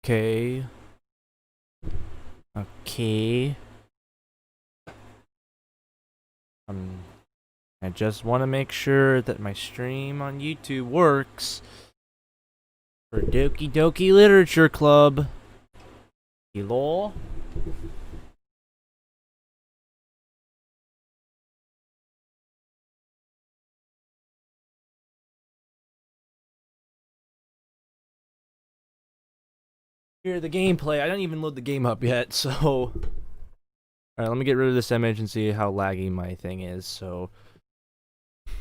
Okay. Okay. I just want to make sure that my stream on YouTube works for Doki Literature Club. Hello? Here, the gameplay. I didn't even load the game up yet, so... Alright, let me get rid of this image and see how laggy my thing is, so... Is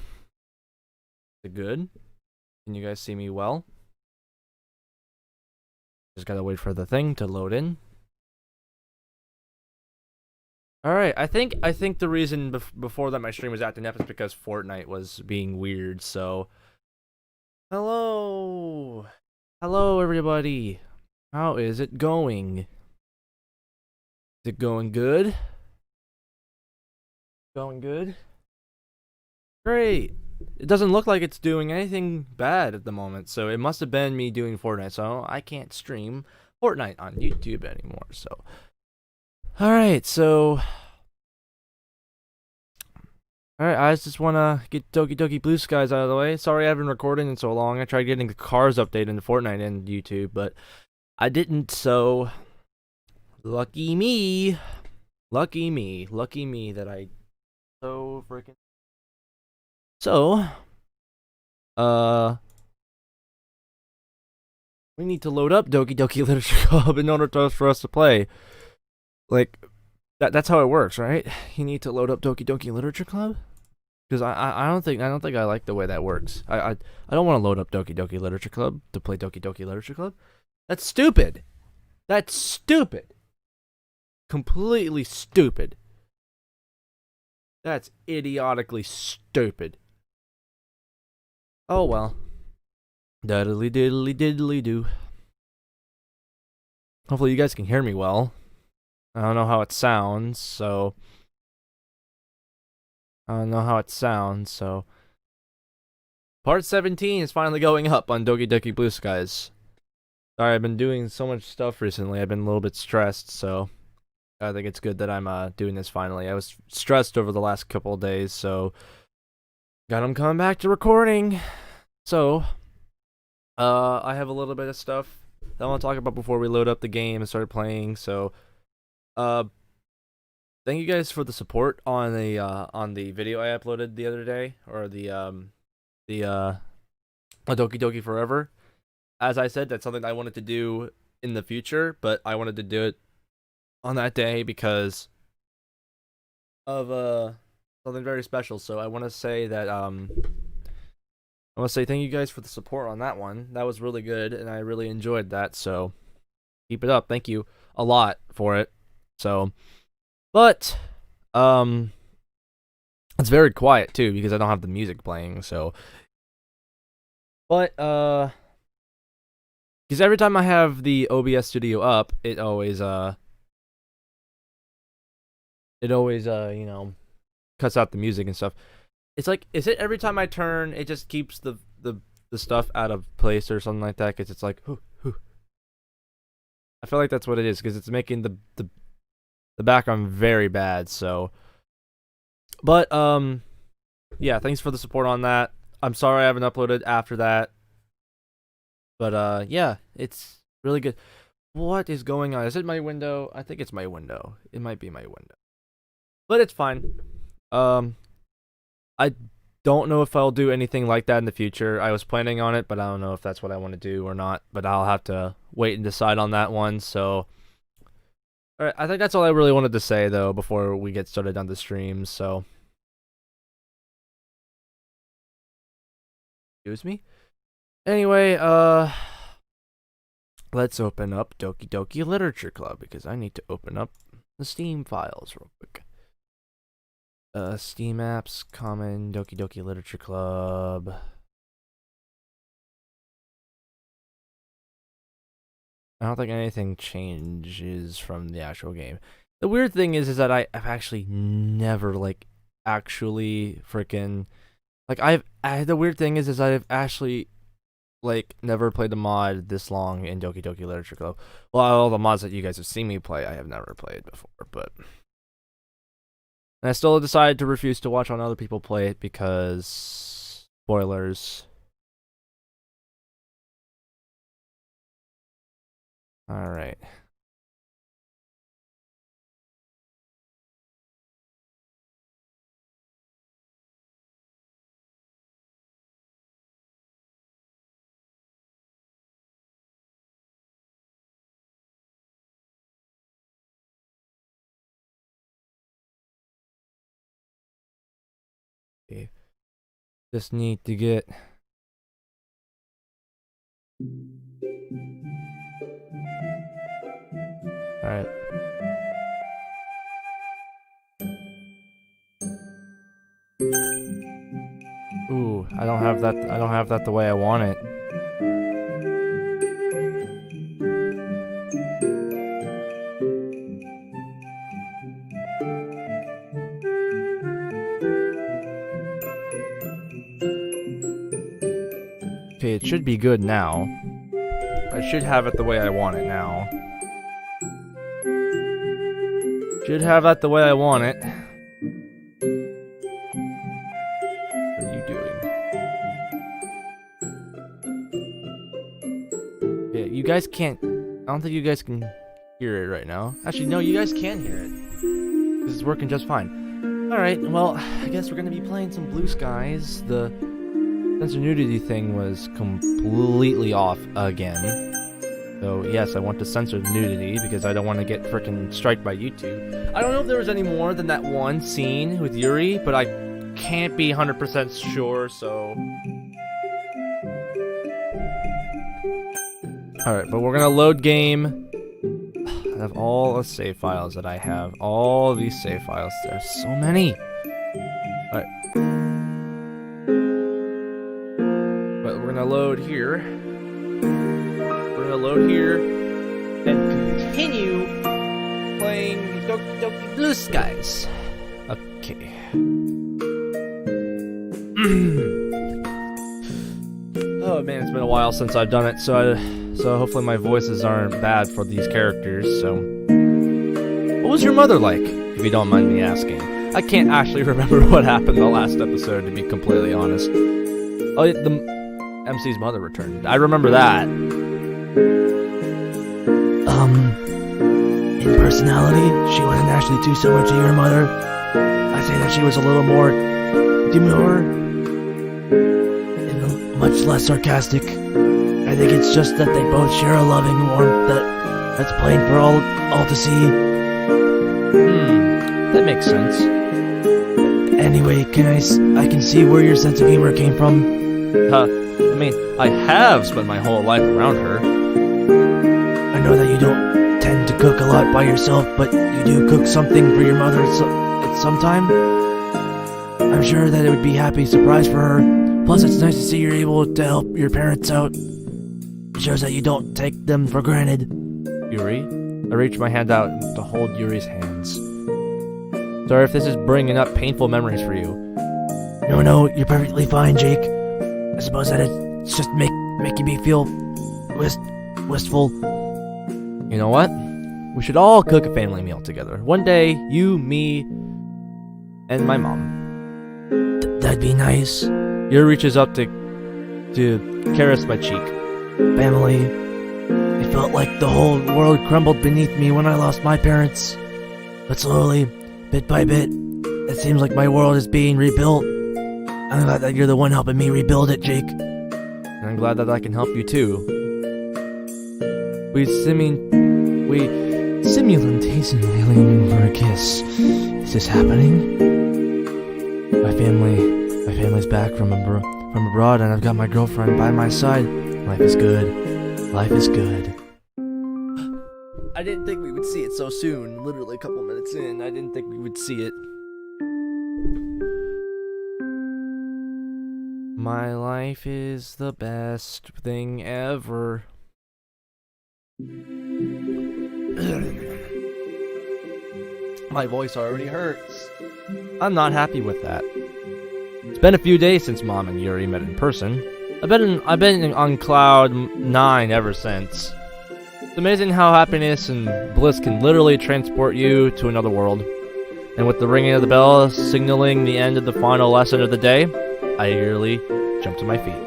it good? Can you guys see me well? Just gotta wait for the thing to load in. Alright, I think the reason before that my stream was acting up is because Fortnite was being weird, so... Hello! Hello, everybody! How is it going? Is it going good? Going good? Great! It doesn't look like it's doing anything bad at the moment, so it must have been me doing Fortnite, so I can't stream Fortnite on YouTube anymore, so... Alright, so... Alright, I just wanna get Doki Blue Skies out of the way. Sorry I haven't been recording in so long. I tried getting the cars update into Fortnite and YouTube, but I didn't, so... Lucky me. Lucky me. Lucky me that I... So freaking... So... We need to load up Doki Literature Club in order for us to play. Like... That's how it works, right? You need to load up Doki Literature Club? Because I don't think I like the way that works. I don't want to load up Doki Literature Club to play Doki Literature Club. That's stupid. That's stupid. Completely stupid. That's idiotically stupid. Oh well. Diddly diddly diddly do. Hopefully you guys can hear me well. I don't know how it sounds, so... Part 17 is finally going up on Doki Blue Skies. Sorry, I've been doing so much stuff recently. I've been a little bit stressed, so... I think it's good that I'm doing this finally. I was stressed over the last couple of days, so... I'm coming back to recording. So... I have a little bit of stuff that I want to talk about before we load up the game and start playing, so... Thank you guys for the support on the video I uploaded the other day, or the Doki Forever. As I said, that's something I wanted to do in the future, but I wanted to do it on that day because of something very special. So I want to say that I want to say thank you guys for the support on that one. That was really good, and I really enjoyed that. So keep it up. Thank you a lot for it. So, but it's very quiet too because I don't have the music playing. So, but because every time I have the OBS Studio up, it always you know, cuts out the music and stuff. It's like, is it every time I turn, it just keeps the stuff out of place or something like that? Because it's like, I feel like that's what it is because it's making the background very bad. So, but yeah, thanks for the support on that. I'm sorry I haven't uploaded after that, but yeah, it's really good. What is going on? Is it my window? I think it's my window. It might be my window, but it's fine. I don't know if I'll do anything like that in the future. I was planning on it, but I don't know if that's what I want to do or not. But I'll have to wait and decide on that one. So, alright, I think that's all I really wanted to say, though, before we get started on the stream, so... Excuse me? Anyway, let's open up Doki Literature Club, because I need to open up the Steam files real quick. Steam apps, common, Doki Literature Club... I don't think anything changes from the actual game. The weird thing is that I've actually never, like, actually freaking... Like, the weird thing is I've actually, like never played a mod this long in Doki Doki Literature Club. Well, all the mods that you guys have seen me play, I have never played before, but and I still decided to refuse to watch on other people play it because spoilers. All right. Okay. Just need to get all right. Ooh, I don't have that. I don't have that the way I want it. Okay, it should be good now. I should have it the way I want it now. Should have that the way I want it. What are you doing? Yeah, you guys can't. I don't think you guys can hear it right now. Actually, no, you guys can hear it. This is working just fine. Alright, well, I guess we're gonna be playing some Blue Skies. The sensor nudity thing was completely off again. So yes, I want to censor the nudity because I don't want to get frickin' striked by YouTube. I don't know if there was any more than that one scene with Yuri, but I can't be 100% sure, so... Alright, but we're gonna load game. I have all the save files that I have. All these save files. There's so many. Alright. But we're gonna load here. We're gonna load here and continue playing Doki Doki Blue Skies. Okay. Oh man, it's been a while since I've done it, so hopefully my voices aren't bad for these characters. So, what was your mother like, if you don't mind me asking? I can't actually remember what happened the last episode, to be completely honest. Oh, the MC's mother returned. I remember that. In personality, she wasn't actually too similar to your mother. I'd say that she was a little more demure and much less sarcastic. I think it's just that they both share a loving warmth that's plain for all to see. That makes sense. Anyway, I can see where your sense of humor came from. I mean, I have spent my whole life around her. I know that you don't tend to cook a lot by yourself, but you do cook something for your mother at some time. I'm sure that it would be a happy surprise for her. Plus, it's nice to see you're able to help your parents out. It shows that you don't take them for granted. Yuri? I reach my hand out to hold Yuri's hands. Sorry if this is bringing up painful memories for you. No, you're perfectly fine, Jake. I suppose that it's just making me feel wistful. You know what? We should all cook a family meal together. One day, you, me, and my mom. That'd be nice. Yuri reaches up to caress my cheek. Family. It felt like the whole world crumbled beneath me when I lost my parents. But slowly, bit by bit, it seems like my world is being rebuilt. I'm glad that you're the one helping me rebuild it, Jake. And I'm glad that I can help you too. We simultaneously lean for a kiss. Is this happening? My family's back from abroad, and I've got my girlfriend by my side. Life is good. Life is good. I didn't think we would see it so soon. Literally a couple minutes in, I didn't think we would see it. My life is the best thing ever. My voice already hurts. I'm not happy with that. It's been a few days since Mom and Yuri met in person, I've been on cloud 9 ever since. It's amazing how happiness and bliss can literally transport you to another world. And with the ringing of the bell signaling the end of the final lesson of the day, I eagerly jump to my feet.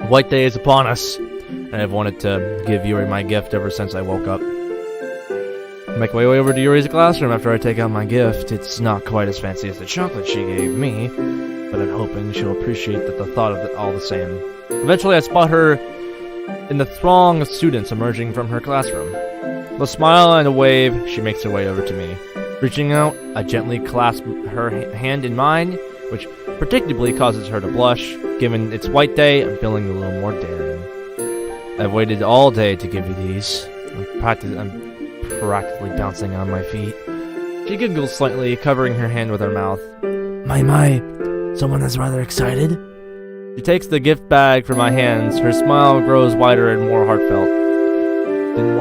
White Day is upon us, and I've wanted to give Yuri my gift ever since I woke up. I make my way over to Yuri's classroom after I take out my gift. It's not quite as fancy as the chocolate she gave me, but I'm hoping she'll appreciate the thought of it all the same. Eventually, I spot her in the throng of students emerging from her classroom. With a smile and a wave, she makes her way over to me. Reaching out, I gently clasp her hand in mine, which predictably causes her to blush. Given it's White Day, I'm feeling a little more daring. I've waited all day to give you these. I'm practically bouncing on my feet. She giggles slightly, covering her hand with her mouth. My, someone is rather excited. She takes the gift bag from my hands. Her smile grows wider and more heartfelt. Didn't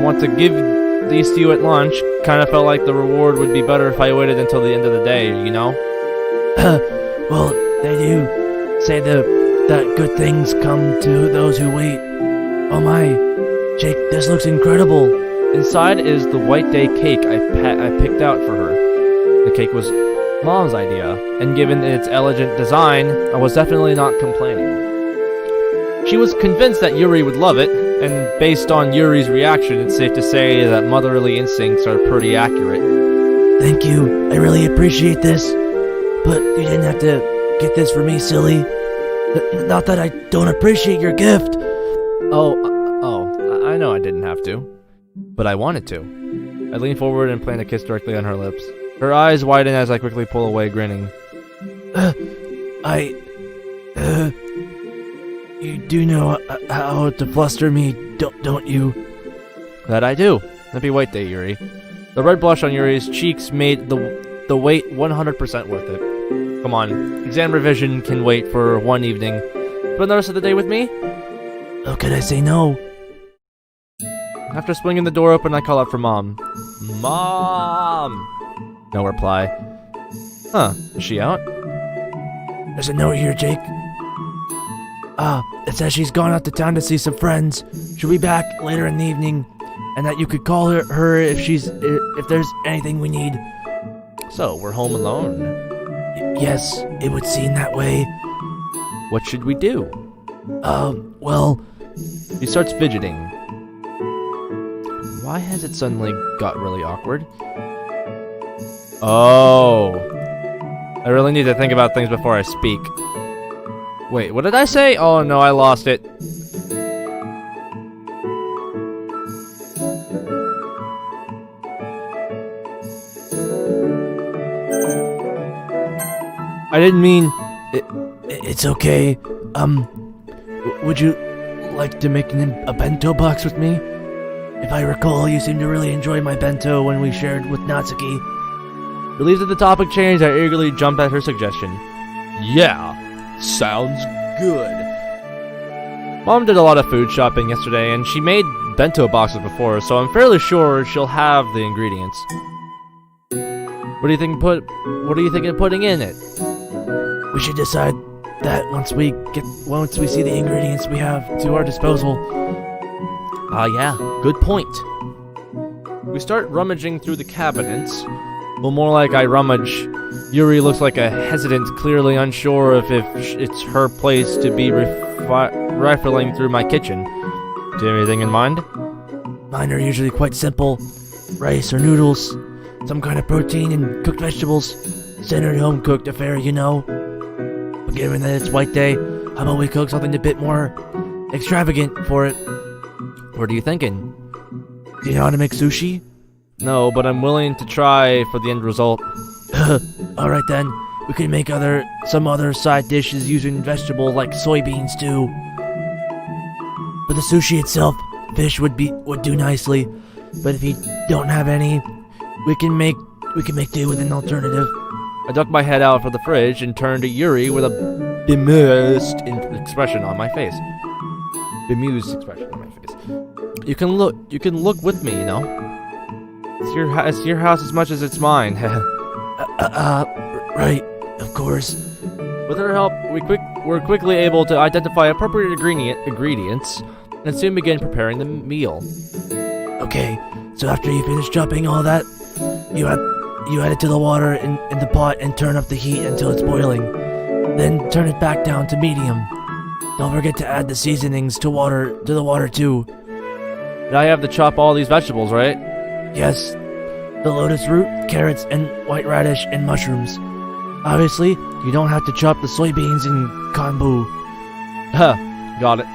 want to give these to you at lunch. Kind of felt like the reward would be better if I waited until the end of the day, you know? Well, they do say that good things come to those who wait. Oh my, Jake, this looks incredible. Inside is the White Day cake I picked out for her. The cake was Mom's idea, and given its elegant design, I was definitely not complaining. She was convinced that Yuri would love it, and based on Yuri's reaction, it's safe to say that motherly instincts are pretty accurate. Thank you, I really appreciate this, but you didn't have to get this for me, silly. Not that I don't appreciate your gift. I know I didn't have to, but I wanted to. I lean forward and plant a kiss directly on her lips. Her eyes widen as I quickly pull away, grinning. You do know how to fluster me, don't you? That I do. Happy White Day, Yuri. The red blush on Yuri's cheeks made the wait 100% worth it. Come on, exam revision can wait for one evening. Spend the rest of the day with me? How could I say no? After swinging the door open, I call out for Mom. Mom! No reply. Huh, is she out? There's a note here, Jake. It says she's gone out to town to see some friends. She'll be back later in the evening, and that you could call her if there's anything we need. So, we're home alone? Yes, it would seem that way. What should we do? Well... He starts fidgeting. Why has it suddenly got really awkward? Oh. I really need to think about things before I speak. Wait, what did I say? Oh no, I lost it. I didn't mean... It's okay. Would you like to make a bento box with me? If I recall, you seemed to really enjoy my bento when we shared with Natsuki. Relieved that the topic changed, I eagerly jumped at her suggestion. Yeah, sounds good. Mom did a lot of food shopping yesterday, and she made bento boxes before, so I'm fairly sure she'll have the ingredients. What do you think of putting in it? We should decide that once we see the ingredients we have to our disposal. Yeah, good point. We start rummaging through the cabinets. Well, more like I rummage. Yuri looks like a hesitant, clearly unsure if it's her place to be rifling through my kitchen. Do you have anything in mind? Mine are usually quite simple. Rice or noodles, some kind of protein, and cooked vegetables. Standard home-cooked affair, you know. But given that it's White Day, how about we cook something a bit more extravagant for it? What are you thinking? Do you know how to make sushi? No, but I'm willing to try for the end result. Alright then, we could make some other side dishes using vegetables like soybeans too. For the sushi itself, fish would do nicely, but if you don't have any, we can make do with an alternative. I ducked my head out for the fridge and turned to Yuri with a bemused expression on my face. You can look with me, you know. It's your house as much as it's mine. Right, of course. With her help, we're quickly able to identify appropriate ingredients and soon begin preparing the meal. Okay, so after you finish chopping all that, you add it to the water in the pot and turn up the heat until it's boiling. Then turn it back down to medium. Don't forget to add the seasonings to the water too. Now I have to chop all these vegetables, right? Yes, the lotus root, carrots, and white radish and mushrooms. Obviously, you don't have to chop the soybeans and kombu. Huh, got it.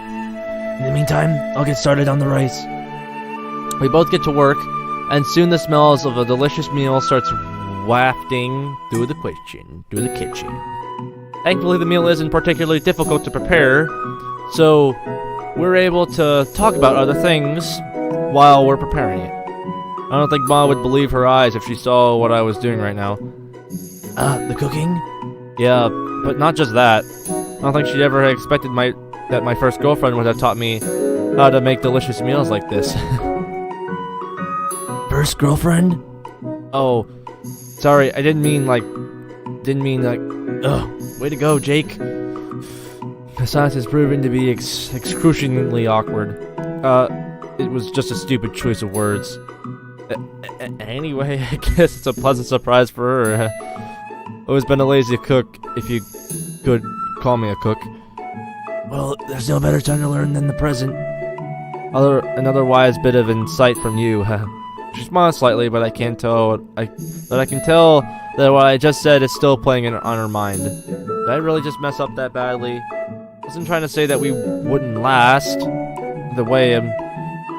In the meantime, I'll get started on the rice. We both get to work, and soon the smells of a delicious meal starts wafting through the kitchen. Thankfully, the meal isn't particularly difficult to prepare, so we're able to talk about other things while we're preparing it. I don't think Ma would believe her eyes if she saw what I was doing right now. The cooking? Yeah, but not just that. I don't think she'd ever have expected that my first girlfriend would have taught me how to make delicious meals like this. First girlfriend? Oh, sorry, I didn't mean like, ugh, way to go, Jake. The silence has proven to be excruciatingly awkward. It was just a stupid choice of words. Anyway, I guess it's a pleasant surprise for her. Always been a lazy cook, if you could call me a cook. Well, there's no better time to learn than the present. Another wise bit of insight from you. She smiles slightly, but I can tell that what I just said is still playing on her mind. Did I really just mess up that badly? I wasn't trying to say that we wouldn't last. Either way, I'm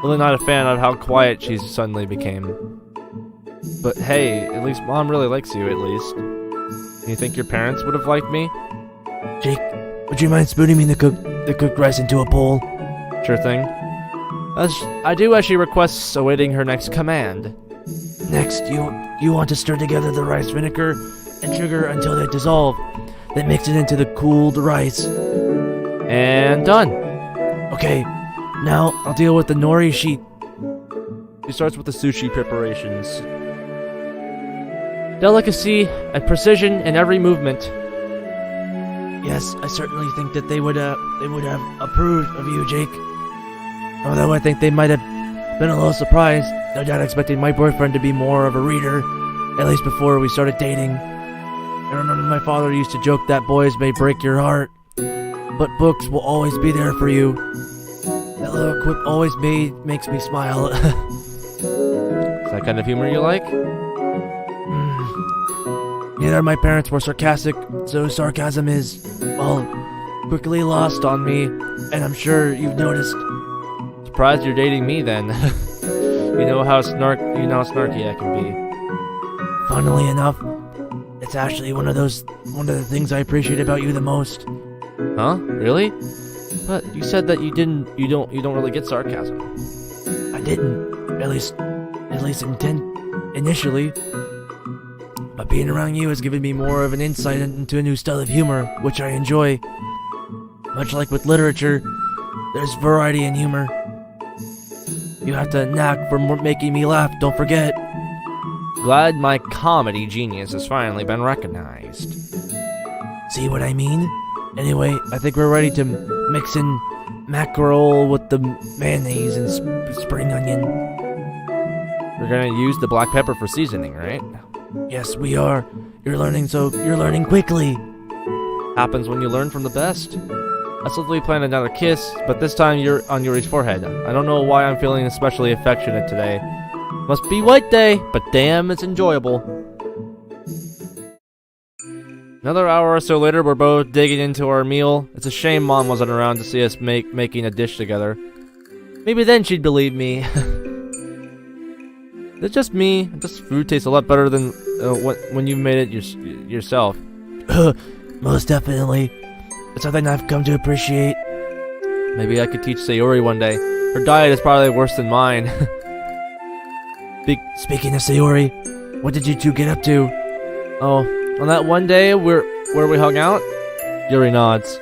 really not a fan of how quiet she suddenly became. But hey, at least Mom really likes you, at least. You think your parents would have liked me? Jake, would you mind spooning me the cooked rice into a bowl? Sure thing. I do as she requests, awaiting her next command. Next, you want to stir together the rice vinegar and sugar until they dissolve. Then mix it into the cooled rice. And done. Okay, now I'll deal with the nori sheet. She starts with the sushi preparations. Delicacy and precision in every movement. Yes, I certainly think that they would have approved of you, Jake. Although I think they might have been a little surprised. No doubt expecting my boyfriend to be more of a reader, at least before we started dating. I remember my father used to joke that boys may break your heart, but books will always be there for you. That little quip always makes me smile. Is that kind of humor you like? Neither of my parents were sarcastic, so sarcasm is, well, quickly lost on me, and I'm sure you've noticed. Surprised you're dating me then. You know how snarky I can be. Funnily enough, it's actually one of the things I appreciate about you the most. Huh? Really? But you said that you don't really get sarcasm. I didn't, at least initially. But being around you has given me more of an insight into a new style of humor, which I enjoy. Much like with literature, there's variety in humor. You have to knack for making me laugh, don't forget. Glad my comedy genius has finally been recognized. See what I mean? Anyway, I think we're ready to mix in mackerel with the mayonnaise and spring onion. We're gonna use the black pepper for seasoning, right? Yes, we are. You're learning quickly. Happens when you learn from the best. I suddenly planned another kiss, but this time you're on Yuri's forehead. I don't know why I'm feeling especially affectionate today. Must be White Day, but damn, it's enjoyable. Another hour or so later, we're both digging into our meal. It's a shame Mom wasn't around to see us making a dish together. Maybe then she'd believe me. It's just me. This food tastes a lot better than when you made it yourself. Most definitely. It's something I've come to appreciate. Maybe I could teach Sayori one day. Her diet is probably worse than mine. Speaking of Sayori, what did you two get up to? Oh, on that one day where we hung out? Yuri nods.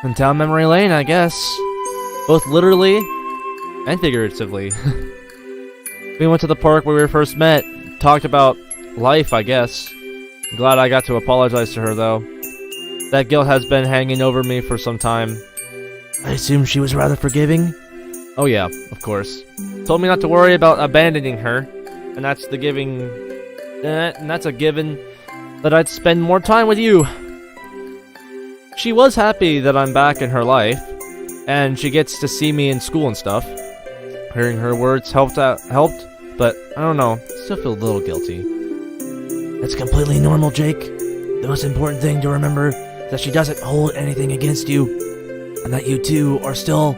In town memory lane, I guess. Both literally and figuratively. We went to the park where we first met. Talked about life, I guess. Glad I got to apologize to her, though. That guilt has been hanging over me for some time. I assume she was rather forgiving? Oh yeah, of course. Told me not to worry about abandoning her, and that's a given that I'd spend more time with you. She was happy that I'm back in her life, and she gets to see me in school and stuff. Hearing her words helped, but I don't know, still feel a little guilty. That's completely normal, Jake. The most important thing to remember is that she doesn't hold anything against you, and that you two are still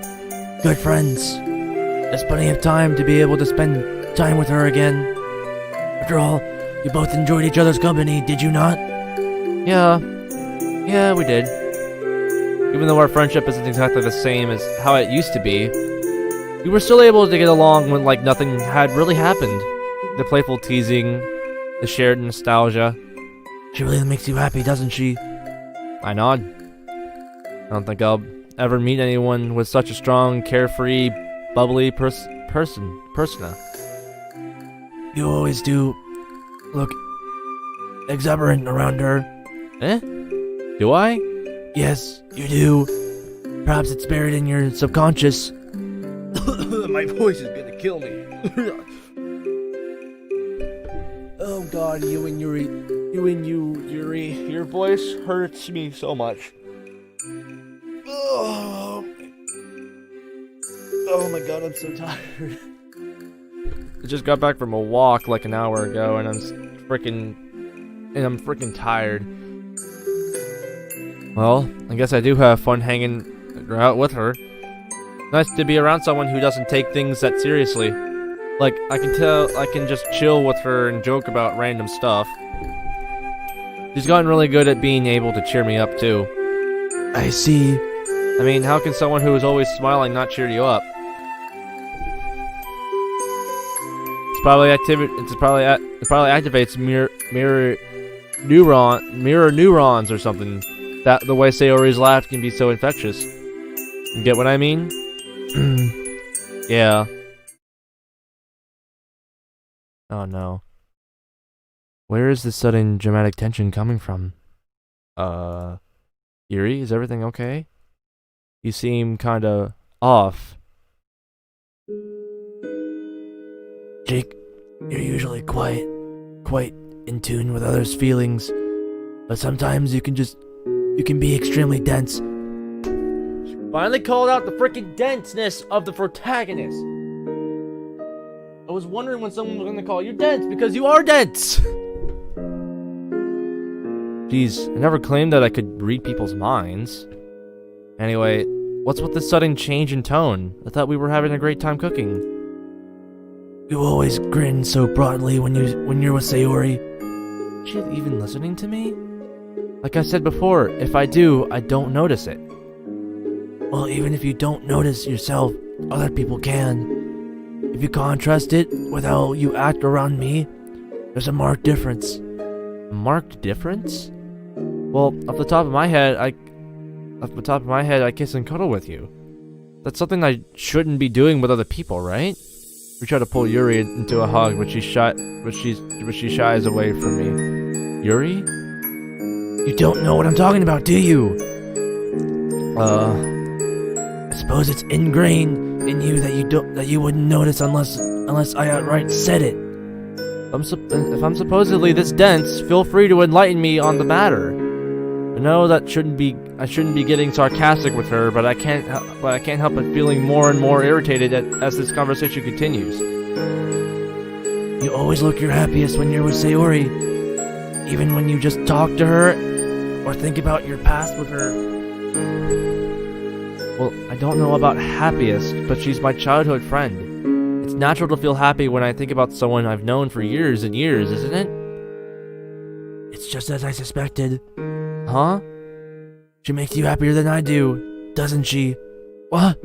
good friends. There's plenty of time to be able to spend time with her again. After all, you both enjoyed each other's company, did you not? Yeah, we did. Even though our friendship isn't exactly the same as how it used to be, we were still able to get along when like nothing had really happened. The playful teasing, the shared nostalgia. She really makes you happy, doesn't she? I nod. I don't think I'll ever meet anyone with such a strong, carefree, bubbly persona. You always do look exuberant around her. Eh? Do I? Yes, you do. Perhaps it's buried in your subconscious. My voice is gonna kill me. Oh god, Yuri, Your voice hurts me so much. oh my god, I'm so tired. I just got back from a walk like an hour ago, and I'm freaking tired. Well, I guess I do have fun hanging out with her. Nice to be around someone who doesn't take things that seriously. Like, I can just chill with her and joke about random stuff. She's gotten really good at being able to cheer me up, too. I see. I mean, how can someone who is always smiling not cheer you up? It probably activates mirror neurons or something. That the way Sayori's laugh can be so infectious. You get what I mean? Yeah. Oh no. Where is this sudden dramatic tension coming from? Yuri, is everything okay? You seem kinda off. Jake, you're usually quite in tune with others' feelings, but sometimes you can be extremely dense. Finally called out the freaking denseness of the protagonist. I was wondering when someone was gonna call you dense, because you are dense! Jeez, I never claimed that I could read people's minds. Anyway, what's with this sudden change in tone? I thought we were having a great time cooking. You always grin so broadly when you're with Sayori. Is she even listening to me? Like I said before, if I do, I don't notice it. Well, even if you don't notice yourself, other people can. If you contrast it with how you act around me, there's a marked difference. A marked difference? Well, off the top of my head, I kiss and cuddle with you. That's something I shouldn't be doing with other people, right? We try to pull Yuri into a hug, but she shies away from me. Yuri? You don't know what I'm talking about, do you? I suppose it's ingrained in you that you wouldn't notice unless I outright said it. If I'm supposedly this dense, feel free to enlighten me on the matter. I know that I shouldn't be getting sarcastic with her, but I can't help but feeling more and more irritated as this conversation continues. You always look your happiest when you're with Sayori, even when you just talk to her or think about your past with her. Well, I don't know about happiest, but she's my childhood friend. It's natural to feel happy when I think about someone I've known for years and years, isn't it? It's just as I suspected. Huh? She makes you happier than I do, doesn't she? What?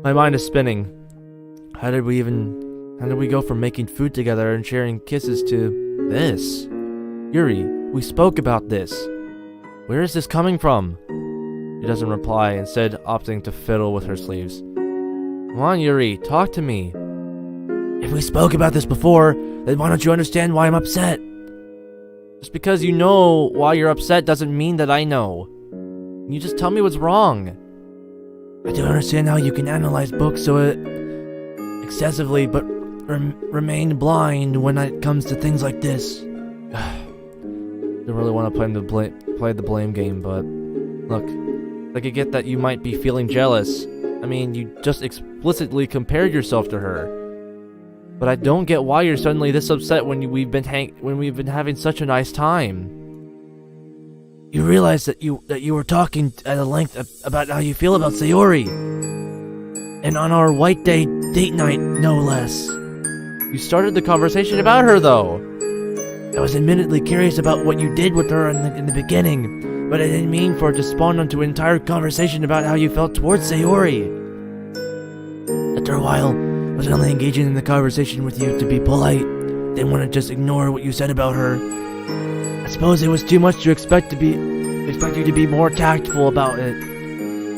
My mind is spinning. How did we go from making food together and sharing kisses to this? Yuri, we spoke about this. Where is this coming from? She doesn't reply, instead opting to fiddle with her sleeves. Come on, Yuri, talk to me. If we spoke about this before, then why don't you understand why I'm upset? Just because you know why you're upset doesn't mean that I know. You just tell me what's wrong. I don't understand how you can analyze books so excessively, but remain blind when it comes to things like this. Don't really want to play the blame game, but look, I could get that you might be feeling jealous. I mean, you just explicitly compared yourself to her. But I don't get why you're suddenly this upset when we've been having such a nice time. You realize that you were talking at a length about how you feel about Sayori, and on our white date night, no less. You started the conversation about her, though. I was admittedly curious about what you did with her in the beginning, but I didn't mean for it to spawn into an entire conversation about how you felt towards Sayori. After a while, I was only engaging in the conversation with you to be polite. Didn't want to just ignore what you said about her. I suppose it was too much to expect you to be more tactful about it.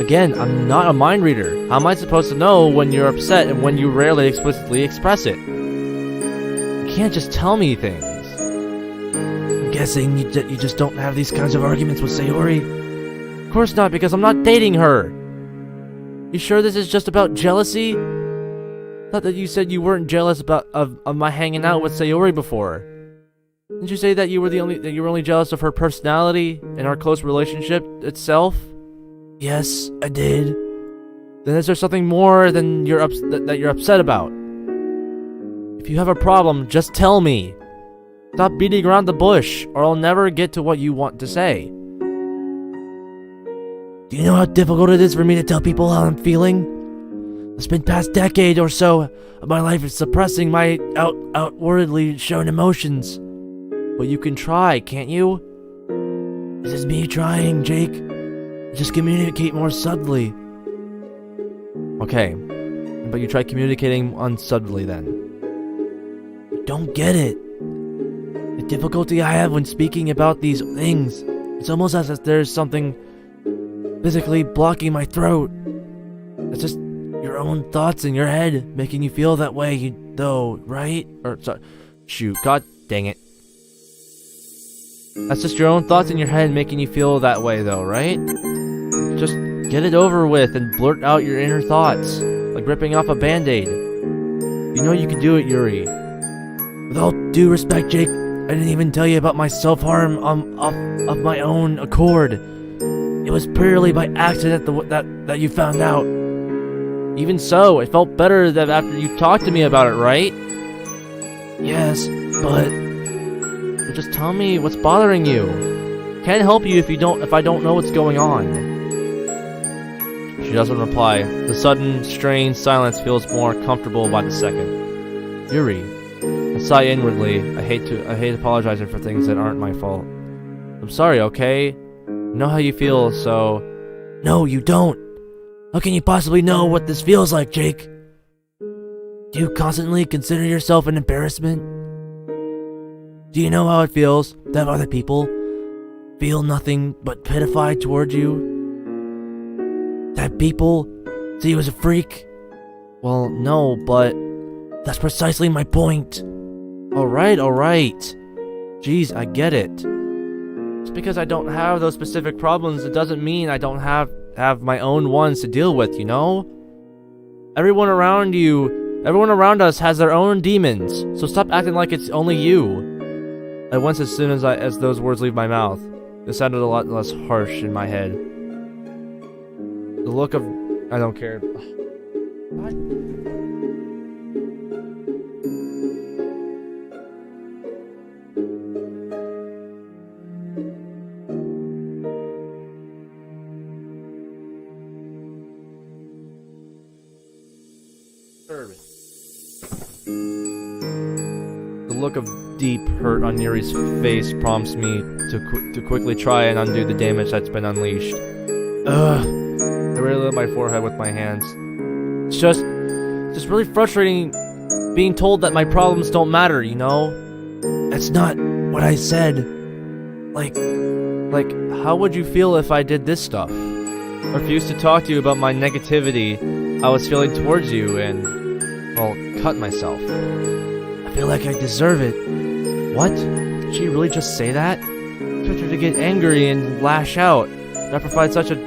Again, I'm not a mind reader. How am I supposed to know when you're upset and when you rarely explicitly express it? You can't just tell me things. I'm guessing that you just don't have these kinds of arguments with Sayori? Of course not, because I'm not dating her. You sure this is just about jealousy? Thought that you said you weren't jealous of my hanging out with Sayori before. Didn't you say that you were only jealous of her personality and our close relationship itself? Yes, I did. Then is there something more than that you're upset about? If you have a problem, just tell me. Stop beating around the bush, or I'll never get to what you want to say. Do you know how difficult it is for me to tell people how I'm feeling? I spent past decade or so of my life suppressing my outwardly shown emotions. But you can try, can't you? This is me trying, Jake. Just communicate more subtly. Okay, but you try communicating unsubtly then. Don't get it. The difficulty I have when speaking about these things, it's almost as if there's something physically blocking my throat. It's just your own thoughts in your head making you feel that way, right? Or, sorry. Shoot, god dang it. That's just your own thoughts in your head making you feel that way, though, right? Just get it over with and blurt out your inner thoughts, like ripping off a band-aid. You know you can do it, Yuri. With all due respect, Jake, I didn't even tell you about my self-harm of my own accord. It was purely by accident that you found out. Even so, it felt better that after you talked to me about it, right? Yes, but... Well, just tell me what's bothering you. Can't help you if I don't know what's going on. She doesn't reply. The sudden, strained silence feels more comfortable by the second. Yuri. I sigh inwardly. I hate apologizing for things that aren't my fault. I'm sorry, okay? I know how you feel, so... No, you don't. How can you possibly know what this feels like, Jake? Do you constantly consider yourself an embarrassment? Do you know how it feels to have other people feel nothing but pitified towards you? That people see you as a freak? Well, no, but... That's precisely my point. Alright. Jeez, I get it. Just because I don't have those specific problems, it doesn't mean I don't have my own ones to deal with, you know? Everyone around us has their own demons, so stop acting like it's only you. At once, as soon as those words leave my mouth, it sounded a lot less harsh in my head. The look of... I don't care. What? The look of deep hurt on Yuri's face prompts me to quickly try and undo the damage that's been unleashed. I really lit my forehead with my hands. It's just really frustrating being told that my problems don't matter, you know? That's not what I said. Like, how would you feel if I did this stuff? I refused to talk to you about my negativity I was feeling towards you and, well, cut myself. I feel like I deserve it. What? Did she really just say that? I expected her to get angry and lash out. that provide such a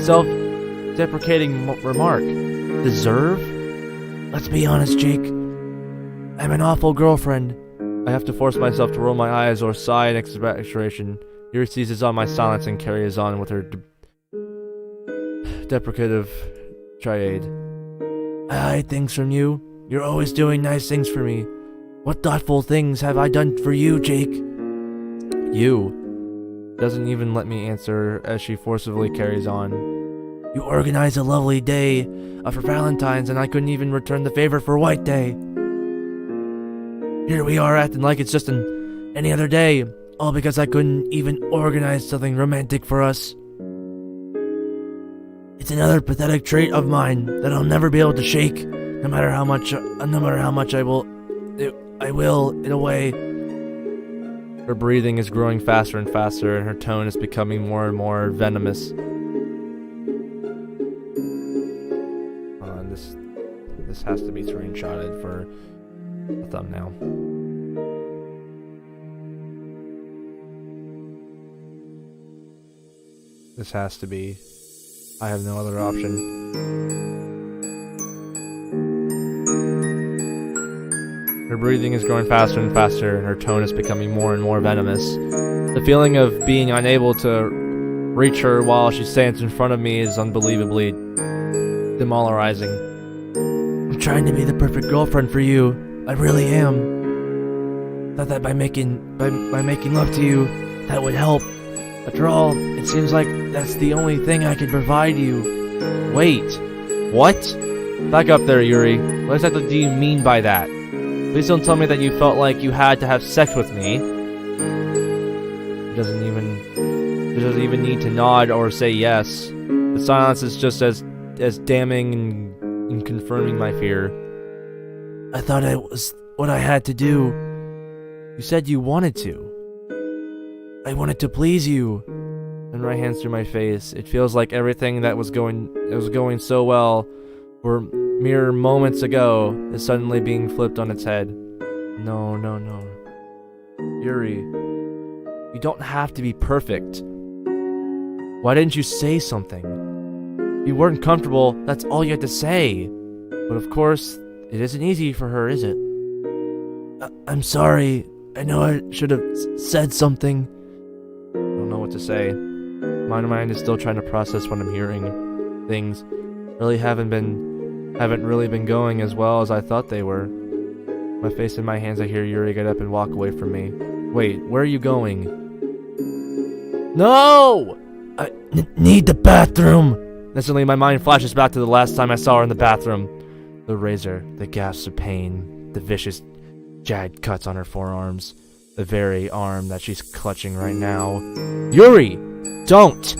self-deprecating remark? Deserve? Let's be honest, Jake. I'm an awful girlfriend. I have to force myself to roll my eyes or sigh in exasperation. Yuri seizes on my silence and carries on with her deprecative tirade. I hide things from you. You're always doing nice things for me. What thoughtful things have I done for you, Jake? You doesn't even let me answer as she forcibly carries on. You organized a lovely day for Valentine's and I couldn't even return the favor for White Day. Here we are acting like it's just any other day, all because I couldn't even organize something romantic for us. It's another pathetic trait of mine that I'll never be able to shake, no matter how much I will, in a way. Her breathing is growing faster and faster, and her tone is becoming more and more venomous. This has to be screenshotted for a thumbnail. This has to be. I have no other option. Her breathing is growing faster and faster, and her tone is becoming more and more venomous. The feeling of being unable to reach her while she stands in front of me is unbelievably demoralizing. I'm trying to be the perfect girlfriend for you. I really am. Thought that by making love to you, that would help. After all, it seems like that's the only thing I can provide you. Wait, what? Back up there, Yuri. What exactly do you mean by that? Please don't tell me that you felt like you had to have sex with me. She doesn't even need to nod or say yes. The silence is just as damning and confirming my fear. I thought it was what I had to do. You said you wanted to. I wanted to please you. And right hands through my face. It feels like everything that was going so well for mere moments ago is suddenly being flipped on its head. No. Yuri, you don't have to be perfect. Why didn't you say something? You weren't comfortable, that's all you had to say. But of course, it isn't easy for her, is it? I'm sorry. I know I should have said something. I don't know what to say. My mind is still trying to process what I'm hearing. Things haven't really been going as well as I thought they were. My face in my hands, I hear Yuri get up and walk away from me. Wait, where are you going? No! I need the bathroom! Instantly, my mind flashes back to the last time I saw her in the bathroom. The razor, the gasps of pain, the vicious, jagged cuts on her forearms, the very arm that she's clutching right now. Yuri! Don't!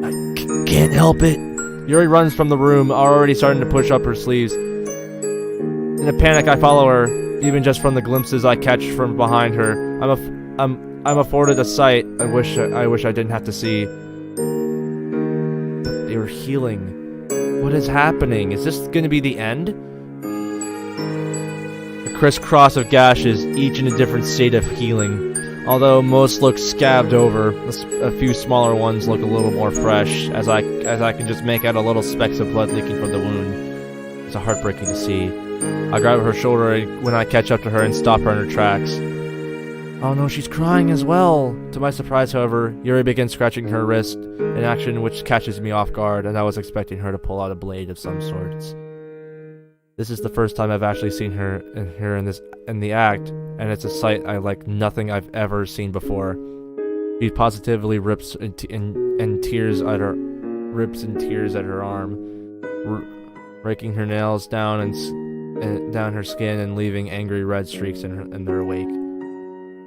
I can't help it. Yuri runs from the room, already starting to push up her sleeves. In a panic, I follow her, even just from the glimpses I catch from behind her. I'm afforded a sight I wish I didn't have to see. But they were healing. What is happening? Is this going to be the end? A crisscross of gashes, each in a different state of healing. Although most look scabbed over, a few smaller ones look a little more fresh, as I can just make out a little specks of blood leaking from the wound. It's heartbreaking to see. I grab her shoulder when I catch up to her and stop her in her tracks. Oh no, she's crying as well. To my surprise, however, Yuri begins scratching her wrist, an action which catches me off guard, and I was expecting her to pull out a blade of some sorts. This is the first time I've actually seen her in the act, and it's a sight I like nothing I've ever seen before. She positively rips in tears at her arm, raking her nails down and down her skin and leaving angry red streaks in their wake.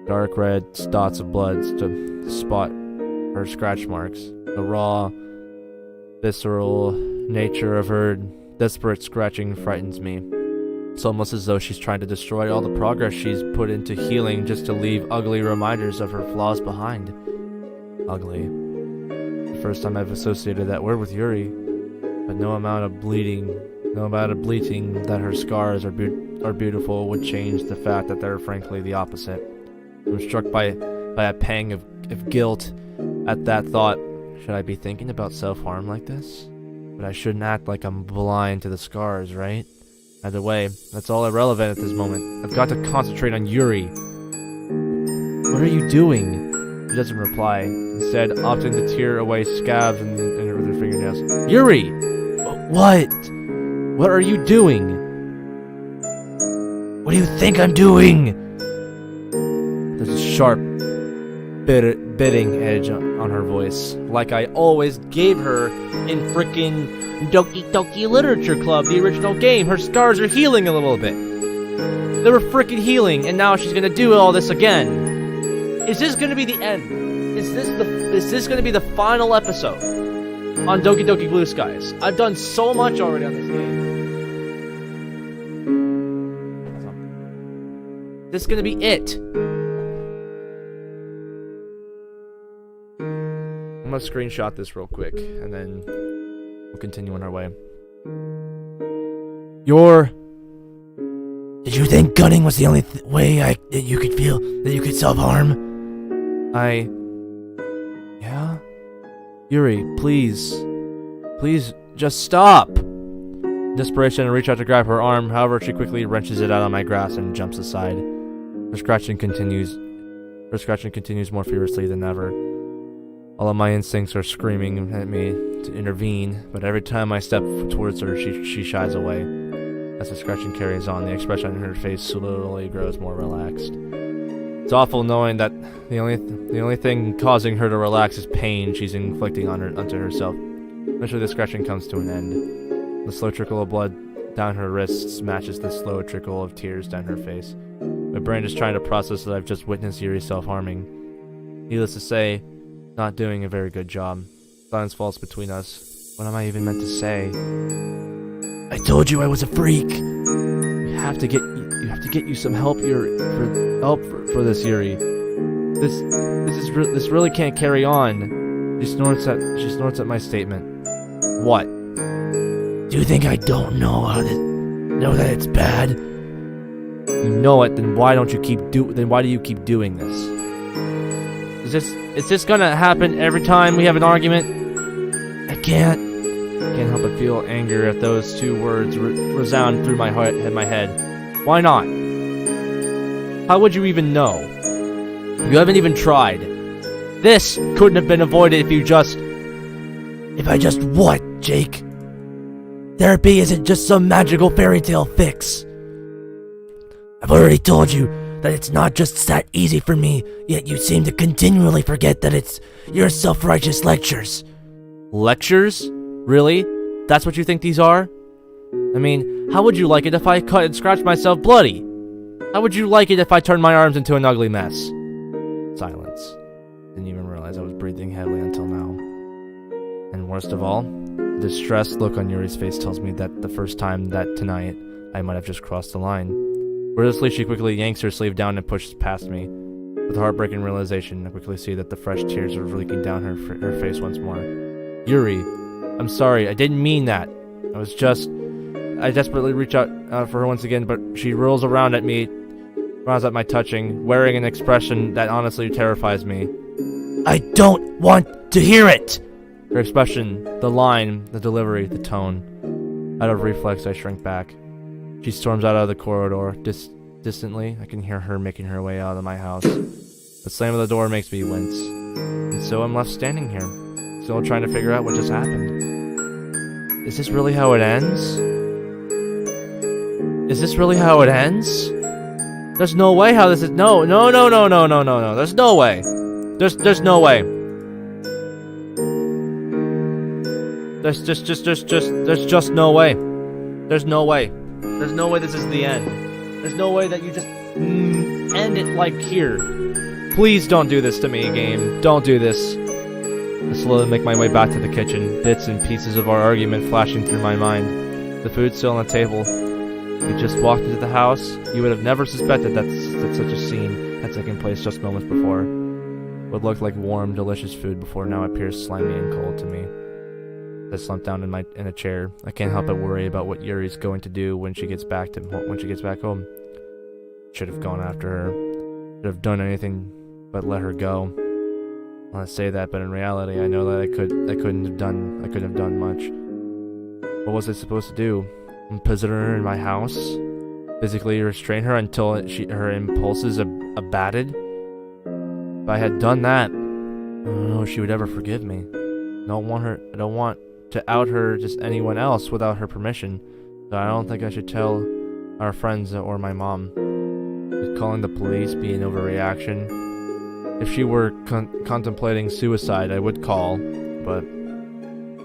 Dark red dots of blood to spot her scratch marks. The raw, visceral nature of her desperate scratching frightens me. It's almost as though she's trying to destroy all the progress she's put into healing just to leave ugly reminders of her flaws behind. Ugly. The first time I've associated that word with Yuri, but no amount of bleating that her scars are beautiful would change the fact that they're frankly the opposite. I'm struck by a pang of guilt at that thought. Should I be thinking about self-harm like this? But I shouldn't act like I'm blind to the scars, right? Either way, that's all irrelevant at this moment. I've got to concentrate on Yuri. What are you doing? She doesn't reply, instead opting to tear away scabs with her fingernails. Yuri! What? What are you doing? What do you think I'm doing? There's a sharp, biting edge on her voice, like I always gave her in frickin' Doki Literature Club, the original game. Her scars are healing a little bit. They were frickin' healing, and now she's gonna do all this again. Is this gonna be the end? Is this gonna be the final episode on Doki Doki Blue Skies? I've done so much already on this game. This is gonna be it. I'm gonna screenshot this real quick, and then we'll continue on our way. Did you think gunning was the only way that you could feel that you could self-harm? Yeah? Yuri, please. Please, just stop! In desperation, I reach out to grab her arm, however, she quickly wrenches it out of my grasp and jumps aside. Her scratching continues more furiously than ever. All of my instincts are screaming at me to intervene, but every time I step towards her, she shies away. As the scratching carries on, the expression on her face slowly grows more relaxed. It's awful knowing that the only thing causing her to relax is pain she's inflicting onto herself. Eventually, the scratching comes to an end. The slow trickle of blood down her wrists matches the slow trickle of tears down her face. My brain is trying to process that I've just witnessed Yuri self-harming. Needless to say, not doing a very good job. Silence falls between us. What am I even meant to say? I told you I was a freak. You have to get you some help, for this, Yuri. This really can't carry on. She snorts at my statement. What? Do you think I don't know that it's bad? You know it, then why do you keep doing this? Is this gonna happen every time we have an argument? I can't help but feel anger at those two words resound through my head. Why not? How would you even know? You haven't even tried. This couldn't have been avoided If I just what, Jake? Therapy isn't just some magical fairy tale fix. I've already told you that it's not just that easy for me, yet you seem to continually forget that it's your self-righteous lectures. Lectures? Really? That's what you think these are? I mean, how would you like it if I cut and scratched myself bloody? How would you like it if I turned my arms into an ugly mess? Silence. Didn't even realize I was breathing heavily until now. And worst of all, the distressed look on Yuri's face tells me that the first time that tonight, I might have just crossed the line. Wordlessly, she quickly yanks her sleeve down and pushes past me. With a heartbreaking realization, I quickly see that the fresh tears are leaking down her face once more. Yuri, I'm sorry, I didn't mean that. I desperately reach out for her once again, but she rolls around at me, frowns at my touching, wearing an expression that honestly terrifies me. I don't want to hear it! Her expression, the line, the delivery, the tone. Out of reflex, I shrink back. She storms out of the corridor. Distantly, I can hear her making her way out of my house. The slam of the door makes me wince. And so I'm left standing here, still trying to figure out what just happened. Is this really how it ends? Is this really how it ends? There's no way how this is. No. There's no way. There's no way. There's just no way. There's no way. There's no way this is the end. There's no way that you just end it like here. Please don't do this to me, game. Don't do this. I slowly make my way back to the kitchen, bits and pieces of our argument flashing through my mind. The food's still on the table. If you just walked into the house, you would have never suspected that such a scene had taken place just moments before. What looked like warm, delicious food before now appears slimy and cold to me. I slump down in a chair. I can't help but worry about what Yuri's going to do when she gets back home. Should have gone after her. Should have done anything but let her go. I say that, but in reality, I know that I couldn't have done much. What was I supposed to do? Imprison her in my house? Physically restrain her until her impulses abated? If I had done that, I don't know if she would ever forgive me. I don't want to out her just anyone else without her permission. So I don't think I should tell our friends or my mom. Would calling the police be an overreaction? If she were contemplating suicide, I would call, but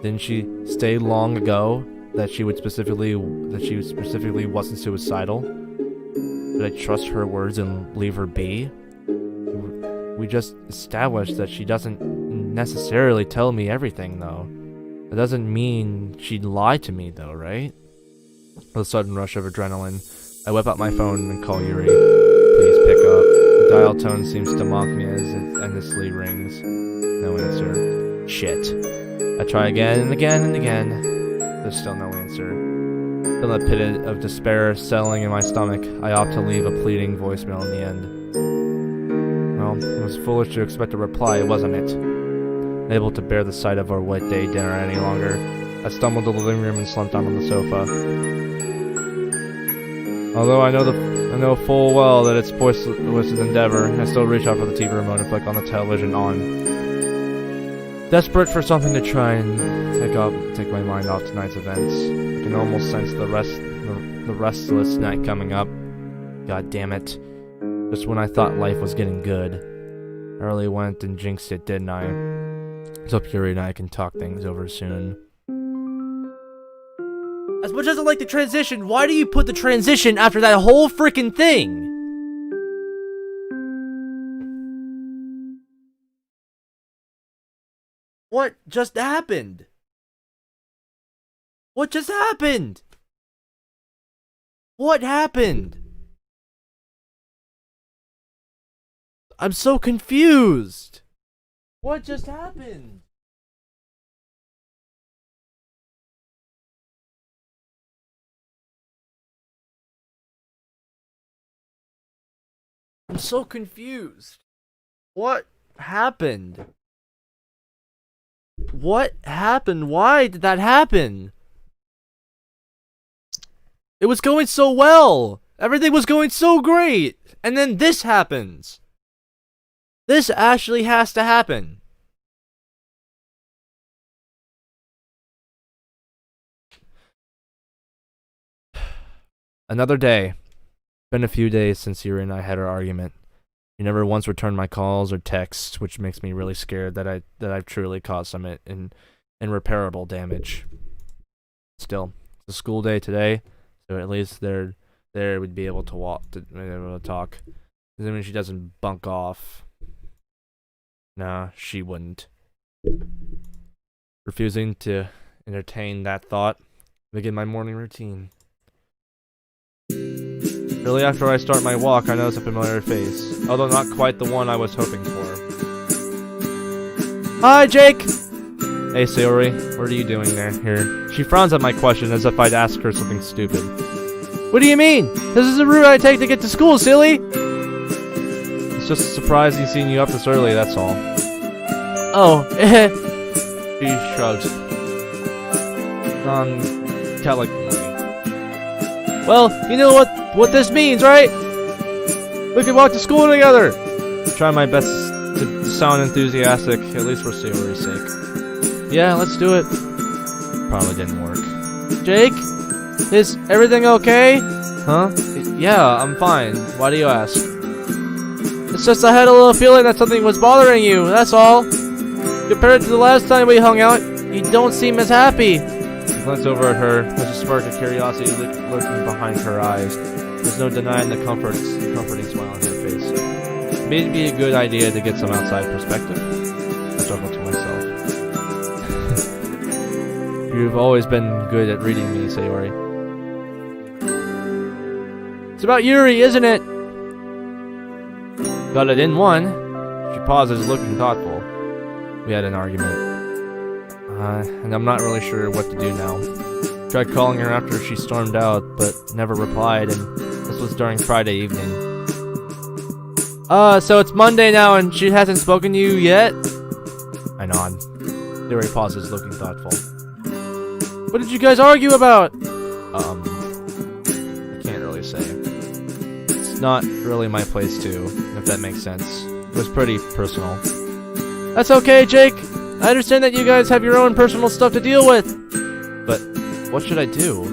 didn't she state long ago that she specifically wasn't suicidal? Did I trust her words and leave her be? We just established that she doesn't necessarily tell me everything, though. That doesn't mean she'd lie to me, though, right? With a sudden rush of adrenaline, I whip out my phone and call Yuri. Please pick up. The dial tone seems to mock me as it endlessly rings. No answer. Shit. I try again and again and again. There's still no answer. From the pit of despair settling in my stomach, I opt to leave a pleading voicemail in the end. Well, it was foolish to expect a reply, wasn't it? Unable to bear the sight of our wet day dinner any longer, I stumbled to the living room and slumped down on the sofa. Although I know full well that it's pointless endeavor, I still reach out for the TV remote and flick on the television on. Desperate for something to try and take my mind off tonight's events. I can almost sense the restless night coming up. God damn it. Just when I thought life was getting good. I really went and jinxed it, didn't I? So Yuri and I can talk things over soon. As much as I like the transition, why do you put the transition after that whole freaking thing? What just happened? What just happened? What happened? I'm so confused. What just happened? I'm so confused. What happened? What happened? Why did that happen? It was going so well. Everything was going so great. And then this happens. This actually has to happen. Another day. Been a few days since Yuri and I had our argument. He never once returned my calls or texts, which makes me really scared that I've truly caused some irreparable damage. Still, it's a school day today, so at least there would be able to talk. Assuming she doesn't bunk off. Nah, she wouldn't. Refusing to entertain that thought, I begin my morning routine. Shortly after I start my walk, I notice a familiar face, although not quite the one I was hoping for. Hi, Jake! Hey, Sayori, what are you doing here? She frowns at my question as if I'd ask her something stupid. What do you mean? This is the route I take to get to school, silly! It's just surprising seeing you up this early, that's all. Oh, She shrugs. Calically. Well, you know what this means, right? We can walk to school together! I try my best to sound enthusiastic, at least for Sayori's sake. Yeah, let's do it. Probably didn't work. Jake? Is everything okay? Huh? Yeah, I'm fine. Why do you ask? It's just I had a little feeling that something was bothering you, that's all. Compared to the last time we hung out, you don't seem as happy. I glance over at her, there's a spark of curiosity lurking behind her eyes. There's no denying the comforting smile on her face. Maybe it'd be a good idea to get some outside perspective. I chuckle to myself. You've always been good at reading me, Sayori. It's about Yuri, isn't it? Got it in one. She pauses, looking thoughtful. We had an argument. And I'm not really sure what to do now. Tried calling her after she stormed out, but never replied, and this was during Friday evening. So it's Monday now and she hasn't spoken to you yet? I nod. Sayori pauses, looking thoughtful. What did you guys argue about? I can't really say. It's not really my place to, if that makes sense. It was pretty personal. That's okay, Jake. I understand that you guys have your own personal stuff to deal with. But what should I do?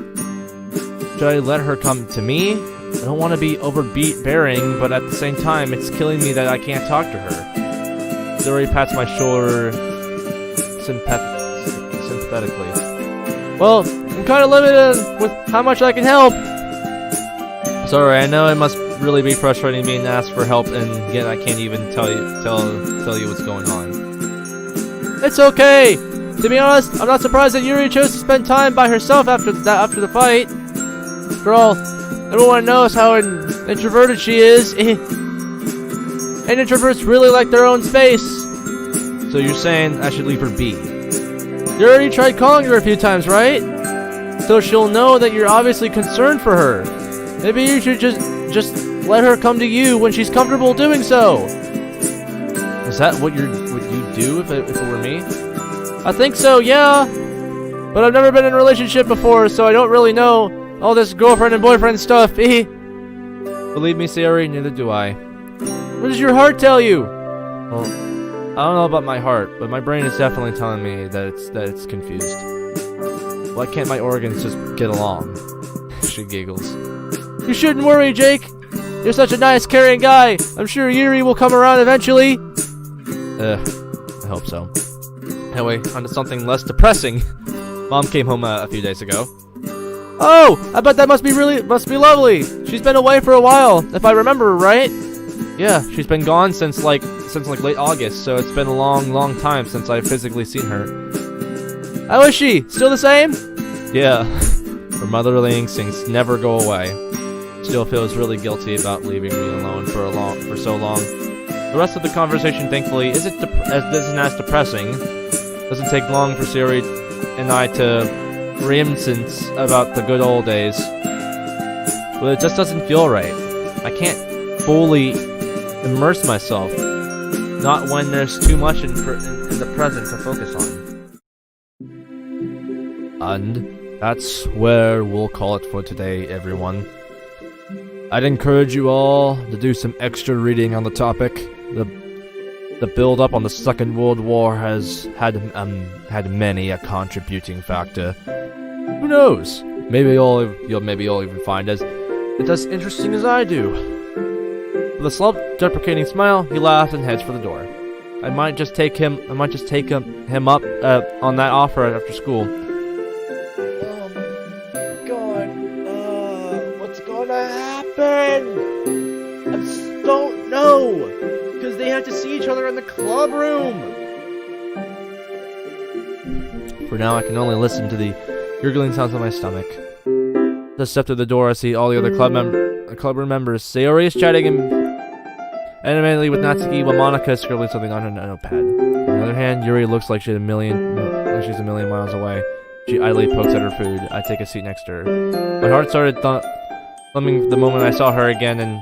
Should I let her come to me? I don't want to be overbearing, but at the same time, it's killing me that I can't talk to her. Sayori pats my shoulder sympathetically. Well, I'm kind of limited with how much I can help. Sorry, I know it must really be frustrating being asked for help, and yet I can't even tell you what's going on. It's okay. To be honest, I'm not surprised that Yuri chose to spend time by herself after the fight. After all, everyone knows how introverted she is, and introverts really like their own space. So you're saying I should leave her be? You already tried calling her a few times, right? So she'll know that you're obviously concerned for her. Maybe you should just let her come to you when she's comfortable doing so. Is that what you'd do if it were me? I think so, yeah. But I've never been in a relationship before, so I don't really know all this girlfriend and boyfriend stuff. Believe me, Sayori, neither do I. What does your heart tell you? Well, I don't know about my heart, but my brain is definitely telling me that it's confused. Why can't my organs just get along? She giggles. You shouldn't worry, Jake. You're such a nice, caring guy. I'm sure Yuri will come around eventually. I hope so. Anyway, on to something less depressing. Mom came home a few days ago. Oh, I bet that must be lovely. She's been away for a while, if I remember right. Yeah, she's been gone since like late August, so it's been a long time since I've physically seen her. How is she? Still the same? Yeah. Her motherly instincts never go away. Still feels really guilty about leaving me alone for so long. The rest of the conversation, thankfully, isn't as depressing. Doesn't take long for Sayori and I to reminisce about the good old days. But it just doesn't feel right. I can't fully immerse myself. Not when there's too much in the present to focus on. And that's where we'll call it for today, everyone. I'd encourage you all to do some extra reading on the topic. The build-up on the Second World War has had many a contributing factor. Who knows? Maybe you'll even find it as interesting as I do. With a self-deprecating smile, he laughs and heads for the door. I might just take him up on that offer after school. Oh my god! What's gonna happen? I don't know. Because they have to see each other in the club room. For now, I can only listen to the gurgling sounds of my stomach. As I step through the door, I see all the other club room members. Sayori is chatting animatedly with Natsuki, while Monika is scribbling something on her notepad. On the other hand, Yuri looks like she's a million miles away. She idly pokes at her food. I take a seat next to her. My heart started thumping the moment I saw her again, and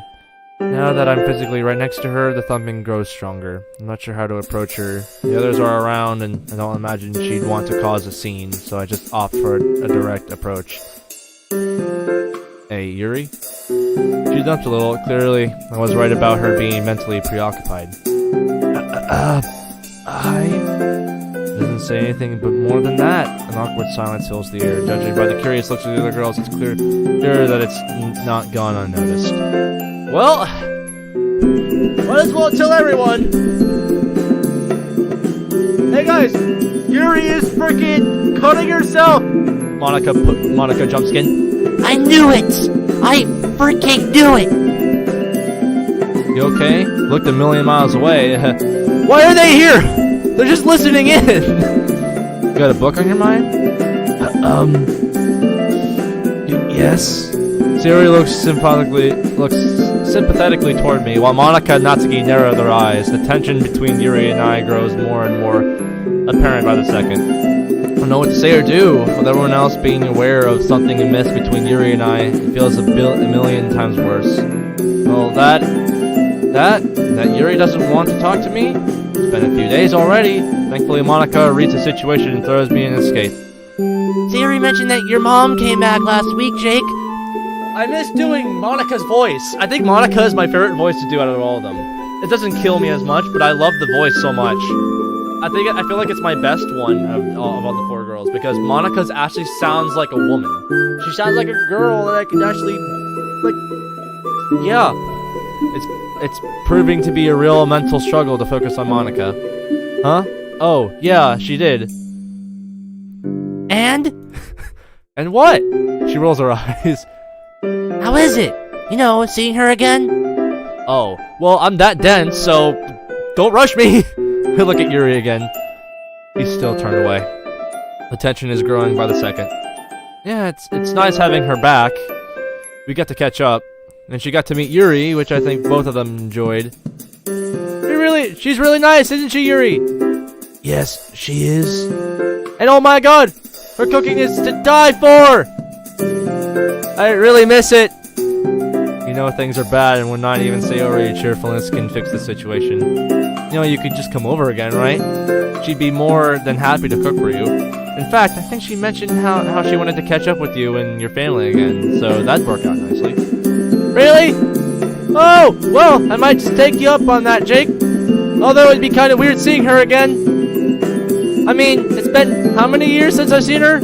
now that I'm physically right next to her, the thumping grows stronger. I'm not sure how to approach her. The others are around, and I don't imagine she'd want to cause a scene, so I just opt for a direct approach. Hey, Yuri? She jumped a little. Clearly, I was right about her being mentally preoccupied. Hi? Doesn't say anything but more than that. An awkward silence fills the air. Judging by the curious looks of the other girls, it's clear that it's not gone unnoticed. Well, might as well tell everyone. Hey guys, Yuri is freaking cutting herself. Monika jumpskin. I knew it! I freaking knew it! You okay? Looked a million miles away. Why are they here? They're just listening in. You got a book on your mind? Yes? Sayori looks sympathetically toward me, while Monika and Natsuki narrow their eyes. The tension between Yuri and I grows more and more apparent by the second. I don't know what to say or do. With everyone else being aware of something amiss between Yuri and I, it feels a million times worse. Well, that that Yuri doesn't want to talk to me? It's been a few days already. Thankfully, Monica reads the situation and throws me an escape. Siri mentioned that your mom came back last week, Jake. I miss doing Monica's voice. I think Monica is my favorite voice to do out of all of them. It doesn't kill me as much, but I love the voice so much. I feel like it's my best one of all the 4 girls, because Monica's actually sounds like a woman. She sounds like a girl that I can actually, like, yeah. It's proving to be a real mental struggle to focus on Monica. Huh? Oh, yeah, she did. And? And what? She rolls her eyes. How is it? You know, seeing her again? Oh, well, I'm that dense, so don't rush me. Look at Yuri again. He's still turned away. The tension is growing by the second. Yeah, it's nice having her back. We got to catch up, and she got to meet Yuri, which I think both of them enjoyed. She's really nice, isn't she, Yuri? Yes, she is. And oh my god, her cooking is to die for! I really miss it. You know things are bad, and when not even Sayori cheerfulness can fix the situation. You know, you could just come over again, right? She'd be more than happy to cook for you. In fact, I think she mentioned how she wanted to catch up with you and your family again, so that'd work out nicely. Really? Oh, well, I might just take you up on that, Jake. Although it'd be kind of weird seeing her again. I mean, it's been how many years since I've seen her?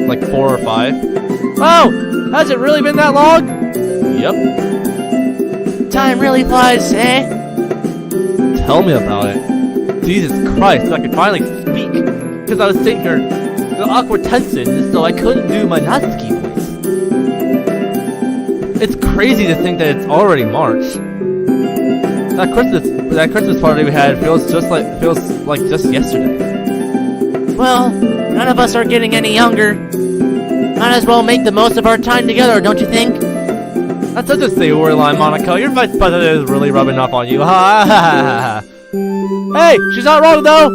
Like 4 or 5. Oh, has it really been that long? Yep. Time really flies, eh? Tell me about it. Jesus Christ, I could finally speak. Because I was sitting here in awkward tension, so I couldn't do my Natsuki voice. It's crazy to think that it's already March. That Christmas party we had feels like just yesterday. Well, none of us are getting any younger. Might as well make the most of our time together, don't you think? That's such a storyline, Monica. Your vice president is really rubbing off on you. Hey, she's not wrong though.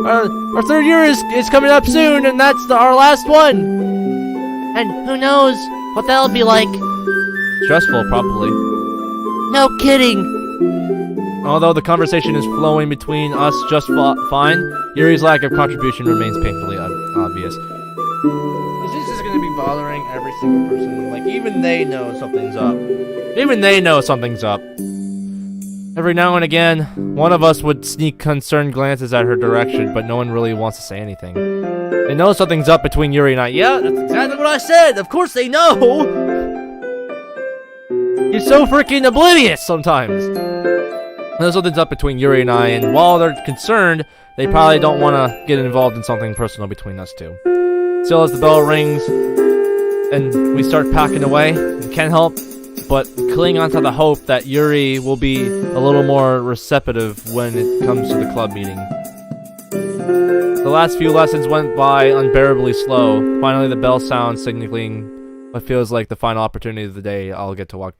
Our 3rd year is coming up soon, and that's our last one. And who knows what that'll be like. Stressful, probably. No kidding. Although the conversation is flowing between us just fine, Yuri's lack of contribution remains painfully obvious. Is this just going to be bothering every single person? Like, even they know something's up. Even they know something's up. Every now and again, one of us would sneak concerned glances at her direction, but no one really wants to say anything. They know something's up between Yuri and I. Yeah, that's exactly what I said! Of course they know! You're so freaking oblivious sometimes! There's something's up between Yuri and I, and while they're concerned, they probably don't want to get involved in something personal between us two. Still, as the bell rings, and we start packing away, we can't help but cling onto the hope that Yuri will be a little more receptive when it comes to the club meeting. The last few lessons went by unbearably slow. Finally, the bell sounds, signaling what feels like the final opportunity of the day. I'll get to talk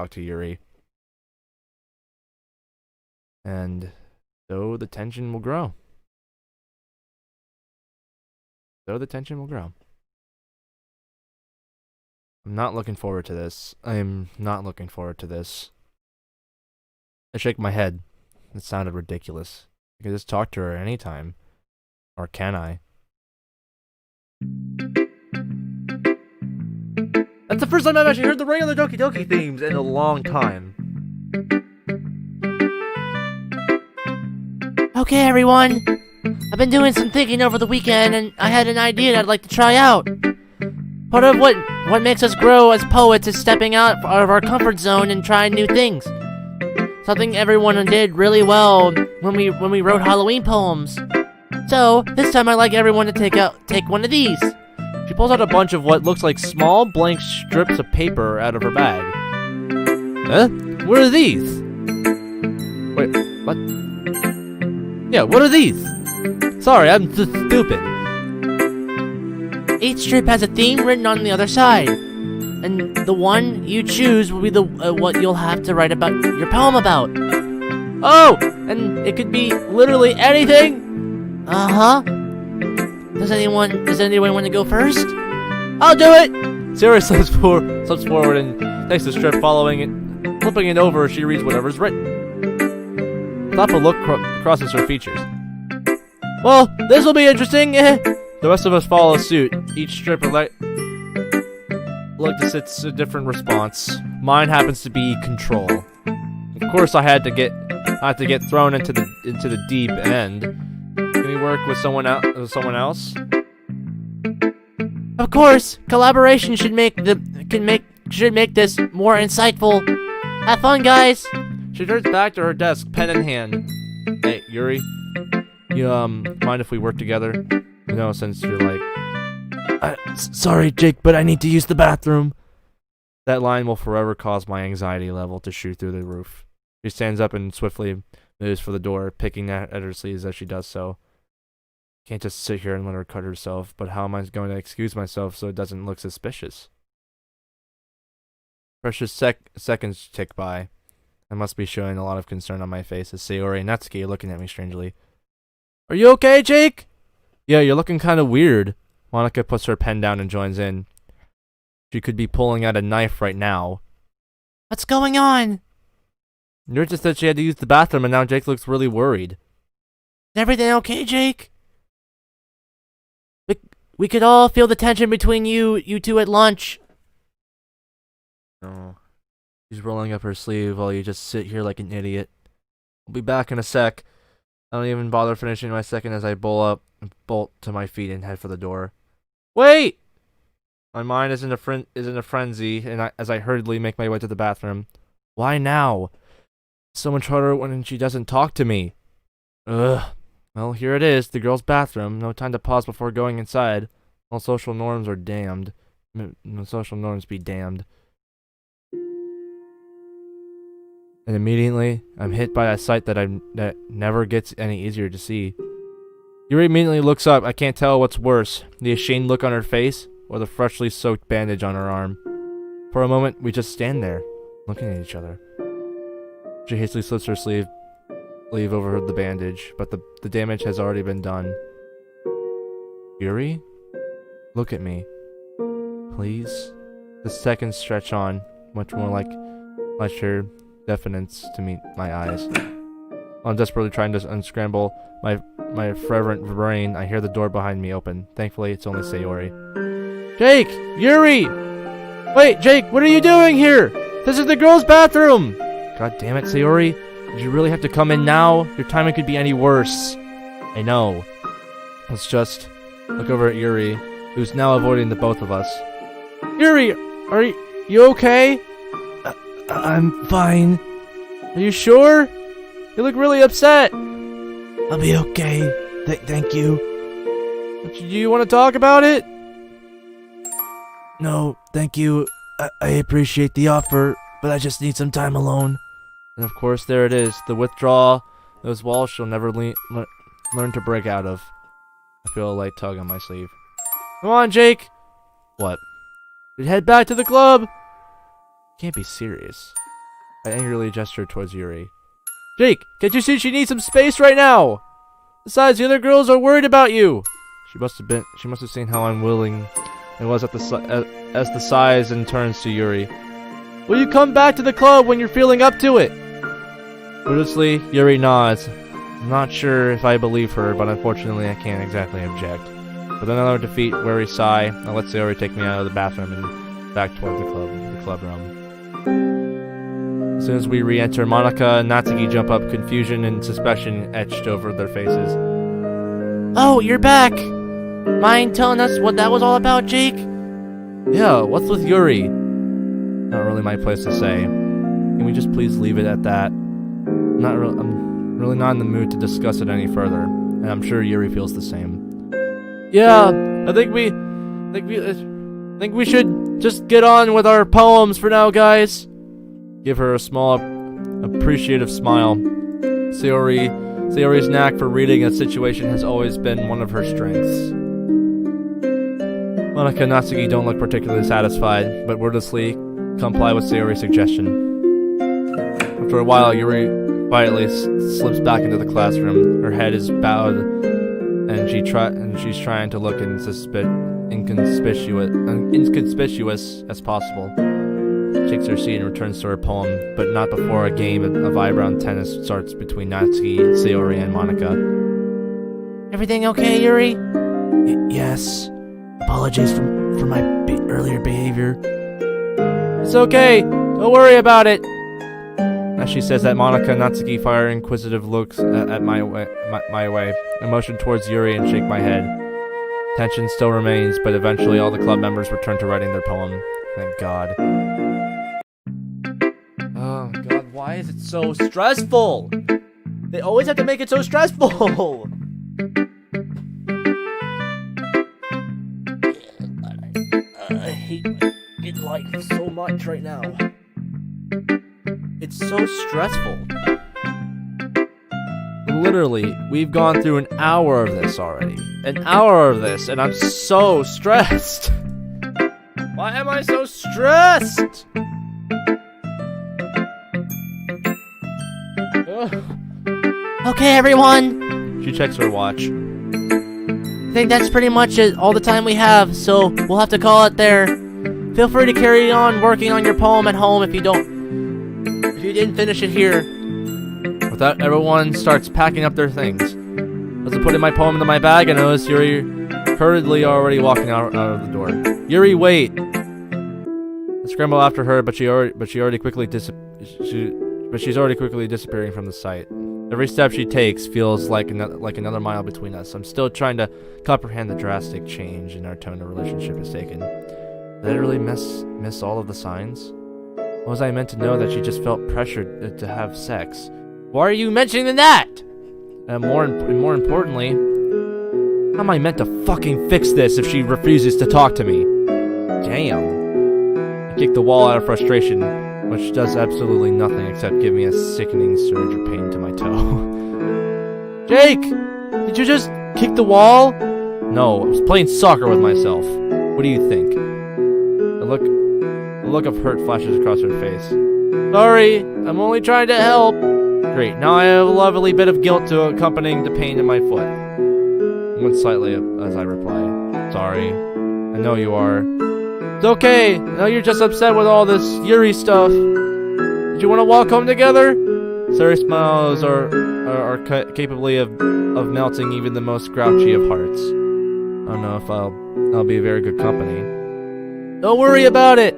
to Yuri. And so the tension will grow. I'm not looking forward to this. I am not looking forward to this. I shake my head. It sounded ridiculous. I could just talk to her anytime. Or can I? That's the first time I've actually heard the regular Doki Doki themes in a long time. Okay, everyone. I've been doing some thinking over the weekend, and I had an idea that I'd like to try out. Part of what makes us grow as poets is stepping out of our comfort zone and trying new things. Something everyone did really well when we wrote Halloween poems. So this time I'd like everyone to take one of these. She pulls out a bunch of what looks like small blank strips of paper out of her bag. Huh? What are these? Wait, what? Yeah, what are these? Sorry, I'm just stupid. Each strip has a theme written on the other side, and the one you choose will be the what you'll have to write about your poem about. Oh, and it could be literally anything. Uh-huh. Does anyone want to go first? I'll do it. Sarah slips forward and takes the strip, following it. Flipping it over, she reads whatever's written. A thoughtful look crosses her features. Well, this will be interesting. The rest of us follow suit. Each strip elicits a different response. Mine happens to be control. Of course, I had to get thrown into the deep end. Can we work with someone else? Of course, collaboration should make this more insightful. Have fun, guys. She turns back to her desk, pen in hand. Hey, Yuri, you mind if we work together? You know, since you're like, Sorry, Jake, but I need to use the bathroom. that line will forever cause my anxiety level to shoot through the roof. She stands up and swiftly moves for the door, picking at her sleeves as she does so. Can't just sit here and let her cut herself, but how am I going to excuse myself so it doesn't look suspicious? Precious seconds tick by. I must be showing a lot of concern on my face as Sayori and Natsuki are looking at me strangely. Are you okay, Jake? Yeah, you're looking kind of weird. Monica puts her pen down and joins in. She could be pulling out a knife right now. What's going on? You're just said she had to use the bathroom and now Jake looks really worried. Is everything okay, Jake? We could all feel the tension between you two at lunch. Oh. She's rolling up her sleeve while you just sit here like an idiot. I'll be back in a sec. I don't even bother finishing my second as I bolt to my feet and head for the door. Wait! My mind is in a frenzy, and as I hurriedly make my way to the bathroom. Why now? So much harder when she doesn't talk to me. Ugh. Well, here it is, the girl's bathroom. No time to pause before going inside. All social norms are damned. Social norms be damned. And immediately, I'm hit by a sight that never gets any easier to see. Yuri immediately looks up. I can't tell what's worse, the ashamed look on her face or the freshly soaked bandage on her arm. For a moment, we just stand there, looking at each other. She hastily slips her sleeve over the bandage, but the damage has already been done. Yuri? Look at me. Please? The seconds stretch on, much more like sheer deafenance to meet my eyes. While I'm desperately trying to unscramble my fervent brain, I hear the door behind me open. Thankfully, it's only Sayori. Jake! Yuri! Wait, Jake, what are you doing here? This is the girls' bathroom! God damn it, Sayori. Did you really have to come in now? Your timing could be any worse. I know. Let's just look over at Yuri, who's now avoiding the both of us. Yuri! Are you okay? I'm fine. Are you sure? You look really upset. I'll be okay. Thank you. Do you want to talk about it? No, thank you. I appreciate the offer, but I just need some time alone. And of course, there it is. The withdrawal. Those walls she'll never learn to break out of. I feel a light tug on my sleeve. Come on, Jake. What? We'd head back to the club. Can't be serious. I angrily gestured towards Yuri. Jake, can't you see she needs some space right now? Besides, the other girls are worried about you. She must have seen how unwilling it was as the sighs and turns to Yuri. Will you come back to the club when you're feeling up to it? Wordlessly, Yuri nods. I'm not sure if I believe her, but unfortunately I can't exactly object. With another defeat, weary sigh, I let Sayori take me out of the bathroom and back toward the club room. As soon as we re-enter, Monica and Natsuki jump up, confusion and suspicion etched over their faces. Oh, you're back! Mind telling us what that was all about, Jake? Yeah, what's with Yuri? Not really my place to say. Can we just please leave it at that? I'm really not in the mood to discuss it any further, and I'm sure Yuri feels the same. Yeah, I think we should just get on with our poems for now, guys. Give her a small, appreciative smile. Sayori's knack for reading a situation has always been one of her strengths. Monica and Natsuki don't look particularly satisfied, but wordlessly comply with Sayori's suggestion. After a while, Yuri quietly slips back into the classroom. Her head is bowed, and she's trying to look inconspicuous as possible. takes her seat and returns to her poem, but not before a game of eyebrow tennis starts between Natsuki, Sayori, and Monica. Everything okay, Yuri? Yes. Apologies for my earlier behavior. It's okay. Don't worry about it. As she says that, Monica and Natsuki fire inquisitive looks at my way. I motion towards Yuri and shake my head. Tension still remains, but eventually all the club members return to writing their poem. Thank God. Oh God, why is it so stressful? They always have to make it so stressful. I hate my life so much right now. It's so stressful. Literally, we've gone through an hour of this already. An hour of this, and I'm so stressed. Why am I so stressed? Ugh. Okay, everyone. She checks her watch. I think that's pretty much it, all the time we have, so we'll have to call it there. Feel free to carry on working on your poem at home if you didn't finish it here. With that, everyone starts packing up their things. As I put in my poem into my bag, I notice Yuri hurriedly already walking out of the door. Yuri, wait! I scramble after her, but she's already quickly disappearing from the sight. Every step she takes feels like another mile between us. I'm still trying to comprehend the drastic change in our tone the relationship has taken. Did I really miss all of the signs? Or was I meant to know that she just felt pressured to have sex? Why are you mentioning that? And more importantly, how am I meant to fucking fix this if she refuses to talk to me? Damn. I kick the wall out of frustration, which does absolutely nothing except give me a sickening surge of pain to my toe. Jake! Did you just kick the wall? No, I was playing soccer with myself. What do you think? A look of hurt flashes across her face. Sorry, I'm only trying to help. Great, now I have a lovely bit of guilt to accompanying the pain in my foot. I went slightly as I reply. Sorry, I know you are. It's okay, I know you're just upset with all this Yuri stuff. Did you want to walk home together? Sarah's smiles are capably of melting even the most grouchy of hearts. I don't know if I'll be a very good company. Don't worry about it.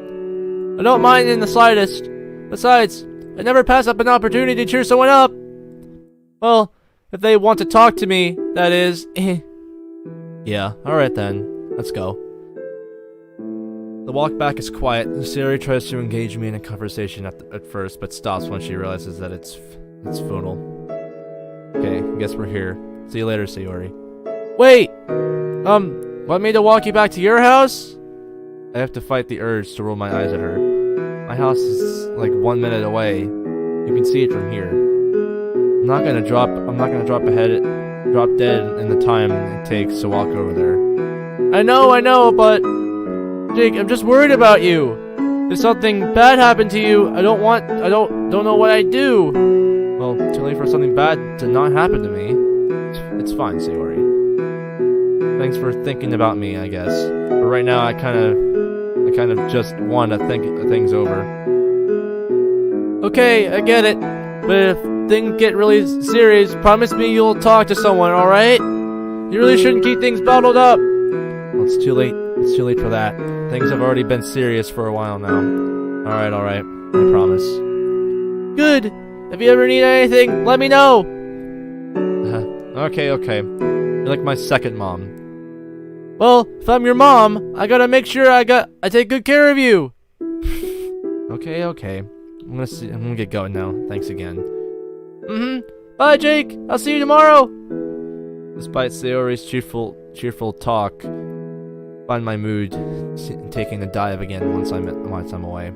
I don't mind in the slightest. Besides, I never pass up an opportunity to cheer someone up. Well, if they want to talk to me, that is. Yeah, alright then. Let's go. The walk back is quiet. Siri tries to engage me in a conversation at first, but stops when she realizes that it's futile. Okay, guess we're here. See you later, Sayori. Wait! Want me to walk you back to your house? I have to fight the urge to roll my eyes at her. My house is like 1 minute away. You can see it from here. I'm not gonna drop dead in the time it takes to walk over there. I know, but Jake, I'm just worried about you. If something bad happened to you, I don't know what I'd do. Well, too late for something bad to not happen to me. It's fine, Sayori. Thanks for thinking about me, I guess. But right now, I kind of just want to think things over. Okay, I get it. But if things get really serious, promise me you'll talk to someone, alright? You really shouldn't keep things bottled up. Well, it's too late. It's too late for that. Things have already been serious for a while now. Alright. I promise. Good. If you ever need anything, let me know. Okay. You're like my second mom. Well, if I'm your mom, I gotta make sure I take good care of you. Okay. I'm gonna get going now. Thanks again. Bye, Jake. I'll see you tomorrow. Despite Sayori's cheerful talk, I find my mood taking a dive again once I'm away.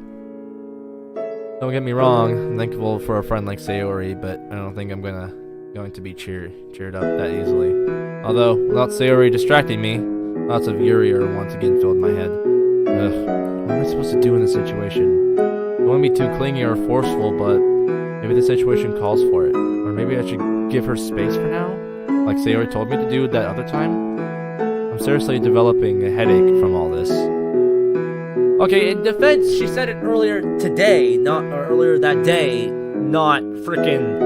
Don't get me wrong. I'm thankful for a friend like Sayori, but I don't think I'm going to be cheered up that easily. Although, without Sayori distracting me, thoughts of Yuri are once again filled my head. Ugh, what am I supposed to do in this situation? I don't want to be too clingy or forceful, but maybe the situation calls for it. Or maybe I should give her space for now? Like Sayori told me to do that other time? I'm seriously developing a headache from all this. Okay, in defense, she said it earlier today, not or earlier that day, not freaking.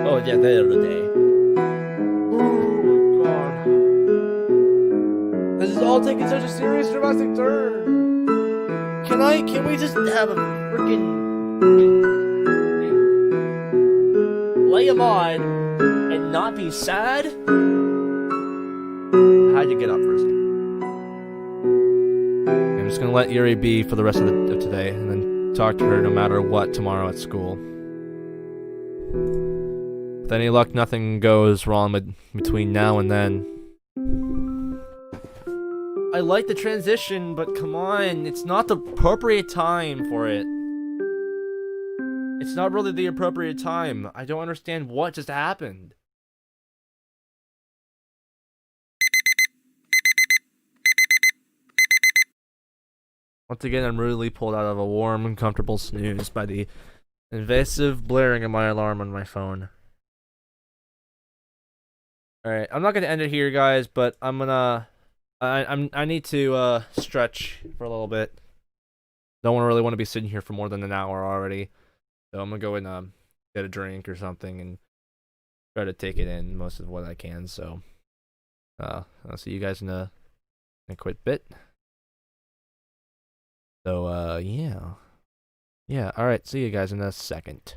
Oh yeah, the other day. Oh god, this is all taking such a serious, dramatic turn. Can we just have a freaking lay him on and not be sad? I had to get up for a second. I'm just gonna let Yuri be for the rest of today, and then talk to her no matter what tomorrow at school. With any luck, nothing goes wrong between now and then. I like the transition, but come on, it's not the appropriate time for it. It's not really the appropriate time. I don't understand what just happened. Once again, I'm really pulled out of a warm and comfortable snooze by the invasive blaring of my alarm on my phone. Alright, I'm not gonna end it here, guys, but I'm gonna... I need to stretch for a little bit. Don't really want to be sitting here for more than an hour already. So I'm gonna go and get a drink or something and try to take it in most of what I can. So I'll see you guys in a quick bit. So yeah, all right, see you guys in a second.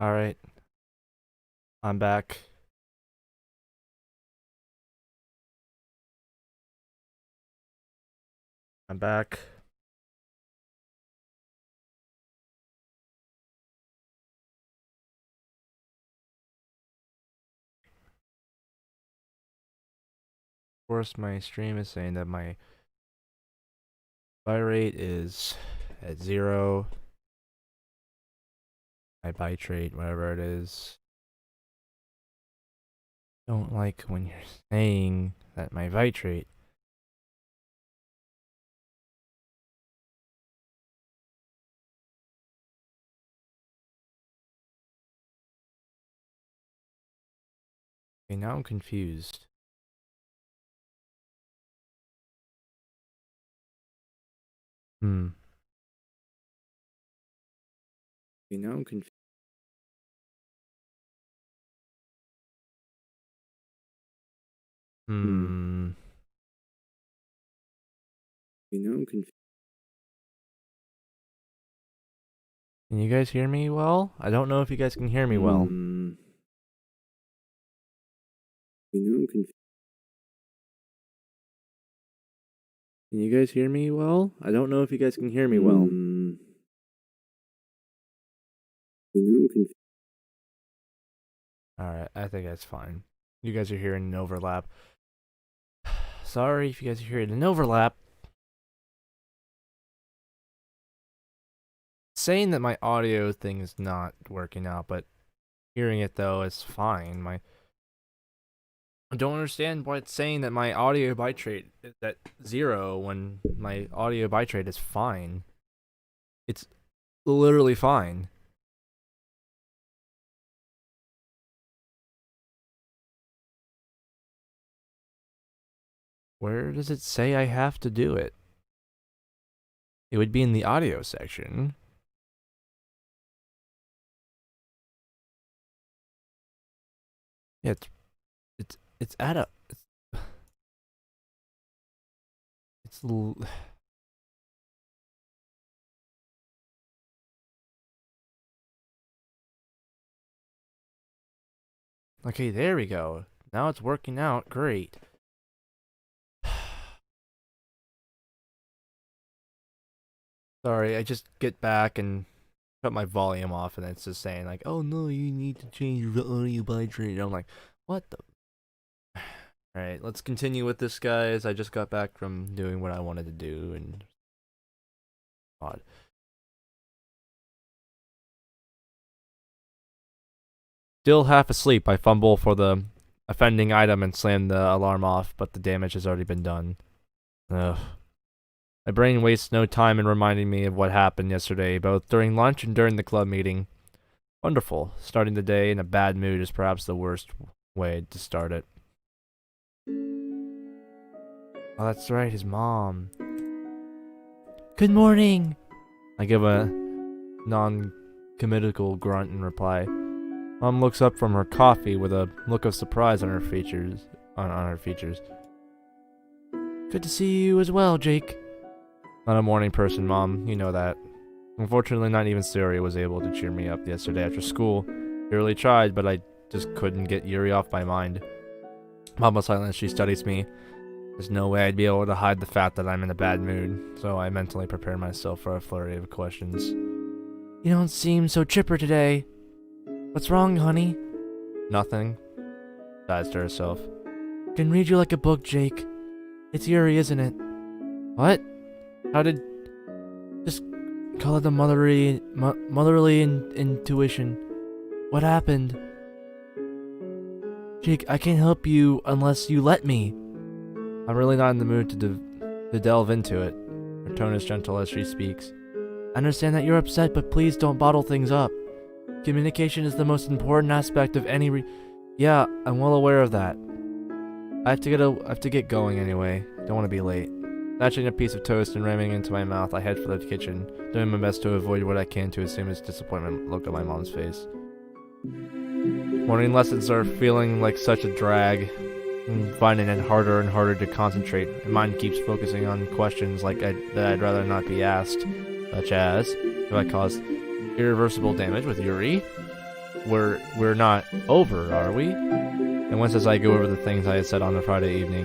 Alright. I'm back. I'm back. Of course, my stream is saying that my bitrate is at 0. My bitrate, whatever it is. Don't like when you're saying that my bitrate. Okay, now I'm confused. Okay, now I'm confused. Okay, now I'm confused. Can you guys hear me well? I don't know if you guys can hear me well. Okay, now I'm confused. Can you guys hear me well? I don't know if you guys can hear me well. Alright, I think that's fine. You guys are hearing an overlap. Sorry if you guys are hearing an overlap. Saying that my audio thing is not working out, but hearing it though is fine. I don't understand why it's saying that my audio bitrate is at 0 when my audio bitrate is fine. It's literally fine. Where does it say I have to do it? It would be in the audio section. Yeah, it's at a it's okay, there we go. Now it's working out great. Sorry, I just get back and cut my volume off and it's just saying like, oh no, you need to change your audio bitrate. I'm like, what the? Alright, let's continue with this, guys. I just got back from doing what I wanted to do and odd. Still half asleep, I fumble for the offending item and slam the alarm off, but the damage has already been done. Ugh. My brain wastes no time in reminding me of what happened yesterday, both during lunch and during the club meeting. Wonderful. Starting the day in a bad mood is perhaps the worst way to start it. Oh, that's right, his mom. Good morning! I give a non-committal grunt in reply. Mom looks up from her coffee with a look of surprise on her features. Good to see you as well, Jake. Not a morning person, Mom. You know that. Unfortunately, not even Siri was able to cheer me up yesterday after school. I really tried, but I just couldn't get Yuri off my mind. Mom was silent as she studies me. There's no way I'd be able to hide the fact that I'm in a bad mood, so I mentally prepared myself for a flurry of questions. You don't seem so chipper today. What's wrong, honey? Nothing. Sighs to herself. I can read you like a book, Jake. It's Yuri, isn't it? What? How did... Just call it the motherly intuition. What happened? Jake, I can't help you unless you let me. I'm really not in the mood to delve into it. Her tone is gentle as she speaks. I understand that you're upset, but please don't bottle things up. Communication is the most important aspect of any Yeah, I'm well aware of that. I have to get going anyway. Don't want to be late. Snatching a piece of toast and ramming it into my mouth, I head for the kitchen, doing my best to avoid what I can to assume is disappointment look on my mom's face. Morning lessons are feeling like such a drag. I'm finding it harder and harder to concentrate. My mind keeps focusing on questions that I'd rather not be asked, such as, have I caused irreversible damage with Yuri? we're not over, are we? And once as I go over the things I had said on the Friday evening,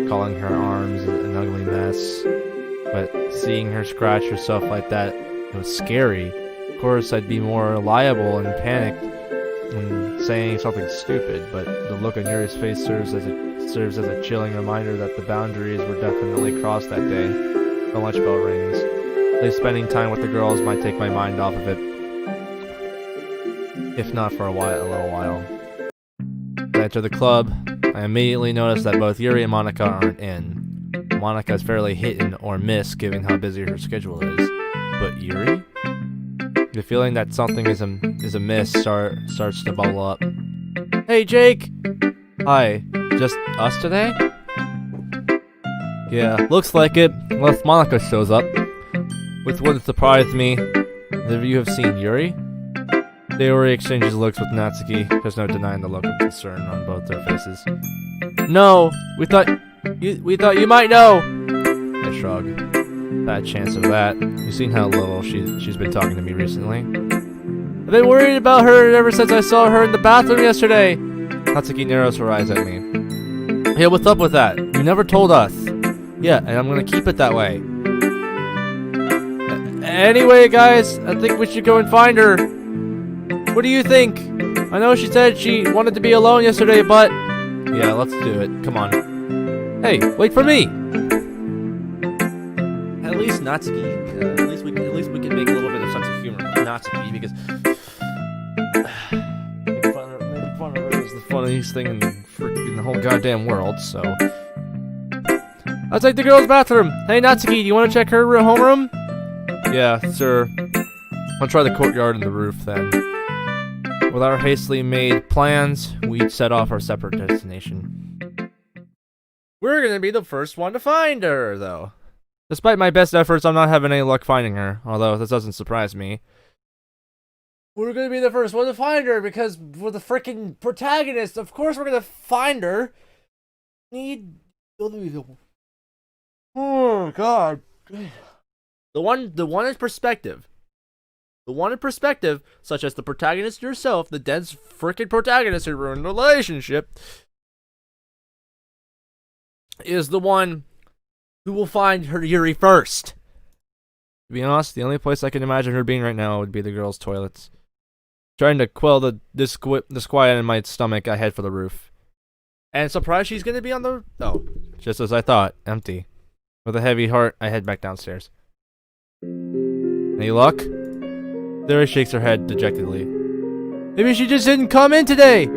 calling her arms an ugly mess, but seeing her scratch herself like that, it was scary. Of course, I'd be more liable and panicked when saying something stupid, but the look on Yuri's face serves as a chilling reminder that the boundaries were definitely crossed that day. The lunch bell rings. At least spending time with the girls might take my mind off of it. If not for a little while. When I enter the club, I immediately notice that both Yuri and Monica aren't in. Monica is fairly hit or miss given how busy her schedule is. But Yuri? The feeling that something is amiss starts to bubble up. Hey Jake! Hi, just us today? Yeah, looks like it, unless Monica shows up. Which wouldn't surprise me. Either of you have seen Yuri? Yuri exchanges looks with Natsuki. There's no denying the look of concern on both their faces. No, we thought you might know. I shrug. Bad chance of that. You've seen how little she's been talking to me recently. I've been worried about her ever since I saw her in the bathroom yesterday. Natsuki narrows her eyes at me. Yeah, what's up with that? You never told us. Yeah, and I'm gonna keep it that way. Anyway, guys, I think we should go and find her. What do you think? I know she said she wanted to be alone yesterday, but... Yeah, let's do it. Come on. Hey, wait for me! At least Natsuki, at least we can make a little bit of sense of humor with Natsuki, because... making fun of her is the funniest thing in the whole goddamn world, so... I'll take the girls' bathroom. Hey, Natsuki, do you want to check her homeroom? Yeah, sir. I'll try the courtyard and the roof, then. With our hastily made plans, we each set off our separate destination. We're gonna be the first one to find her, though. Despite my best efforts, I'm not having any luck finding her, although this doesn't surprise me. We're gonna be the first one to find her because we're the freaking protagonist. Of course we're gonna find her. Oh, God. The one in perspective. The one in perspective, such as the protagonist yourself, the dense frickin' protagonist who ruined the relationship, is the one who will find her Yuri first. To be honest, the only place I can imagine her being right now would be the girls' toilets. Trying to quell the disquiet in my stomach, I head for the roof. And surprised she's gonna be on the... Oh, just as I thought, empty. With a heavy heart, I head back downstairs. Any luck? Yuri shakes her head dejectedly. Maybe she just didn't come in today!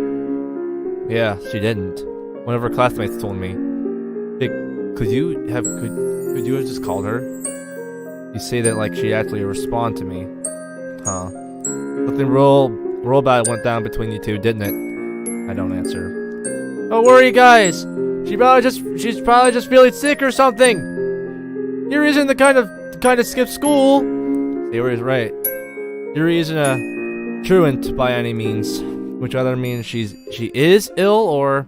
Yeah, she didn't. One of her classmates told me. Hey, could you have just called her? You say that like she'd actually respond to me. Huh. Something real bad went down between you two, didn't it? I don't answer. Don't worry, guys! She's probably just feeling sick or something! Yuri isn't the kind of skip school! Yuri's right. Yuri isn't a truant by any means, which either means she is ill or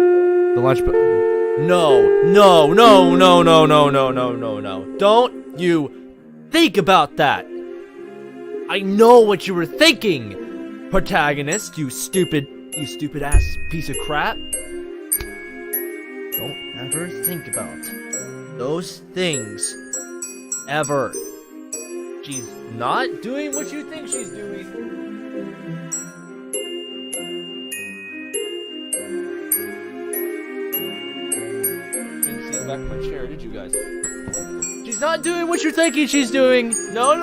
the lunch. No. Don't you think about that. I know what you were thinking, protagonist. You stupid ass piece of crap. Don't ever think about those things ever. She's not doing what you think she's doing. Didn't see the back of my chair, did you guys? She's not doing what you're thinking she's doing. No.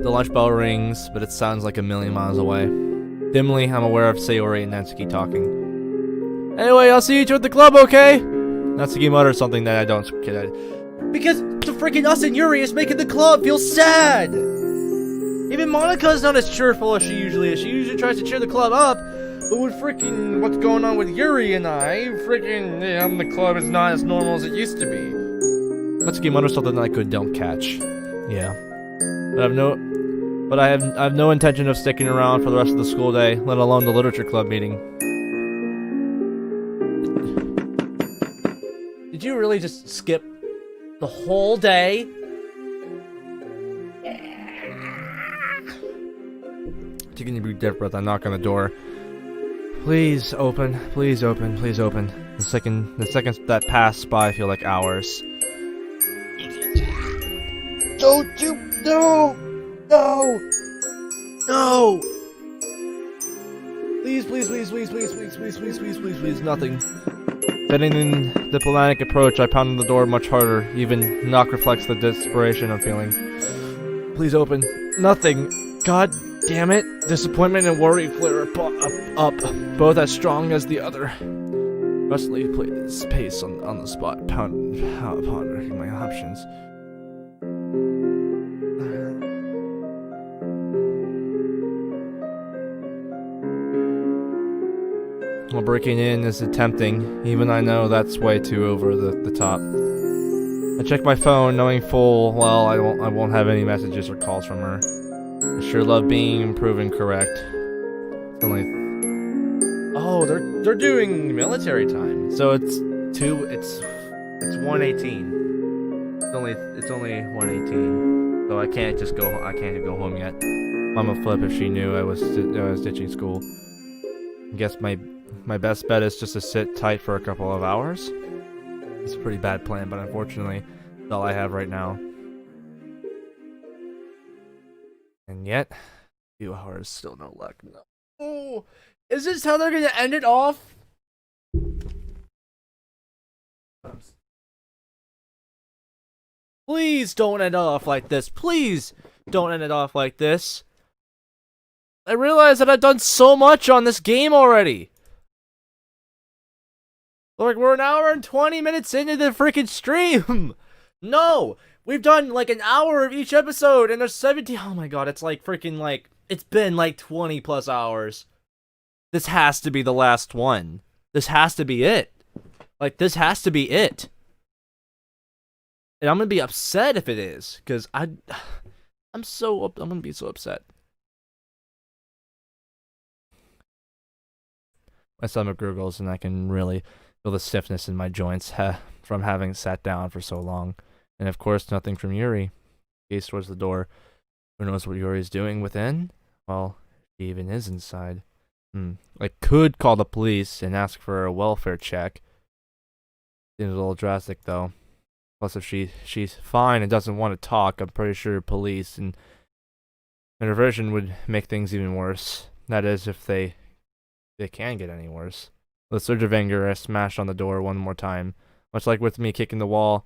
The lunch bell rings, but it sounds like a million miles away. Dimly, I'm aware of Sayori and Natsuki talking. Anyway, I'll see you two at the club, okay? Natsuki mutters something that I don't get at. Because the freaking us and Yuri is making the club feel sad! Even Monica's not as cheerful as she usually is. She usually tries to cheer the club up, but with freaking what's going on with Yuri and I, the club is not as normal as it used to be. Natsuki mutters something that I don't catch. Yeah. But I have no intention of sticking around for the rest of the school day, let alone the literature club meeting. Did you really just skip The whole day? Taking a deep breath, I knock on the door. Please open, please open, please open. The seconds that pass by feel like hours. Don't you, no! Please, nothing. Bending in diplomatic approach, I pound on the door much harder. Even knock reflects the desperation I'm feeling. Please open. Nothing. God damn it. Disappointment and worry flare up, both as strong as the other. Rustily played this pace on the spot, pondering my options. While breaking in is tempting, even I know that's way too over the top. I check my phone, knowing full well I won't have any messages or calls from her. I sure love being proven correct. It's only... Oh, they're doing military time. So it's 1:18. It's only 1:18. So I can't go home yet. Mama flip if she knew I was ditching school. I guess my best bet is just to sit tight for a couple of hours. It's a pretty bad plan, but unfortunately, it's all I have right now. And yet, a few hours, still no luck. No. Oh, is this how they're gonna end it off? Please don't end it off like this. Please don't end it off like this. I realize that I've done so much on this game already. Like, we're an hour and 20 minutes into the freaking stream. No, we've done like an hour of each episode, and there's 17. Oh my god, it's like freaking like, it's been like 20 plus hours. This has to be the last one. This has to be it. Like, this has to be it. And I'm gonna be upset if it is, because I'm gonna be so upset. My stomach gurgles, and I can really feel the stiffness in my joints from having sat down for so long. And of course, nothing from Yuri. Gaze towards the door. Who knows what Yuri's doing within? Well, if he even is inside. I could call the police and ask for a welfare check. Seems a little drastic, though. Plus, if she's fine and doesn't want to talk, I'm pretty sure police and intervention would make things even worse. That is, if they can get any worse. With a surge of anger, I smash on the door one more time. Much like with me kicking the wall,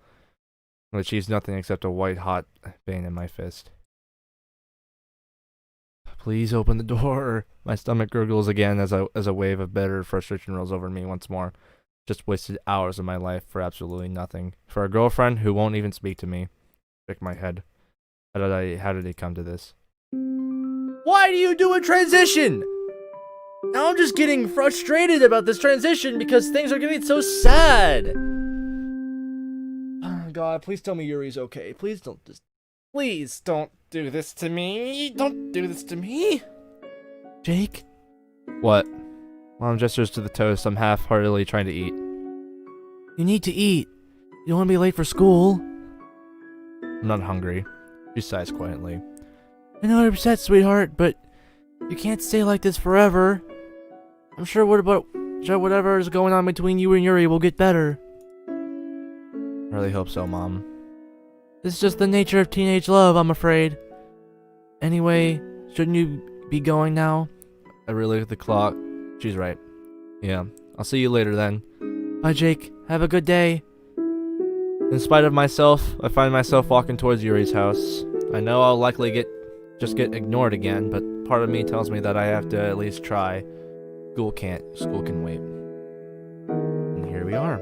it achieves nothing except a white-hot pain in my fist. Please open the door. My stomach gurgles again as a wave of bitter frustration rolls over me once more. Just wasted hours of my life for absolutely nothing. For a girlfriend who won't even speak to me. Shake my head. How did it come to this? Why do you do a transition? Now I'm just getting frustrated about this transition because things are getting so sad. Oh god, please tell me Yuri's okay. Please don't do this to me. Don't do this to me. Jake? What? Mom gestures to the toast I'm half-heartedly trying to eat. You need to eat. You don't want to be late for school. I'm not hungry. She sighs quietly. I know you're upset, sweetheart, but you can't stay like this forever. I'm sure whatever is going on between you and Yuri will get better. I really hope so, Mom. This is just the nature of teenage love, I'm afraid. Anyway, shouldn't you be going now? I really look at the clock. She's right. Yeah, I'll see you later then. Bye, Jake. Have a good day. In spite of myself, I find myself walking towards Yuri's house. I know I'll likely just get ignored again, but part of me tells me that I have to at least try. School can wait. And here we are.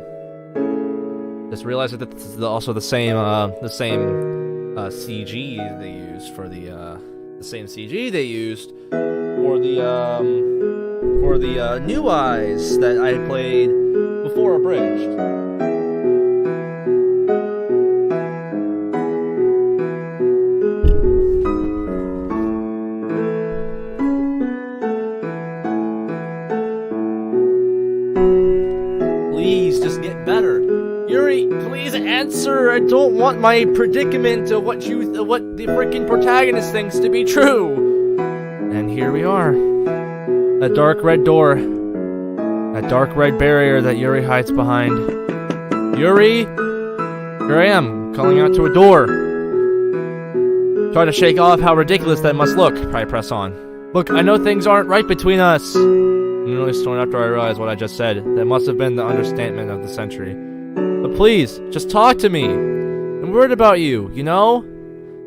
Just realized that this is also the same CG they used for the same CG they used for the New Eyes that I played before Abridged. Please, just get better. Yuri, please answer. I don't want my predicament of what the freaking protagonist thinks to be true. And here we are. A dark red door. That dark red barrier that Yuri hides behind. Yuri! Here I am, calling out to a door. Try to shake off how ridiculous that must look. Probably press on. Look, I know things aren't right between us. I'm nearly stormed after I realized what I just said. That must have been the understatement of the century. But please, just talk to me. I'm worried about you, you know?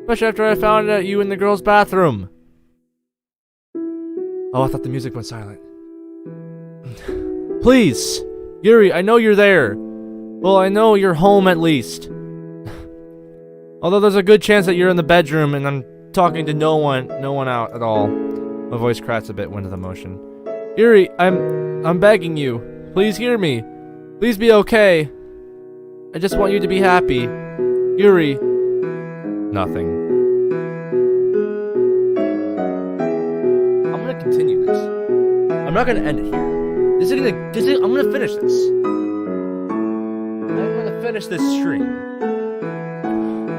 Especially after I found out you in the girls' bathroom. Oh, I thought the music went silent. Please! Yuri, I know you're there. Well, I know you're home at least. Although there's a good chance that you're in the bedroom and I'm talking to no one out at all. My voice cracks a bit with emotion. Yuri, I'm begging you. Please hear me. Please be okay. I just want you to be happy. Yuri. Nothing. I'm gonna continue this. I'm not gonna end it here. I'm gonna finish this. I'm gonna finish this stream.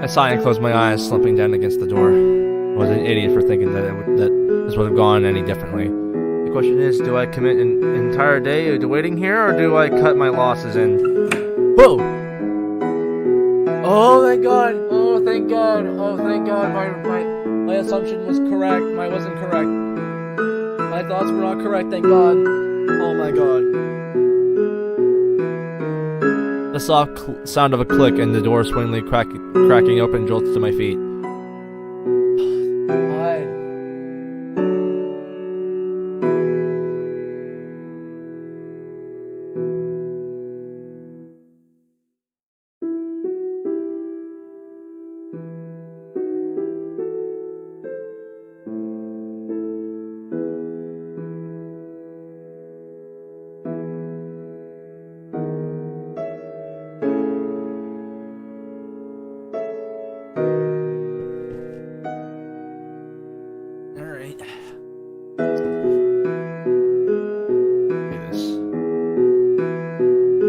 I sighed and closed my eyes, slumping down against the door. I was an idiot for thinking that this would have gone any differently. The question is, do I commit an entire day to waiting here, or do I cut my losses in? Whoa! Oh, thank God! Oh, thank God! Oh, thank God! My assumption was correct. Mine wasn't correct. My thoughts were not correct. Thank God. Oh my God. The soft sound of a click and the door swingingly cracking open jolts to my feet.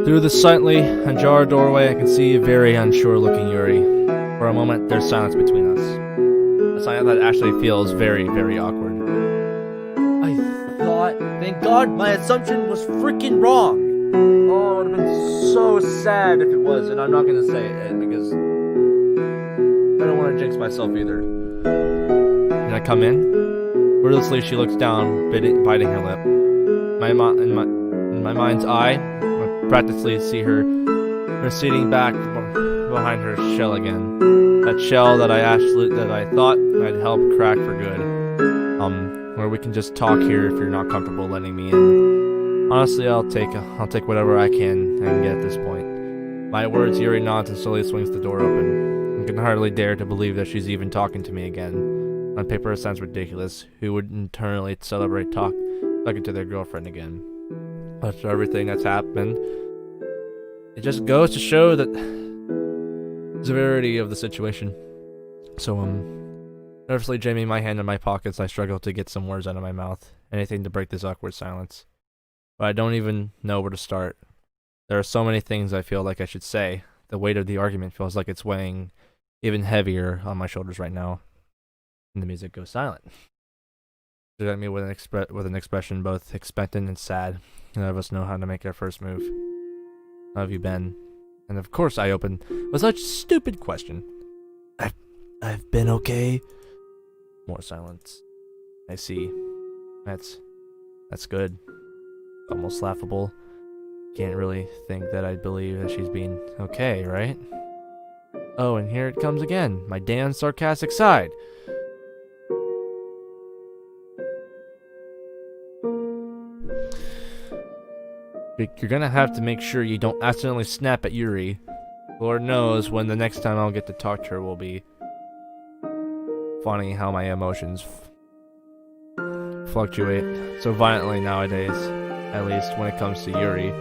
Through the slightly ajar doorway, I can see a very unsure-looking Yuri. For a moment, there's silence between us. A silence that actually feels very, very awkward. I thought, thank God, my assumption was freaking wrong. Oh, it would have been so sad if it was, and I'm not gonna say it because I don't want to jinx myself either. Can I come in? Wordlessly, she looks down, biting her lip. In my mind's eye, I practically see her receding back behind her shell again. That shell that I thought I'd help crack for good. Where we can just talk here if you're not comfortable letting me in. Honestly, I'll take whatever I can get at this point. My words, Yuri nods and slowly swings the door open. I can hardly dare to believe that she's even talking to me again. On paper, it sounds ridiculous. Who would internally celebrate talking to their girlfriend again? After everything that's happened, it just goes to show that the severity of the situation. So, nervously jamming my hand in my pockets, I struggle to get some words out of my mouth. Anything to break this awkward silence. But I don't even know where to start. There are so many things I feel like I should say. The weight of the argument feels like it's weighing even heavier on my shoulders right now. And the music goes silent. She looked at me with an expression both expectant and sad. None of us know how to make our first move. How have you been? And of course I opened with such a stupid question. I've been okay. More silence. I see. That's good. Almost laughable. Can't really think that I believe that she's being okay, right? Oh, and here it comes again. My damn sarcastic side. You're gonna have to make sure you don't accidentally snap at Yuri. Lord knows when the next time I'll get to talk to her will be. Funny how my emotions fluctuate so violently nowadays, at least when it comes to Yuri.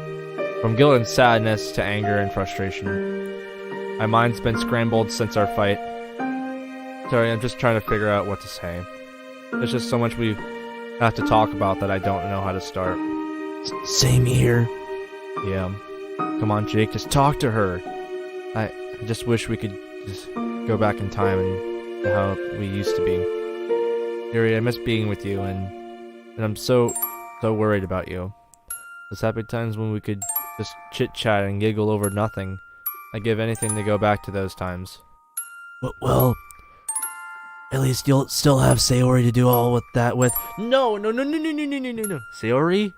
From guilt and sadness to anger and frustration. My mind's been scrambled since our fight. Sorry, I'm just trying to figure out what to say. There's just so much we have to talk about that I don't know how to start. Same here. Yeah. Come on, Jake, just talk to her. I just wish we could just go back in time and to how we used to be. Yuri, I miss being with you, and I'm so worried about you. Those happy times when we could just chit-chat and giggle over nothing. I'd give anything to go back to those times. Well, at least you'll still have Sayori to do all with that with. No. Sayori?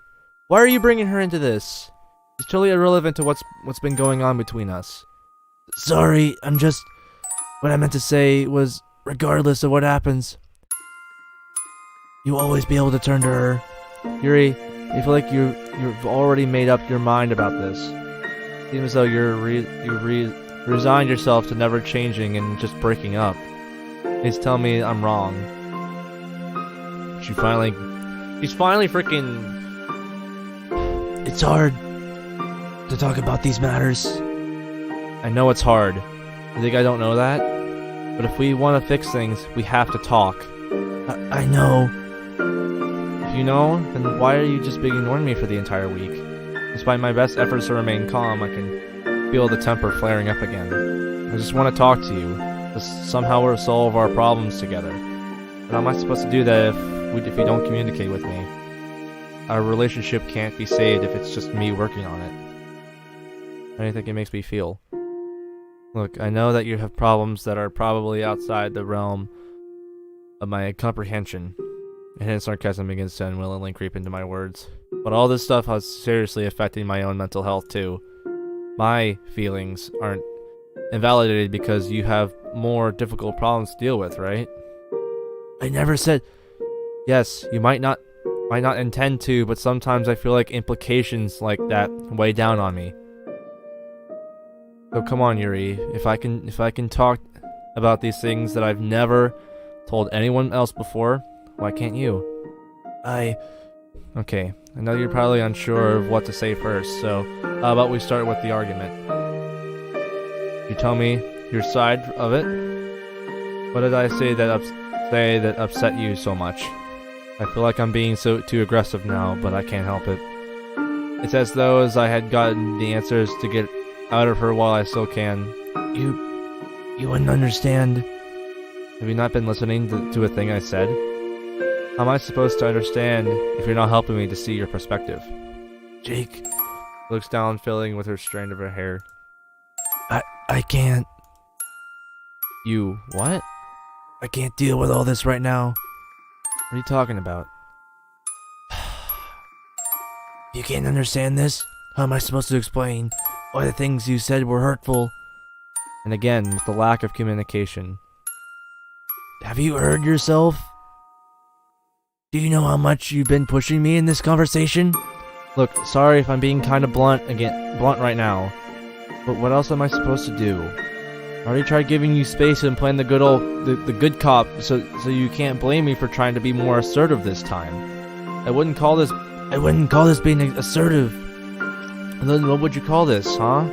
Why are you bringing her into this? It's totally irrelevant to what's been going on between us. Sorry, what I meant to say was, regardless of what happens, you'll always be able to turn to her. Yuri, I feel like you've already made up your mind about this. It seems as though you resigned yourself to never changing and just breaking up. Please tell me I'm wrong. She's finally freaking... It's hard to talk about these matters. I know it's hard. You think I don't know that? But if we want to fix things, we have to talk. I know. If you know, then why are you just ignoring me for the entire week? Despite my best efforts to remain calm, I can feel the temper flaring up again. I just want to talk to you. Just somehow resolve our problems together. But how am I supposed to do that if you don't communicate with me? Our relationship can't be saved if it's just me working on it. How do you think it makes me feel? Look, I know that you have problems that are probably outside the realm of my comprehension. A hidden sarcasm begins to unwillingly creep into my words. But all this stuff is seriously affecting my own mental health too. My feelings aren't invalidated because you have more difficult problems to deal with, right? I never said... Yes, you might not intend to, but sometimes I feel like implications like that weigh down on me. So come on, Yuri. If I can talk about these things that I've never told anyone else before, why can't you? Okay, I know you're probably unsure of what to say first, so how about we start with the argument? You tell me your side of it? What did I say that upset you so much? I feel like I'm being too aggressive now, but I can't help it. It's as though I had gotten the answers to get out of her while I still can. You wouldn't understand. Have you not been listening to a thing I said? How am I supposed to understand if you're not helping me to see your perspective? Jake Looks down, filling with her strand of her hair. I can't. You what? I can't deal with all this right now. What are you talking about? You can't understand this? How am I supposed to explain why the things you said were hurtful? And again, with the lack of communication. Have you heard yourself? Do you know how much you've been pushing me in this conversation? Look, sorry if I'm being kind of blunt right now. But what else am I supposed to do? I already tried giving you space and playing the good cop, so you can't blame me for trying to be more assertive this time. I wouldn't call this being assertive. Then what would you call this, huh?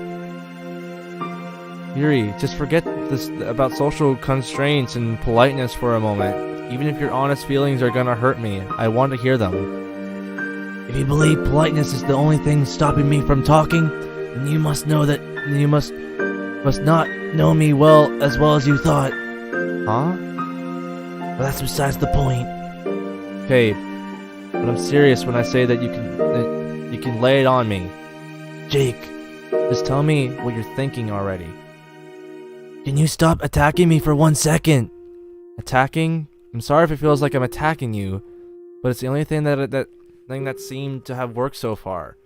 Yuri, just forget this about social constraints and politeness for a moment. Even if your honest feelings are gonna hurt me, I want to hear them. If you believe politeness is the only thing stopping me from talking, then you must know that you must not know me well as you thought. Huh? But that's besides the point. Okay, but I'm serious when I say that you can lay it on me. Jake, just tell me what you're thinking already. Can you stop attacking me for 1 second? Attacking? I'm sorry if it feels like I'm attacking you, but it's the only thing that seemed to have worked so far.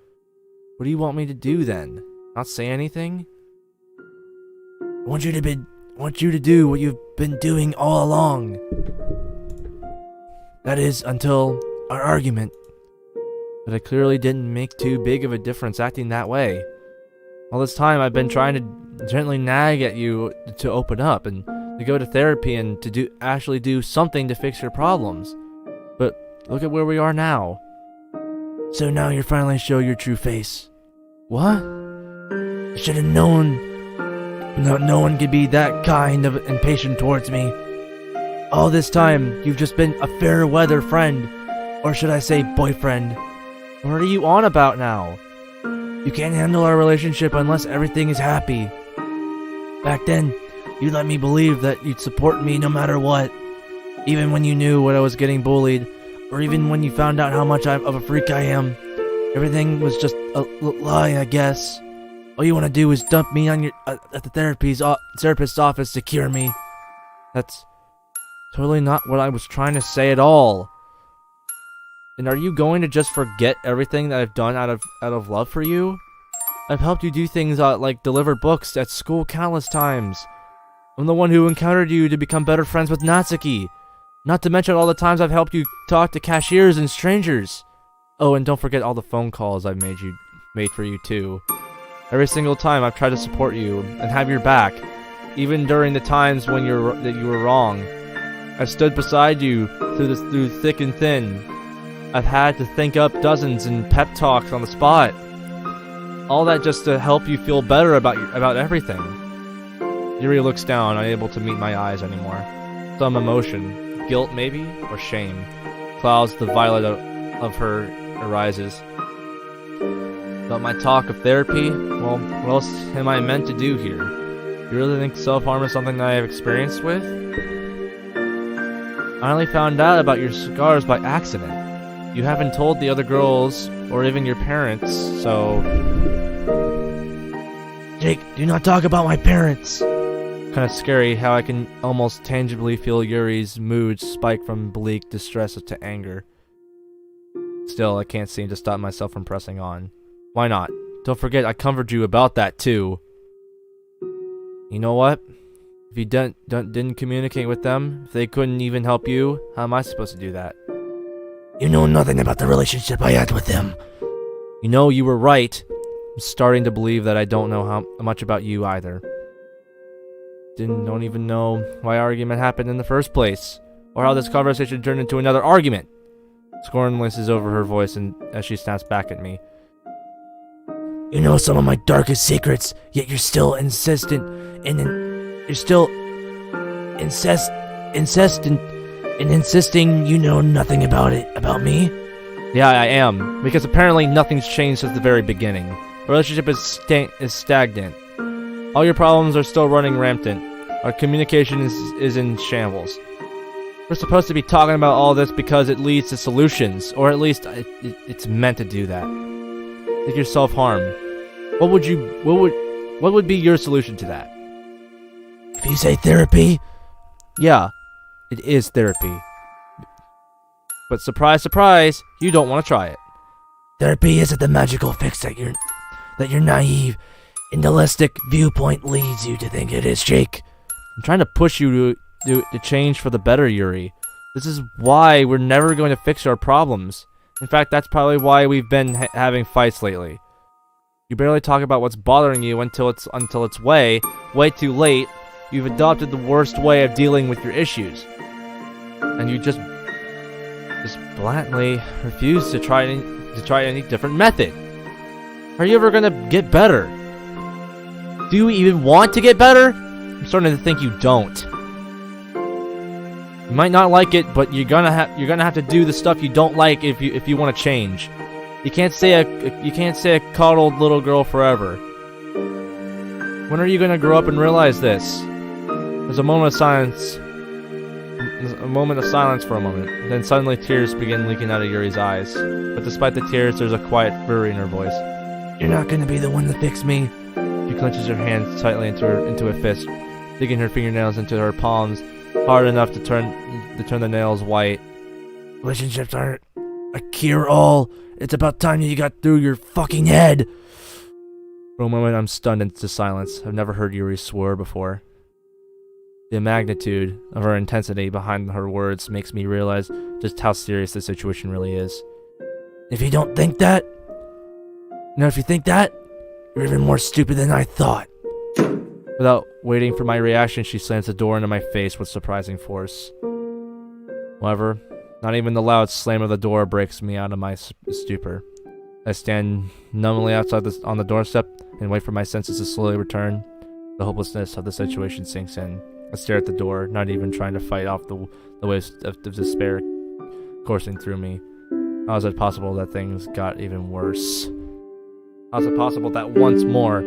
What do you want me to do then? Not say anything? I want you to do what you've been doing all along. That is, until our argument. But I clearly didn't make too big of a difference acting that way. All this time I've been trying to gently nag at you to open up and to go to therapy and to actually do something to fix your problems. But look at where we are now. So now you're finally showing your true face. What? I should have known. No one could be that kind of impatient towards me. All this time, you've just been a fair weather friend. Or should I say boyfriend? What are you on about now? You can't handle our relationship unless everything is happy. Back then, you let me believe that you'd support me no matter what. Even when you knew what I was getting bullied, or even when you found out how much of a freak I am. Everything was just a lie, I guess. All you want to do is dump me on at the therapist's office to cure me. That's totally not what I was trying to say at all. And are you going to just forget everything that I've done out of love for you? I've helped you do things like deliver books at school countless times. I'm the one who encountered you to become better friends with Natsuki. Not to mention all the times I've helped you talk to cashiers and strangers. Oh, and don't forget all the phone calls I've made for you too. Every single time I've tried to support you and have your back, even during the times when you were wrong. I've stood beside you through thick and thin. I've had to think up dozens and pep talks on the spot. All that just to help you feel better about everything. Yuri looks down, unable to meet my eyes anymore. Some emotion, guilt maybe, or shame, clouds the violet of her arises. About my talk of therapy, well, what else am I meant to do here? You really think self-harm is something that I have experience with? I only found out about your scars by accident. You haven't told the other girls, or even your parents, so... Jake, do not talk about my parents! Kinda scary how I can almost tangibly feel Yuri's mood spike from bleak distress to anger. Still, I can't seem to stop myself from pressing on. Why not? Don't forget I comforted you about that too. You know what? If you didn't communicate with them, if they couldn't even help you, how am I supposed to do that? You know nothing about the relationship I had with them. You know, you were right. I'm starting to believe that I don't know how much about you either. Don't even know why argument happened in the first place, or how this conversation turned into another argument. Scorn laces over her voice as she snaps back at me. You know some of my darkest secrets, yet you're still insistent in insisting you know nothing about me? Yeah, I am, because apparently nothing's changed since the very beginning. The relationship is stagnant. All your problems are still running rampant. Our communication is in shambles. We're supposed to be talking about all this because it leads to solutions, or at least it's meant to do that. Like your self-harm. What would be your solution to that? If you say therapy? Yeah, it is therapy. But surprise, surprise, you don't want to try it. Therapy isn't the magical fix that your naive, idealistic viewpoint leads you to think it is, Jake. I'm trying to push you to change for the better, Yuri. This is why we're never going to fix our problems. In fact, that's probably why we've been having fights lately. You barely talk about what's bothering you until it's way too late. You've adopted the worst way of dealing with your issues. And you just blatantly refuse to try any different method. Are you ever gonna get better? Do you even want to get better? I'm starting to think you don't. You might not like it, but you're gonna have to do the stuff you don't like if you want to change. You can't stay a coddled little girl forever. When are you gonna grow up and realize this? There's a moment of silence. For a moment. Then suddenly tears begin leaking out of Yuri's eyes. But despite the tears, there's a quiet fury in her voice. You're not gonna be the one to fix me. She clenches her hands tightly into a fist, digging her fingernails into her palms, hard enough to turn the nails white. Relationships aren't a cure-all. It's about time you got through your fucking head. For a moment, I'm stunned into silence. I've never heard Yuri swear before. The magnitude of her intensity behind her words makes me realize just how serious the situation really is. If you don't think that, if you think that, you're even more stupid than I thought. Without waiting for my reaction, she slams the door into my face with surprising force. However, not even the loud slam of the door breaks me out of my stupor. I stand numbly outside on the doorstep and wait for my senses to slowly return. The hopelessness of the situation sinks in. I stare at the door, not even trying to fight off the waves of despair coursing through me. How is it possible that things got even worse? How's it possible that once more,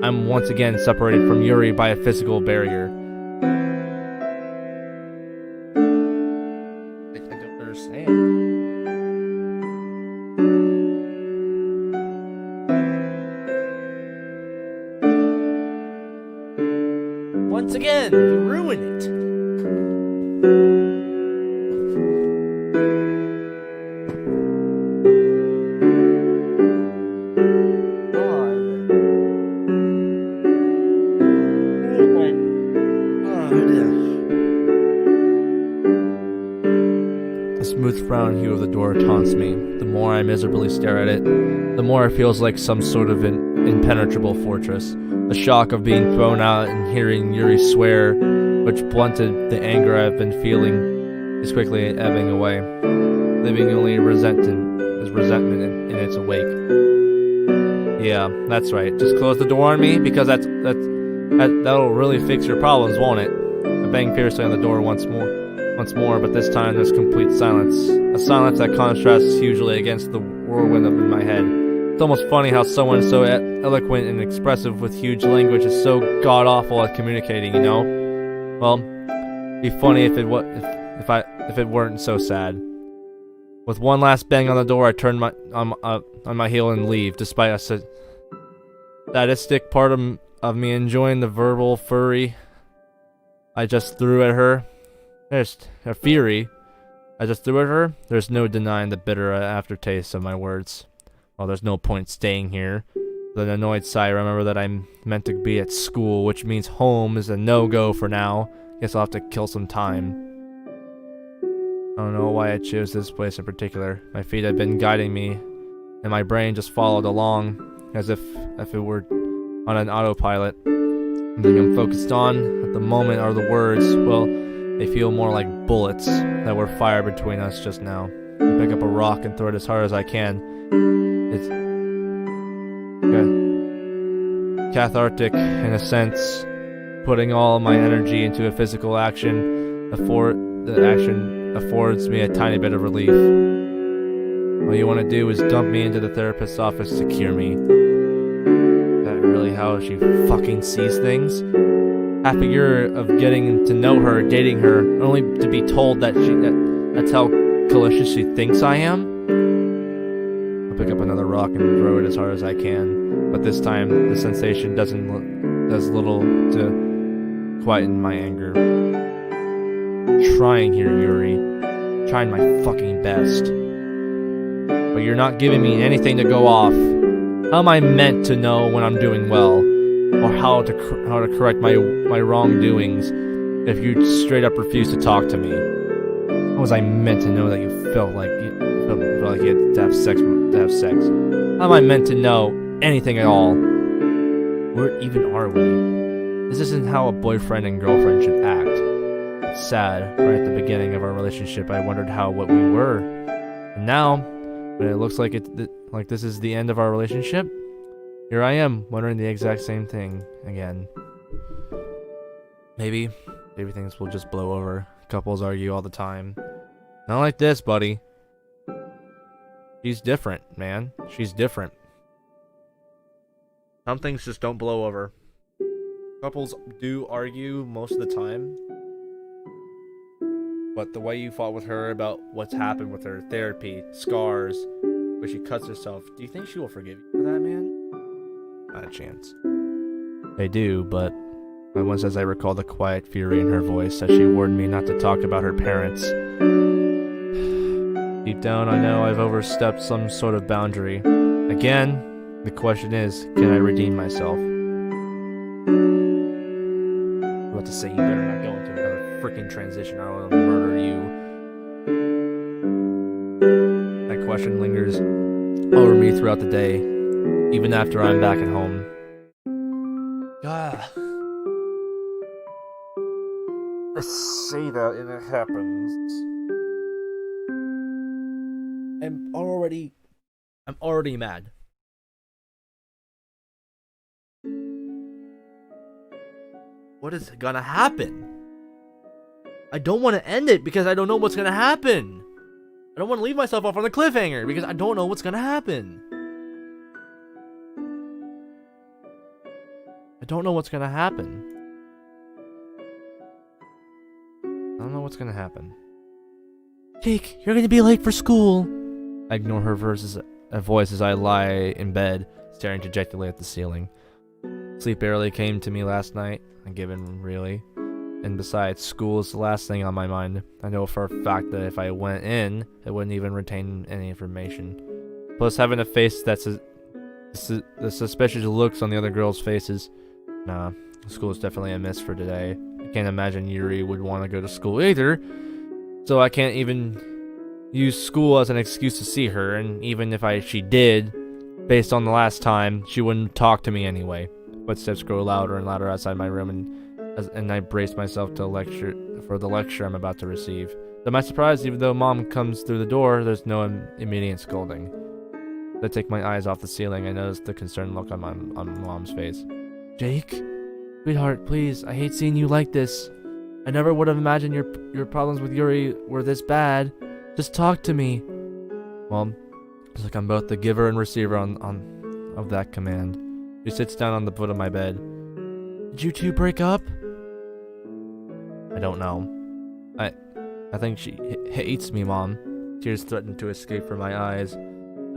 I'm once again separated from Yuri by a physical barrier? I don't understand. Once again, you ruin it. The smooth brown hue of the door taunts me. The more I miserably stare at it, the more it feels like some sort of an impenetrable fortress. The shock of being thrown out and hearing Yuri swear, which blunted the anger I've been feeling, is quickly ebbing away, leaving only resentment in its wake. Yeah, that's right. Just close the door on me, because that'll really fix your problems, won't it? I bang fiercely on the door once more, but this time there's complete silence. A silence that contrasts hugely against the whirlwind in my head. It's almost funny how someone so eloquent and expressive with huge language is so god-awful at communicating, you know? Well, it'd be funny if it weren't so sad. With one last bang on the door, I turn on my heel and leave, despite a sadistic part of me enjoying the verbal fury I just threw at her. There's a fury I just threw at her. There's no denying the bitter aftertaste of my words. Well, there's no point staying here. With an annoyed sigh, I remember that I'm meant to be at school, which means home is a no-go for now. Guess I'll have to kill some time. I don't know why I chose this place in particular. My feet had been guiding me, and my brain just followed along, as if it were on an autopilot. The thing I'm focused on at the moment are the words. Well, they feel more like bullets that were fired between us just now. I pick up a rock and throw it as hard as I can. It's cathartic in a sense, putting all my energy into a physical action. The action affords me a tiny bit of relief. All you want to do is dump me into the therapist's office to cure me. Is that really how she fucking sees things? Half a year of getting to know her, dating her, only to be told that that's how malicious she thinks I am? I'll pick up another rock and throw it as hard as I can, but this time the sensation does little to quieten my anger. I'm trying here, Yuri. Trying my fucking best. But you're not giving me anything to go off. How am I meant to know when I'm doing well? Or how to correct my wrongdoings if you straight up refuse to talk to me? How was I meant to know that you felt like you had to have sex? How am I meant to know anything at all? Where even are we? This isn't how a boyfriend and girlfriend should act. It's sad. Right at the beginning of our relationship, I wondered what we were, and now, when it looks like this is the end of our relationship, here I am, wondering the exact same thing again. Maybe things will just blow over. Couples argue all the time. Not like this, buddy. She's different, man. She's different. Some things just don't blow over. Couples do argue most of the time. But the way you fought with her about what's happened with her, therapy, scars, where she cuts herself, do you think she will forgive you for that, man? Not a chance. They do, but once as I recall the quiet fury in her voice as she warned me not to talk about her parents. Deep down, I know I've overstepped some sort of boundary. Again, the question is, can I redeem myself? What to say? You better not go into another freaking transition, or I will murder you. That question lingers over me throughout the day, even after I'm back at home. Ah. I say that and it happens. I'm already mad. What is gonna happen? I don't want to end it because I don't know what's gonna happen. I don't want to leave myself off on the cliffhanger because I don't know what's gonna happen. don't know what's gonna happen. I don't know what's gonna happen. Jake, you're gonna be late for school. I ignore her voice as I lie in bed, staring dejectedly at the ceiling. Sleep barely came to me last night, given really. And besides, school is the last thing on my mind. I know for a fact that if I went in, it wouldn't even retain any information. Plus, having a face that's the suspicious looks on the other girls' faces. Nah, school is definitely a miss for today. I can't imagine Yuri would want to go to school either, so I can't even use school as an excuse to see her, and even if she did, based on the last time, she wouldn't talk to me anyway. Footsteps grow louder and louder outside my room, and I brace myself for the lecture I'm about to receive. To my surprise, even though Mom comes through the door, there's no immediate scolding. I take my eyes off the ceiling. I notice the concerned look on Mom's face. Jake? Sweetheart, please, I hate seeing you like this. I never would have imagined your problems with Yuri were this bad. Just talk to me. Well, it's like I'm both the giver and receiver of that command. She sits down on the foot of my bed. Did you two break up? I don't know. I think she hates me, Mom. Tears threaten to escape from my eyes.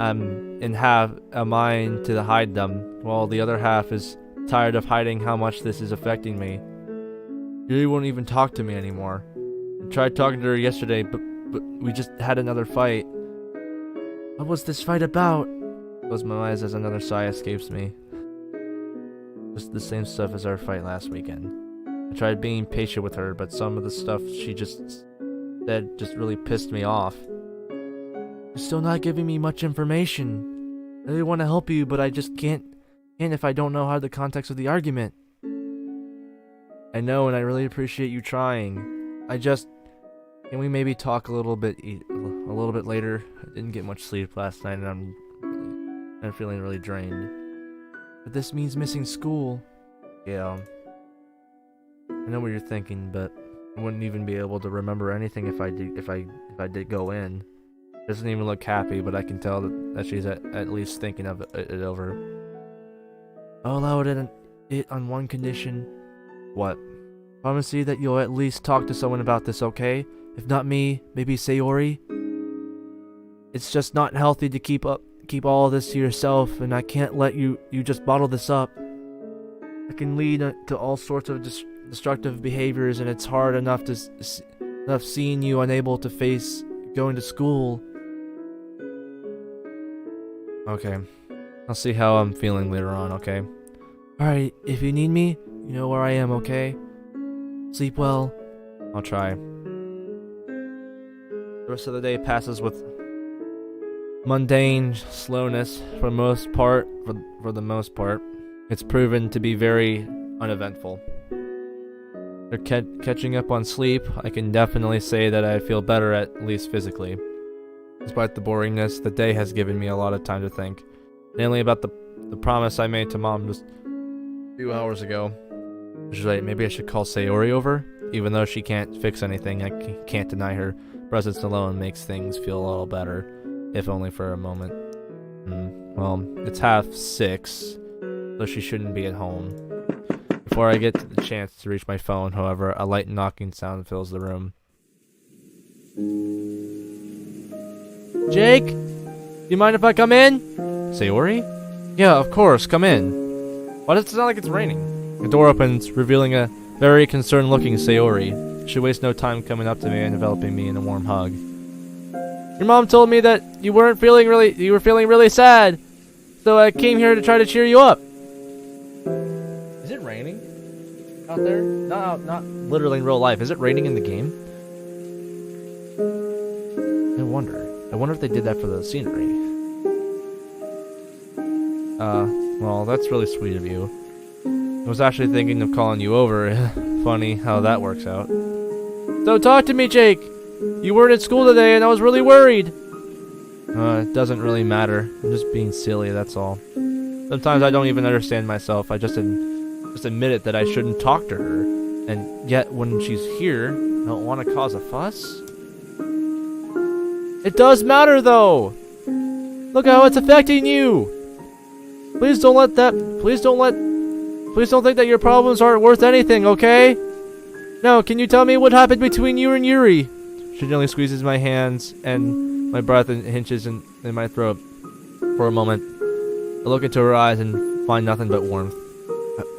And have a mind to hide them, while the other half is tired of hiding how much this is affecting me. Yuri won't even talk to me anymore. I tried talking to her yesterday, but we just had another fight. What was this fight about? Close my eyes as another sigh escapes me. Just the same stuff as our fight last weekend. I tried being patient with her, but some of the stuff she just said just really pissed me off. You're still not giving me much information. I really want to help you, but I just can't if I don't know the context of the argument. I know, and I really appreciate you trying. Can we maybe talk a little bit later? I didn't get much sleep last night, and I'm feeling really drained. But this means missing school. Yeah. I know what you're thinking, but I wouldn't even be able to remember anything if I did go in. Doesn't even look happy, but I can tell that she's at least thinking of it over. I'll allow it on one condition. What? Promise you that you'll at least talk to someone about this, okay? If not me, maybe Sayori. It's just not healthy to keep all of this to yourself, and I can't let you just bottle this up. It can lead to all sorts of destructive behaviors, and it's hard enough seeing you unable to face going to school. Okay. I'll see how I'm feeling later on, okay? Alright, if you need me, you know where I am, okay? Sleep well. I'll try. The rest of the day passes with mundane slowness for the most part. It's proven to be very uneventful. For catching up on sleep, I can definitely say that I feel better, at least physically. Despite the boringness, the day has given me a lot of time to think. Mainly about the promise I made to Mom just a few hours ago. Maybe I should call Sayori over? Even though she can't fix anything, I can't deny her presence alone makes things feel a little better, if only for a moment. Well, it's 5:30, so she shouldn't be at home. Before I get to the chance to reach my phone, however, a light knocking sound fills the room. Jake? Do you mind if I come in? Sayori? Yeah, of course, come in. Why does it sound like it's raining? The door opens, revealing a very concerned-looking Sayori. She wastes no time coming up to me and enveloping me in a warm hug. Your mom told me that you were feeling really sad, so I came here to try to cheer you up. Is it raining out there? Not literally in real life. Is it raining in the game? I wonder if they did that for the scenery. Well, that's really sweet of you. I was actually thinking of calling you over. Funny how that works out. So talk to me, Jake. You weren't at school today, and I was really worried. It doesn't really matter. I'm just being silly, that's all. Sometimes I don't even understand myself. I just admit it that I shouldn't talk to her. And yet, when she's here, I don't want to cause a fuss. It does matter, though. Look how it's affecting you. Please don't let Please don't think that your problems aren't worth anything, okay? Now, can you tell me what happened between you and Yuri? She gently squeezes my hands and my breath hinges in my throat. For a moment, I look into her eyes and find nothing but warmth.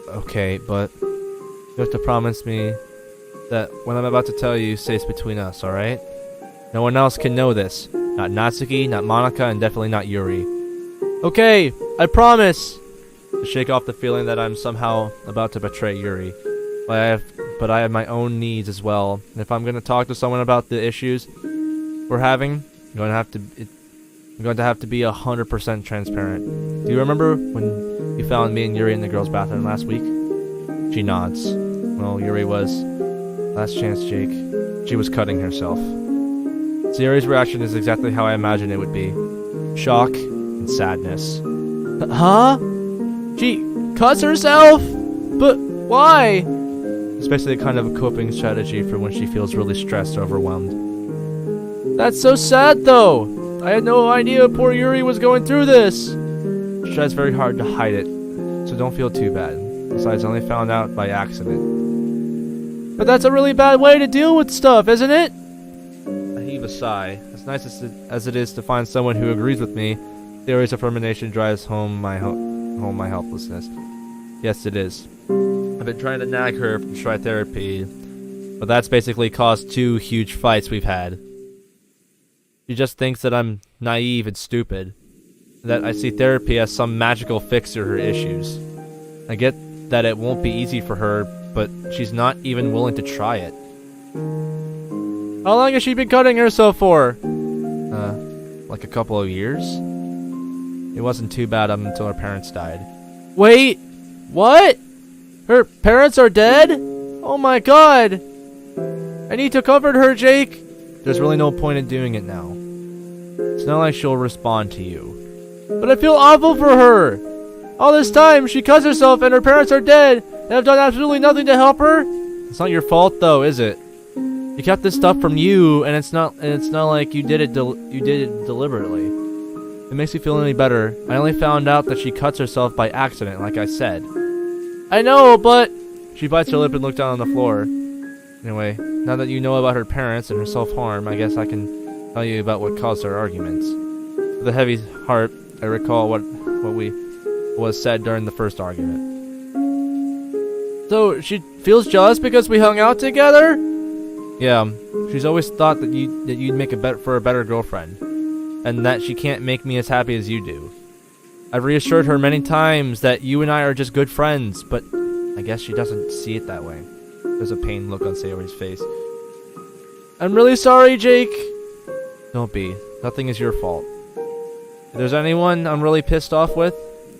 Okay, but you have to promise me that what I'm about to tell you stays between us, alright? No one else can know this. Not Natsuki, not Monica, and definitely not Yuri. Okay, I promise! To shake off the feeling that I'm somehow about to betray Yuri. But I have my own needs as well. And if I'm going to talk to someone about the issues we're having, I'm going to have to be 100% transparent. Do you remember when you found me and Yuri in the girls' bathroom last week? She nods. Well, Yuri was... Last chance, Jake. She was cutting herself. So Yuri's reaction is exactly how I imagined it would be. Shock and sadness. Huh? She cuts herself? But why? It's basically kind of a coping strategy for when she feels really stressed or overwhelmed. That's so sad, though. I had no idea poor Yuri was going through this. She tries very hard to hide it, so don't feel too bad. Besides, I only found out by accident. But that's a really bad way to deal with stuff, isn't it? I heave a sigh. As nice as it is to find someone who agrees with me, Yuri's affirmation drives home my helplessness. Yes, it is. I've been trying to nag her to try therapy, but that's basically caused 2 huge fights we've had. She just thinks that I'm naive and stupid, that I see therapy as some magical fix to her issues. I get that it won't be easy for her, but she's not even willing to try it. How long has she been cutting herself for? Like a couple of years? It wasn't too bad up until her parents died. Wait! What? Her parents are dead? Oh my god! I need to comfort her, Jake! There's really no point in doing it now. It's not like she'll respond to you. But I feel awful for her! All this time, she cuts herself and her parents are dead, and I've done absolutely nothing to help her? It's not your fault though, is it? You kept this stuff from you, and it's not like you did it deliberately. It makes me feel any better. I only found out that she cuts herself by accident, like I said. I know, but... She bites her lip and looks down on the floor. Anyway, now that you know about her parents and her self-harm, I guess I can tell you about what caused our arguments. With a heavy heart, I recall what was said during the first argument. So, she feels jealous because we hung out together? Yeah, she's always thought that you'd make for a better girlfriend. And that she can't make me as happy as you do. I've reassured her many times that you and I are just good friends, but I guess she doesn't see it that way. There's a pained look on Sayori's face. I'm really sorry, Jake. Don't be. Nothing is your fault. If there's anyone I'm really pissed off with,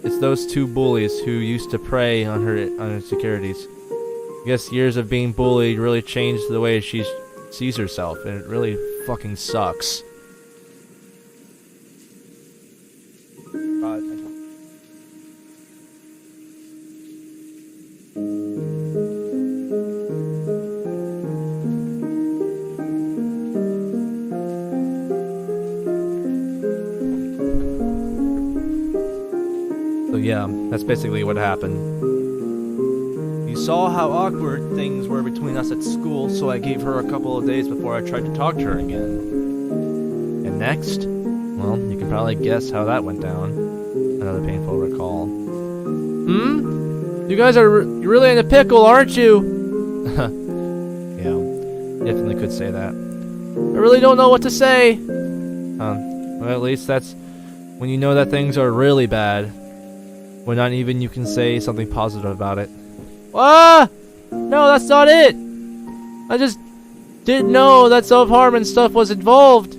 it's those 2 bullies who used to prey on her insecurities. I guess years of being bullied really changed the way she sees herself, and it really fucking sucks. So yeah, that's basically what happened. You saw how awkward things were between us at school, so I gave her a couple of days before I tried to talk to her again. And next? Well, you can probably guess how that went down. Another painful recall. You guys are really in a pickle, aren't you? Yeah, definitely could say that. I really don't know what to say. Well, at least that's when you know that things are really bad. When not even you can say something positive about it. Ah! No, that's not it! I just didn't know that self-harm and stuff was involved.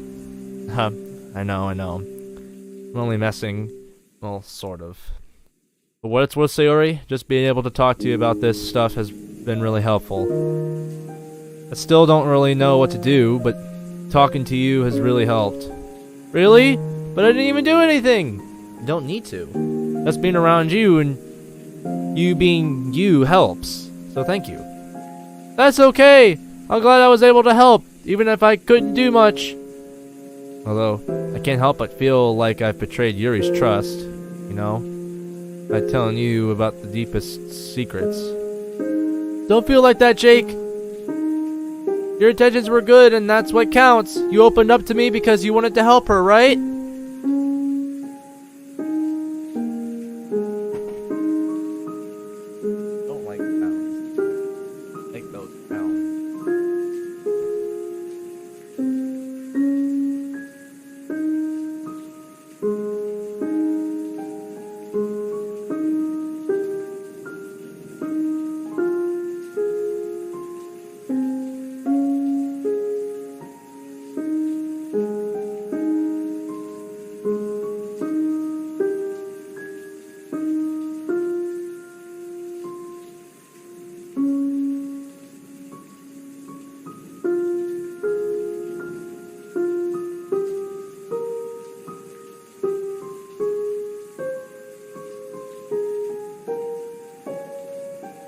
I know. I'm only messing. Well, sort of. But what it's worth, Sayori, just being able to talk to you about this stuff has been really helpful. I still don't really know what to do, but talking to you has really helped. Really? But I didn't even do anything! You don't need to. Just being around you and you being you helps. So thank you. That's okay! I'm glad I was able to help, even if I couldn't do much. Although, I can't help but feel like I've betrayed Yuri's trust, you know? by telling you about the deepest secrets. Don't feel like that, Jake. Your intentions were good, and that's what counts. You opened up to me because you wanted to help her, right? Don't like sounds. Make those sounds.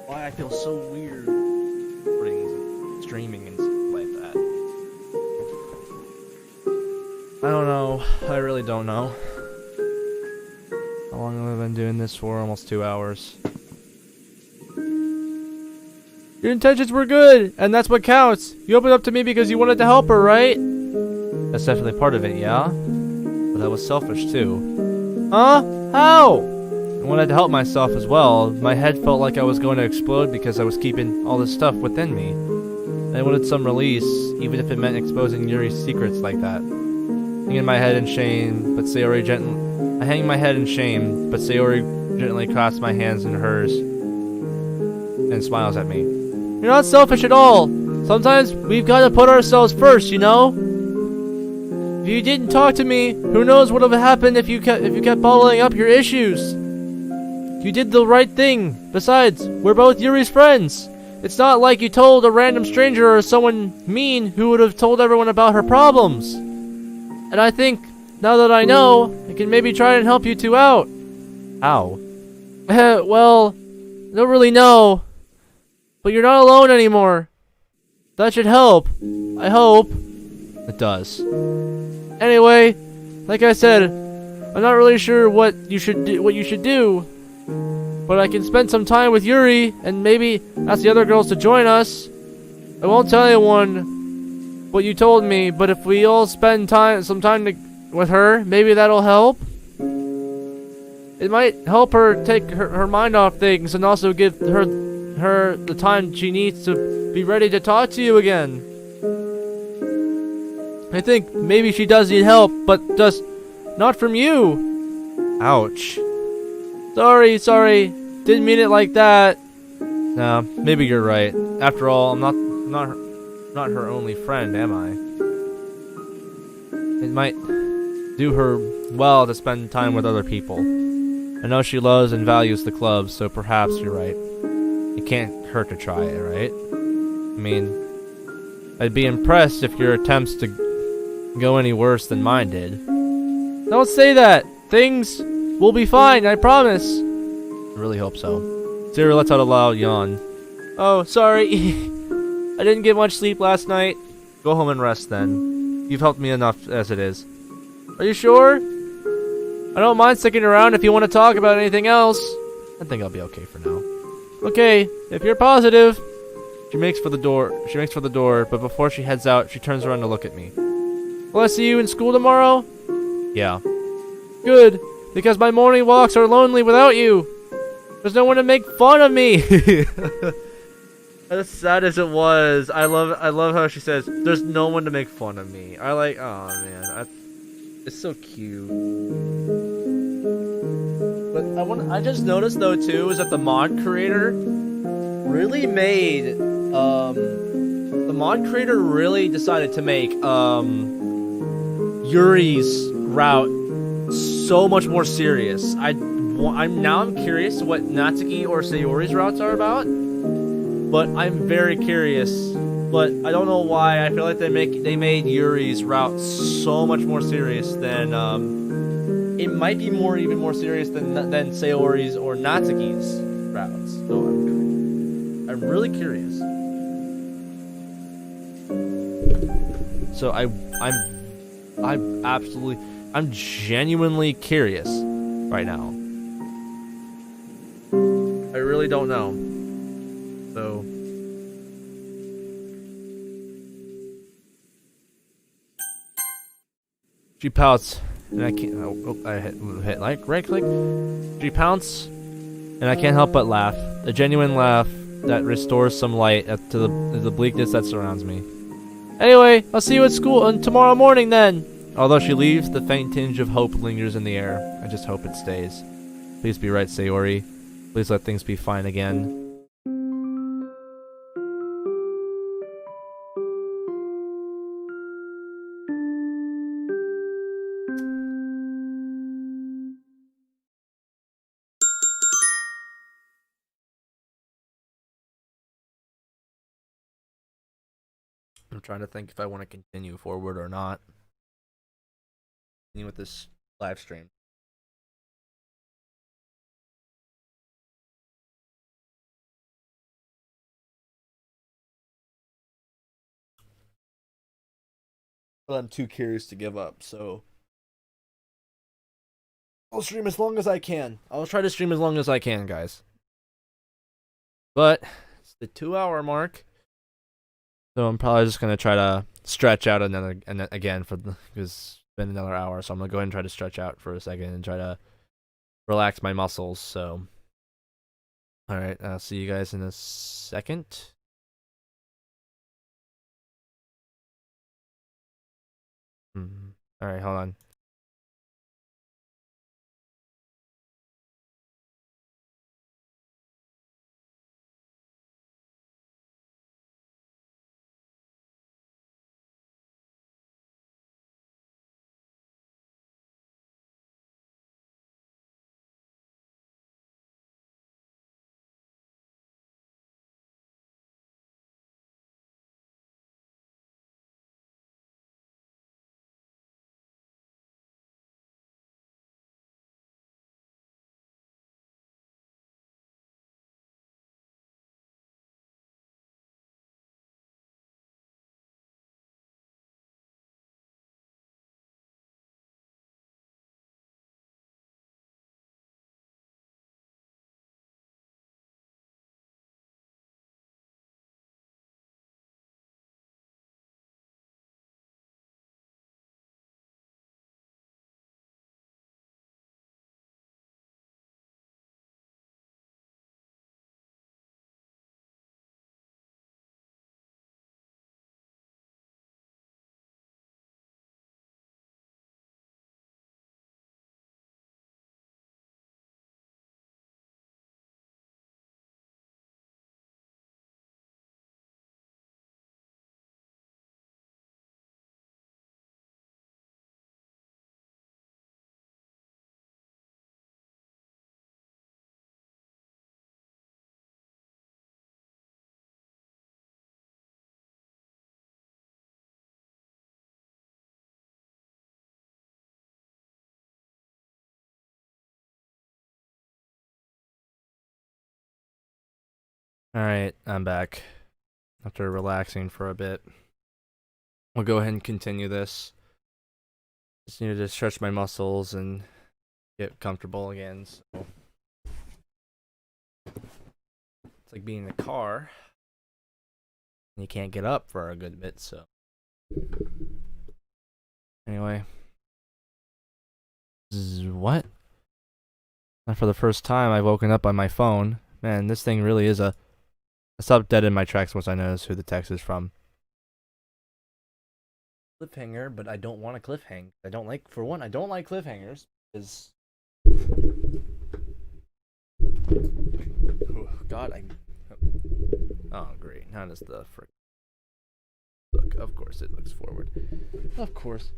Why I feel so weird. Streaming and stuff like that. I don't know. I really don't know. How long have I been doing this for? Almost 2 hours. Your intentions were good, and that's what counts. You opened up to me because you wanted to help her, right? That's definitely part of it, yeah? But that was selfish too. Huh? How? I wanted to help myself as well. My head felt like I was going to explode because I was keeping all this stuff within me. I wanted some release, even if it meant exposing Yuri's secrets like that. Hanging my head in shame, but Sayori gently clasps my hands in hers and smiles at me. You're not selfish at all. Sometimes we've got to put ourselves first, you know? If you didn't talk to me, who knows what would have happened if you kept bottling up your issues. You did the right thing. Besides, we're both Yuri's friends. It's not like you told a random stranger or someone mean who would have told everyone about her problems. And I think, now that I know, I can maybe try and help you two out. How? Well, I don't really know. But you're not alone anymore. That should help. I hope. It does. Anyway, like I said, I'm not really sure what you should do. But I can spend some time with Yuri and maybe ask the other girls to join us. I won't tell anyone what you told me, but if we all spend some time with her, maybe that'll help. It might help her take her mind off things and also give her the time she needs to be ready to talk to you again. I think maybe she does need help, but just not from you. Ouch. Sorry. Didn't mean it like that. Nah, maybe you're right. After all, I'm not her only friend, am I? It might do her well to spend time with other people. I know she loves and values the club, so perhaps you're right. It can't hurt to try it, right? I mean, I'd be impressed if your attempts to go any worse than mine did. Don't say that. Things will be fine, I promise. I really hope so. Sayori lets out a loud yawn. Oh, sorry. I didn't get much sleep last night. Go home and rest then. You've helped me enough as it is. Are you sure? I don't mind sticking around if you want to talk about anything else. I think I'll be okay for now. Okay, if you're positive. She makes for the door, but before she heads out, she turns around to look at me. Will I see you in school tomorrow? Yeah. Good, because my morning walks are lonely without you. There's no one to make fun of me. As sad as it was, I love how she says, "There's no one to make fun of me." Oh man, it's so cute. But I just noticed though too is that the mod creator really made decided to make Yuri's route so much more serious. I'm curious what Natsuki or Sayori's routes are about, but I'm very curious. But I don't know why. I feel like they made Yuri's route so much more serious than it might be even more serious than Sayori's or Natsuki's routes. So I'm really curious. So I'm genuinely curious right now. really don't know. So she pouts, and I can't. I hit like right click. She pounce, and I can't help but laugh. A genuine laugh that restores some light to the bleakness that surrounds me. Anyway, I'll see you at school tomorrow morning then. Although she leaves, the faint tinge of hope lingers in the air. I just hope it stays. Please be right, Sayori. Please let things be fine again. I'm trying to think if I want to continue forward or not. Continue with this live stream. But I'm too curious to give up, so I'll stream as long as I can. I'll try to stream as long as I can, guys. But it's the 2-hour mark, so I'm probably just gonna try to stretch out again because it's been another hour. So I'm gonna go ahead and try to stretch out for a second and try to relax my muscles. So, all right, I'll see you guys in a second. All right, hold on. All right, I'm back after relaxing for a bit. We'll go ahead and continue this. Just need to stretch my muscles and get comfortable again. So it's like being in a car. You can't get up for a good bit, so anyway. What? Not for the first time I've woken up on my phone. Man, this thing really is a... I stopped dead in my tracks once I noticed who the text is from. Cliffhanger, but I don't want a cliffhang. I don't like cliffhangers, because... Oh, God, Oh, great. How does the frick look? Of course it looks forward. Of course.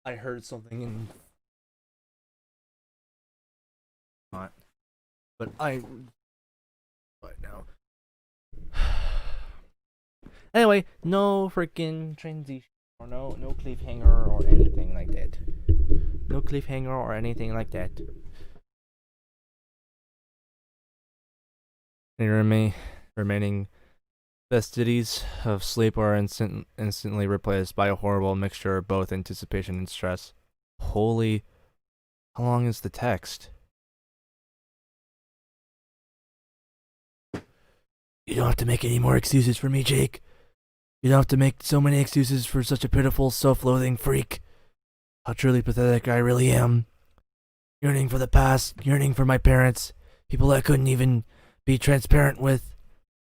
I heard something in... Not. But I... Right now. Anyway, no freaking transition or no cliffhanger or anything like that. No cliffhanger or anything like that. The remaining festivities of sleep are instantly replaced by a horrible mixture of both anticipation and stress. Holy... How long is the text? You don't have to make any more excuses for me, Jake. You don't have to make so many excuses for such a pitiful, self-loathing freak. How truly pathetic I really am. Yearning for the past, yearning for my parents, people I couldn't even be transparent with.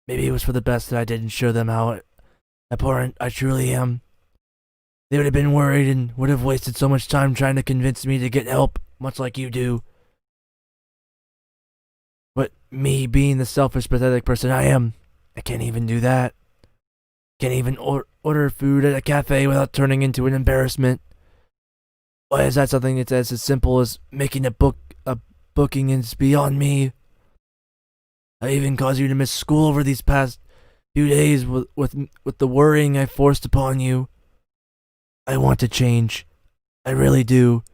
Maybe it was for the best that I didn't show them how abhorrent I truly am. They would have been worried and would have wasted so much time trying to convince me to get help, much like you do. But me being the selfish, pathetic person I am, I can't even do that. Can't even order food at a cafe without turning into an embarrassment. Why is that something that's as simple as making a booking is beyond me? I even caused you to miss school over these past few days with the worrying I forced upon you. I want to change. I really do.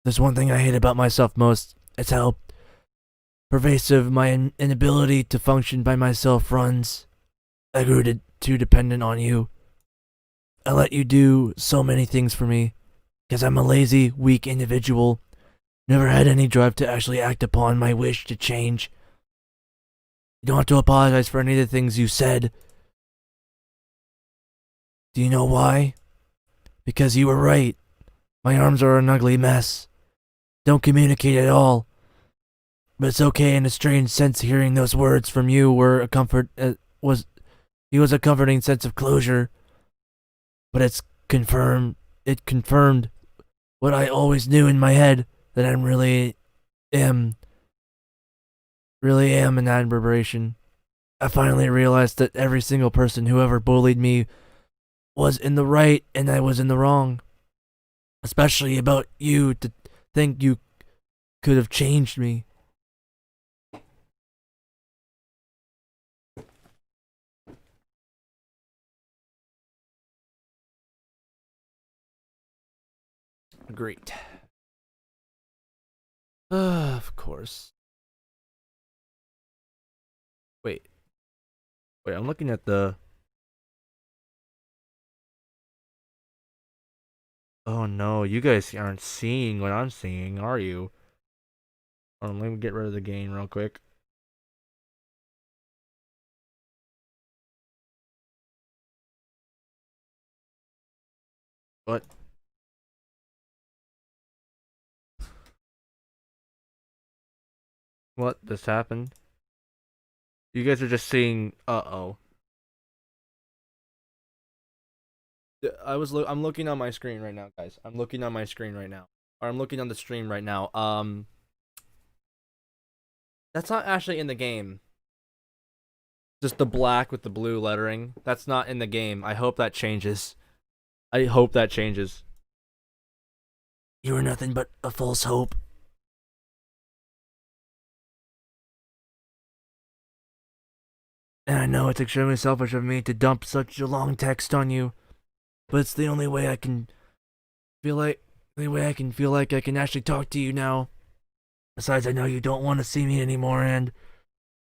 There's one thing I hate about myself most. It's how pervasive my inability to function by myself runs. I grew too dependent on you. I let you do so many things for me, because I'm a lazy, weak individual. Never had any drive to actually act upon my wish to change. You don't have to apologize for any of the things you said. Do you know why? Because you were right. My arms are an ugly mess. Don't communicate at all. But it's okay in a strange sense hearing those words from you were a comfort, was a comforting sense of closure. But it confirmed what I always knew in my head, that I really am an aberration. I finally realized that every single person who ever bullied me was in the right and I was in the wrong. Especially about you, to think you could have changed me. Great. Of course. Wait, I'm looking at the... Oh no, you guys aren't seeing what I'm seeing, are you? Let me get rid of the game real quick. What? What just happened? You guys are just seeing... Uh-oh. I'm looking on my screen right now, guys. I'm looking on my screen right now. Or I'm looking on the stream right now. That's not actually in the game. Just the black with the blue lettering. That's not in the game. I hope that changes. I hope that changes. You were nothing but a false hope. And I know it's extremely selfish of me to dump such a long text on you, but it's the only way I can feel like I can actually talk to you now. Besides, I know you don't want to see me anymore, and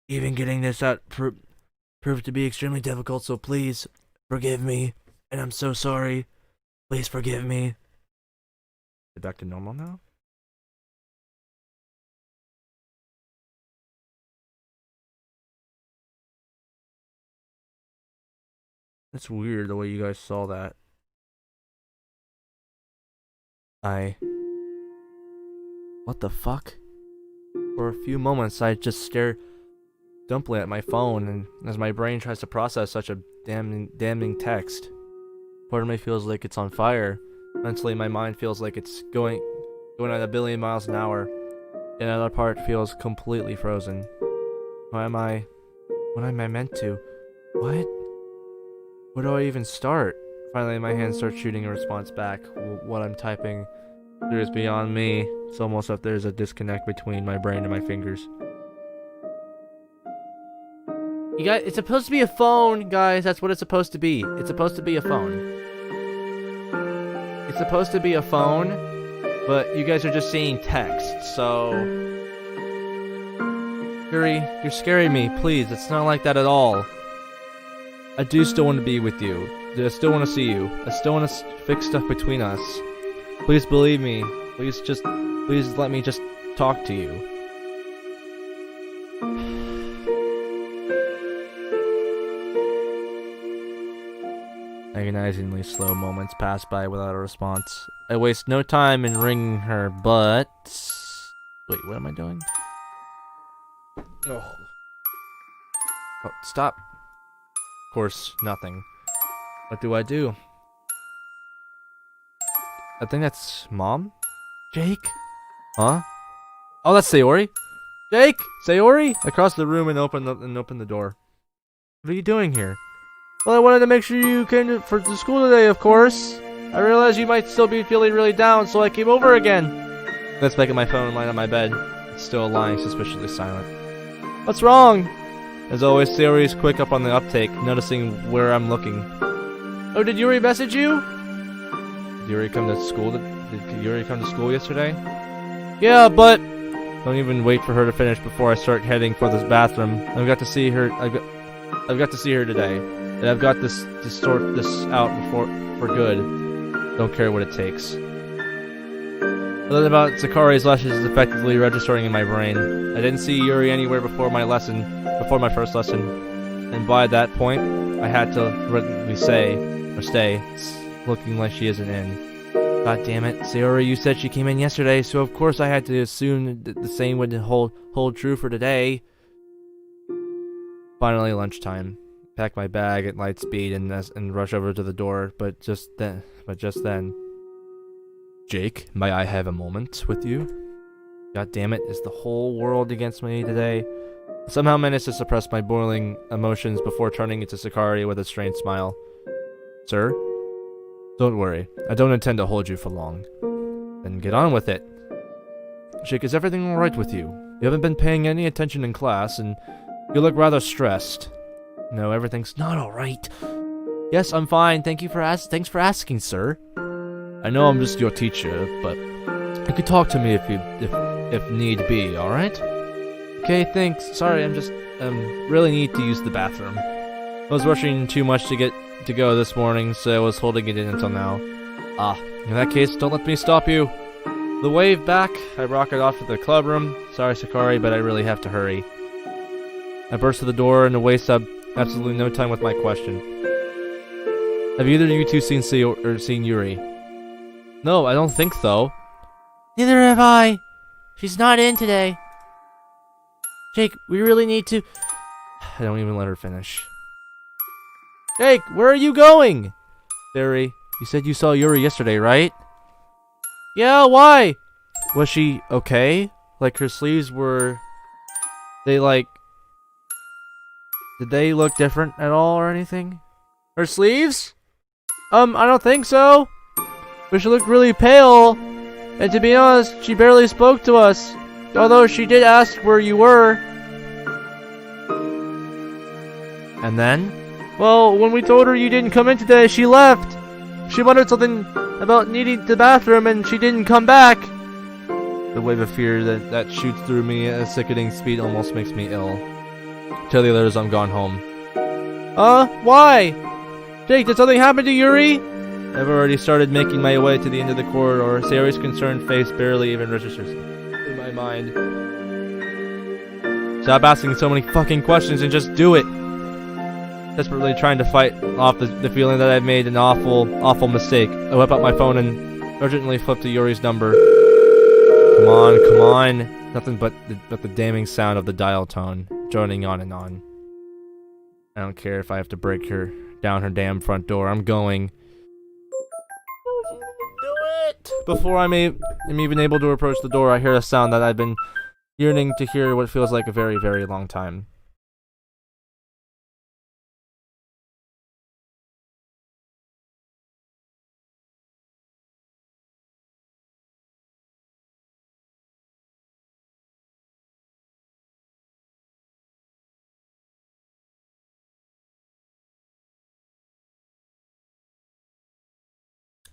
even getting this out proved to be extremely difficult, so please forgive me. And I'm so sorry. Please forgive me. Is it back to normal now? That's weird the way you guys saw that. What the fuck? For a few moments, I just stare dumbly at my phone, and as my brain tries to process such a damning text, part of me feels like it's on fire. Mentally, my mind feels like it's going at a billion miles an hour. And another part feels completely frozen. What am I meant to? What? Where do I even start? Finally, my hand starts shooting a response back. What I'm typing through is beyond me. It's almost as if there's a disconnect between my brain and my fingers. You guys, it's supposed to be a phone, guys. That's what it's supposed to be. It's supposed to be a phone. It's supposed to be a phone, but you guys are just seeing text, so... Yuri, you're scaring me, please. It's not like that at all. I do still want to be with you. I still want to see you. I still want to fix stuff between us. Please believe me. Please let me just talk to you. Agonizingly slow moments pass by without a response. I waste no time in ringing her, but... Wait, what am I doing? Oh, stop. Of course, nothing. What do I do? I think that's Mom? Jake? Huh? Oh, that's Sayori. Jake! Sayori! I crossed the room and opened the door. What are you doing here? Well, I wanted to make sure you came to school today, of course. I realized you might still be feeling really down, so I came over again. Let's back at my phone and lying on my bed. It's still lying suspiciously silent. What's wrong? As always, Sayori is quick up on the uptake, noticing where I'm looking. Oh, did Yuri message you? Did Yuri come to school? Did Yuri come to school yesterday? Yeah, but... Don't even wait for her to finish before I start heading for this bathroom. I've got to see her today. And I've got to sort this out for good. Don't care what it takes. Something about Sakari's lashes is effectively registering in my brain. I didn't see Yuri anywhere before my first lesson. And by that point, I had to reluctantly stay, looking like she isn't in. God damn it, Sayori, you said she came in yesterday, so of course I had to assume that the same would hold true for today. Finally, lunchtime. Pack my bag at light speed and rush over to the door, but just then. Jake, may I have a moment with you? God damn it, is the whole world against me today? I somehow managed to suppress my boiling emotions before turning into Sakari with a strange smile. Sir? Don't worry, I don't intend to hold you for long. Then get on with it. Jake, is everything alright with you? You haven't been paying any attention in class, and you look rather stressed. No, everything's not alright. Yes, I'm fine. Thanks for asking, sir. I know I'm just your teacher, but you can talk to me if need be, alright? Okay, thanks. Sorry, I'm just really need to use the bathroom. I was rushing too much to go this morning, so I was holding it in until now. In that case, don't let me stop you. The wave back, I rocket off to the club room. Sorry, Sakari, but I really have to hurry. I burst to the door and waste absolutely no time with my question. Have either of you two seen Yuri? No, I don't think so. Neither have I. She's not in today. Jake, we really need to... I don't even let her finish. Jake, where are you going? Sayori, you said you saw Yuri yesterday, right? Yeah, why? Was she okay? Like her sleeves were... Did they look different at all or anything? Her sleeves? I don't think so. But she looked really pale. And to be honest, she barely spoke to us. Although she did ask where you were. And then? Well, when we told her you didn't come in today, she left. She muttered something about needing the bathroom and she didn't come back. The wave of fear that shoots through me at a sickening speed almost makes me ill. Tell the others I'm gone home. Why? Jake, did something happen to Yuri? I've already started making my way to the end of the corridor. Sayori's concerned face barely even registers in my mind. Stop asking so many fucking questions and just do it. Desperately trying to fight off the feeling that I've made an awful mistake. I whip out my phone and urgently flip to Yuri's number. Come on. Nothing but the damning sound of the dial tone, droning on and on. I don't care if I have to break her down her damn front door. I'm going. Do it! Before I'm even able to approach the door, I hear a sound that I've been yearning to hear what feels like a very, very long time.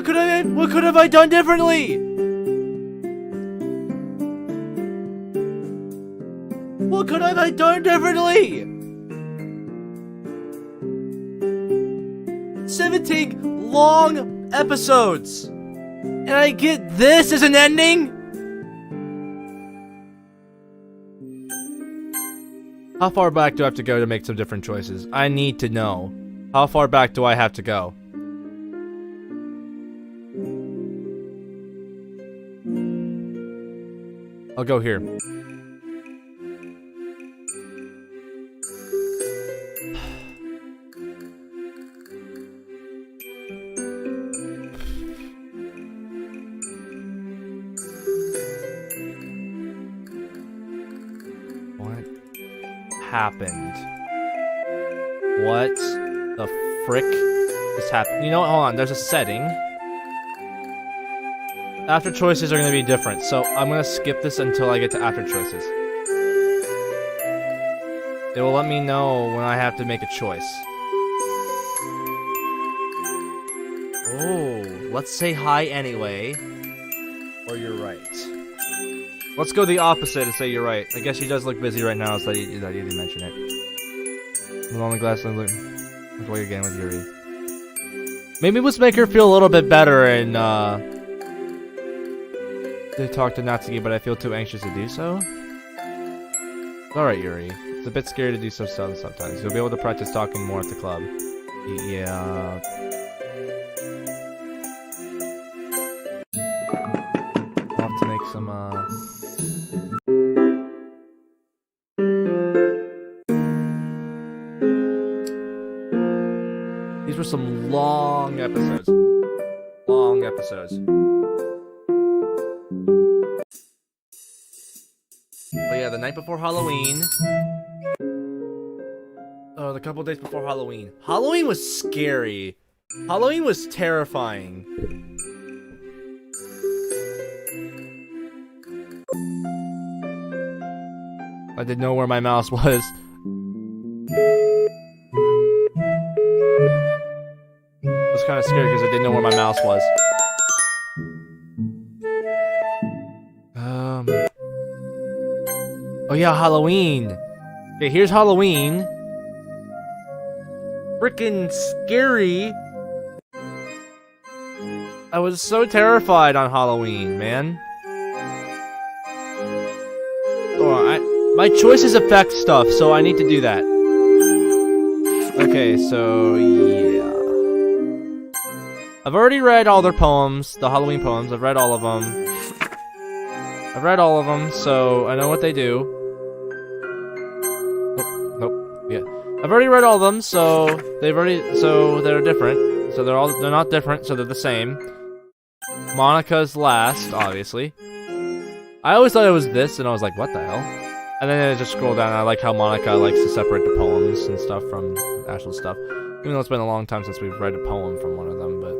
What could have I done differently? What could have I done differently? 17 long episodes. And I get this as an ending? How far back do I have to go to make some different choices? I need to know. How far back do I have to go? I'll go here. What happened? What the frick is happening? You know what? Hold on. There's a setting. After choices are going to be different, so I'm going to skip this until I get to after choices. It will let me know when I have to make a choice. Oh, let's say hi anyway. Or you're right. Let's go the opposite and say you're right. I guess she does look busy right now, so that you didn't mention it. The only glass and look away again with Yuri. Maybe let's make her feel a little bit better and to talk to Natsuki, but I feel too anxious to do so. Alright, Yuri. It's a bit scary to do so sometimes. You'll be able to practice talking more at the club. Yeah. I'll have to make some, These were some long episodes. Long episodes. But yeah, the night before Halloween. Oh, the couple days before Halloween. Halloween was scary. Halloween was terrifying. I didn't know where my mouse was. I was kind of scared because I didn't know where my mouse was. Oh yeah, Halloween. Okay, here's Halloween. Freaking scary. I was so terrified on Halloween, man. Oh, my choices affect stuff, so I need to do that. Okay, so yeah. I've already read all their poems, the Halloween poems. I've read all of them. So I know what they do. Nope. Yeah. I've already read all of them, so they're different. So they're not different, so they're the same. Monica's last, obviously. I always thought it was this, and I was like, what the hell? And then I just scroll down, and I like how Monica likes to separate the poems and stuff from actual stuff. Even though it's been a long time since we've read a poem from one of them, but...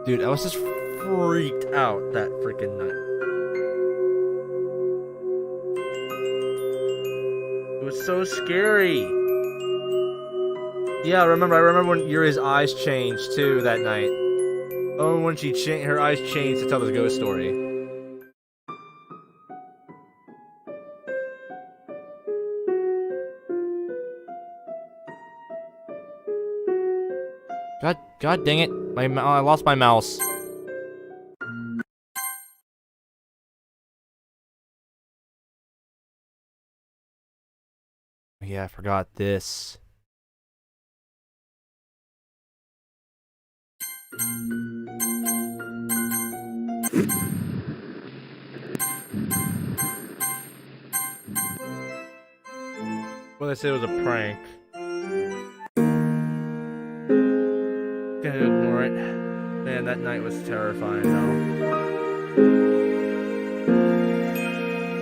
Dude, I was just freaked out that freaking night. It was so scary. Yeah, I remember when Yuri's eyes changed too that night. Oh, when her eyes changed to tell the ghost story. God dang it! I lost my mouse. Yeah, I forgot this. Well, they said it was a prank. Gonna ignore it. Man, that night was terrifying, though.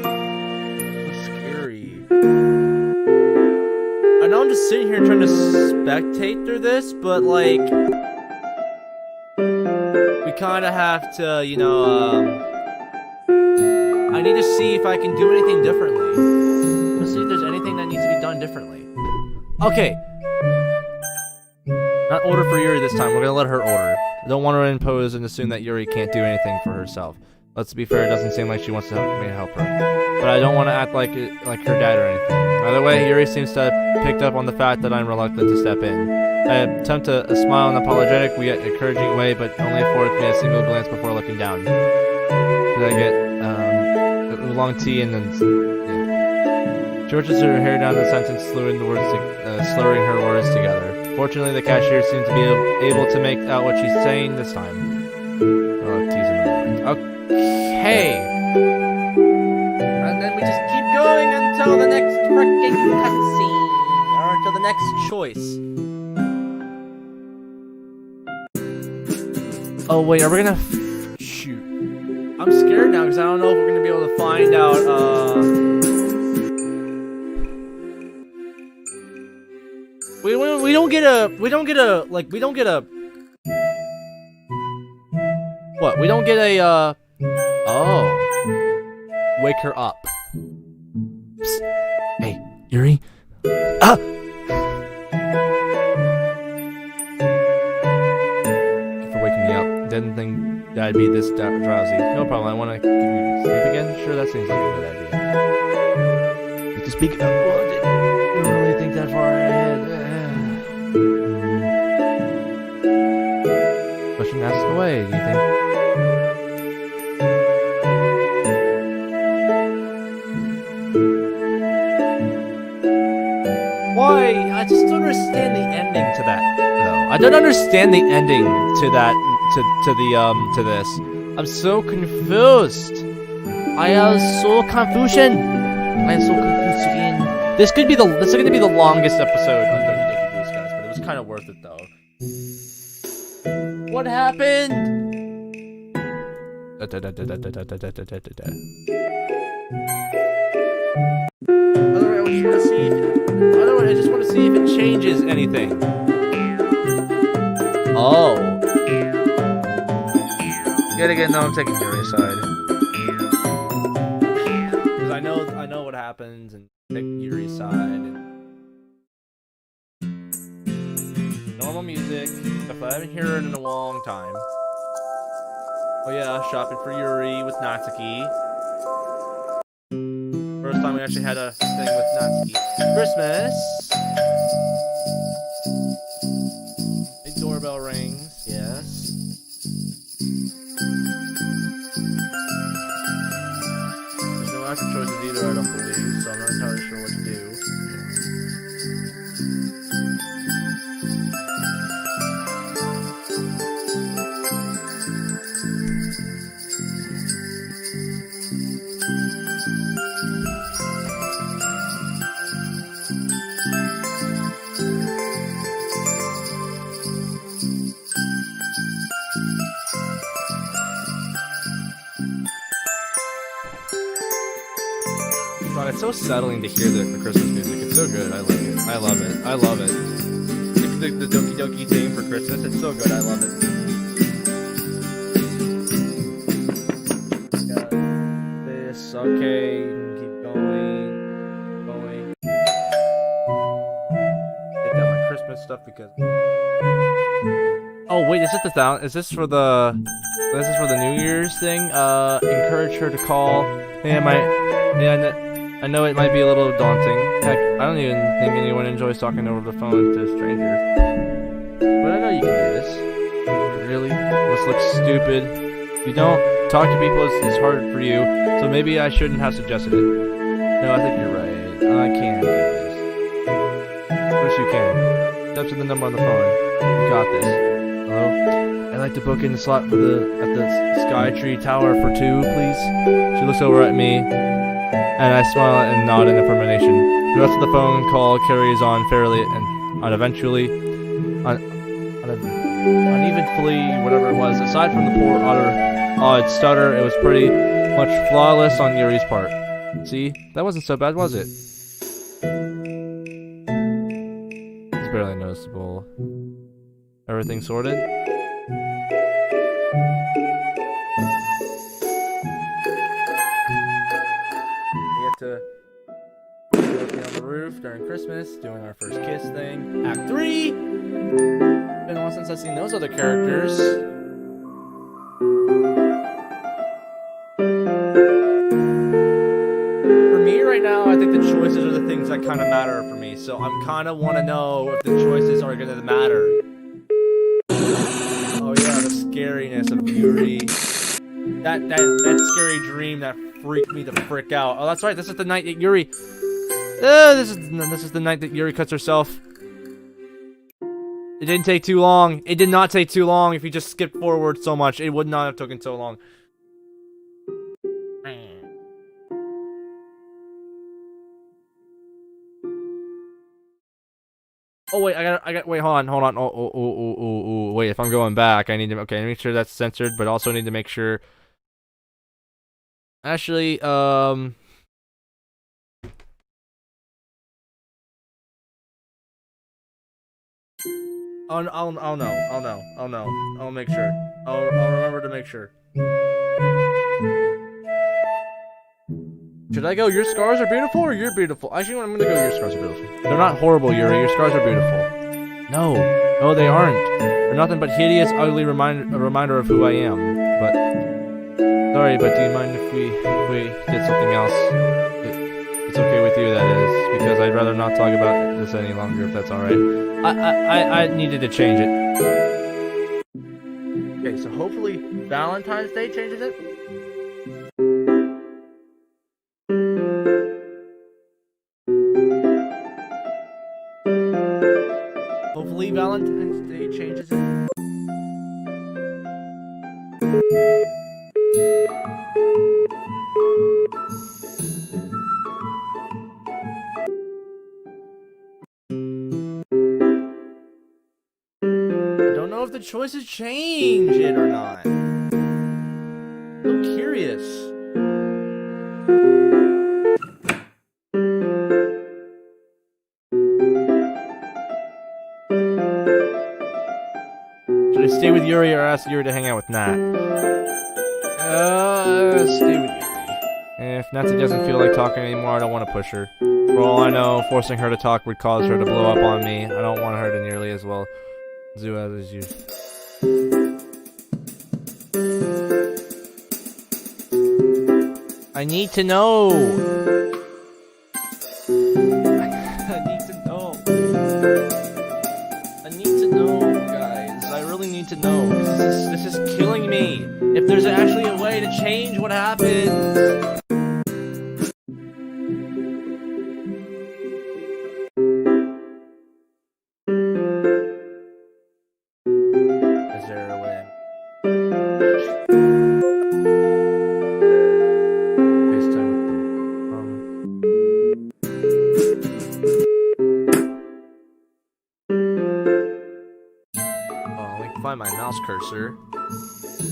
So scary. I know I'm just sitting here trying to spectate through this, but, like... we kinda have to, you know, I need to see if I can do anything differently. Let's see if there's anything that needs to be done differently. Okay. Not order for Yuri this time. We're gonna let her order. I don't want her to impose and assume that Yuri can't do anything for herself. Let's be fair, it doesn't seem like she wants to help me help her. But I don't want to act like her dad or anything. Either way, Yuri seems to have picked up on the fact that I'm reluctant to step in. I attempt a smile and apologetic, yet encouraging way, but only affords me a single glance before looking down. Did I get oolong tea and then... Yeah. She watches her hair down the sentence, slurring her words together. Fortunately, the cashier seems to be able to make out what she's saying this time. Oh, tease in the moment. Okay. And then we just keep going until the next freaking cutscene. Or until the next choice. Oh, wait, are we gonna... Shoot. I'm scared now because I don't know if we're gonna be able to find out, We don't get a... What? We don't get a, Oh. Wake her up. Psst. Hey, Yuri. Ah! Thank you for waking me up. Didn't think that I'd be this drowsy. No problem, I want to sleep again? Sure, that seems like a good idea. You can speak up. Well, I didn't really think that far ahead. Question asked away, do you think? Why? I just don't understand the ending to that, though. I don't understand the ending to that, to this. I'm so confused. I am so confusion. I am so confusing. This is gonna be the longest episode on Doki Doki Blue Skies, but it was kind of worth it, though. What happened? I just want to see if it changes anything. Oh. Yet again, no, I'm taking Yuri's side. Because I know what happens and take Yuri's side. And... Normal music, stuff I haven't heard in a long time. Oh yeah, shopping for Yuri with Natsuki. First time we actually had a thing with Natsuki. Christmas! A doorbell rings, yes. There's no active choices either, I don't believe, so I'm not entirely sure what to do. God, it's so settling to hear the Christmas music. It's so good. I like it. I love it. I love it. The Doki Doki theme for Christmas. It's so good. I love it. Got this. Okay. Keep going. Take down my Christmas stuff because. Oh wait, is this for the New Year's thing? Encourage her to call. I know it might be a little daunting. Heck, I don't even think anyone enjoys talking over the phone to a stranger. But I know you can do this. Really? This looks stupid. You don't talk to people, it's hard for you, so maybe I shouldn't have suggested it. No, I think you're right. I can't do this. Of course you can. Step to the number on the phone. You got this. Hello? I'd like to book in the slot at the Skytree Tower for 2, please. She looks over at me, and I smile and nod in affirmation. The rest of the phone call carries on fairly and uneventfully, uneventfully, whatever it was. Aside from the poor odd stutter, it was pretty much flawless on Yuri's part. See, that wasn't so bad, was it? It's barely noticeable. Everything sorted? To working on the roof during Christmas, doing our first kiss thing. Act 3! Been a while since I've seen those other characters. For me right now, I think the choices are the things that kind of matter for me. So I'm kind of want to know if the choices are going to matter. Oh yeah, the scariness of Yuri. That scary dream that freaked me the frick out. Oh, that's right. This is the night that Yuri. This is the night that Yuri cuts herself. It didn't take too long. It did not take too long. If you just skipped forward so much, it would not have taken so long. Oh wait, I got. Wait, hold on. Oh, wait. If I'm going back, I need to. Okay, make sure that's censored, but also need to make sure. Actually, Oh, I'll know. I'll make sure. I'll remember to make sure. Should I go, your scars are beautiful, or you're beautiful? Actually, I'm gonna go, your scars are beautiful. They're not horrible, Yuri. Your scars are beautiful. No, they aren't. They're nothing but hideous, ugly a reminder of who I am. But sorry, but do you mind if we did something else? It's okay with you, that is, because I'd rather not talk about this any longer, if that's all right. I needed to change it. Okay, so hopefully Valentine's Day changes it. Hopefully Valentine's Day changes it. I don't know if the choices change it or not. I'm curious. Should I stay with Yuri or ask Yuri to hang out with Nat? Stay with Yuri. If Natsu doesn't feel like talking anymore, I don't want to push her. For all I know, forcing her to talk would cause her to blow up on me. I don't want her to nearly as well do as you. I need to know. I need to know. I need to know, guys. I really need to know. This is killing me. If there's actually a way to change what happens. Is there a way? FaceTime Oh, let me find my mouse cursor.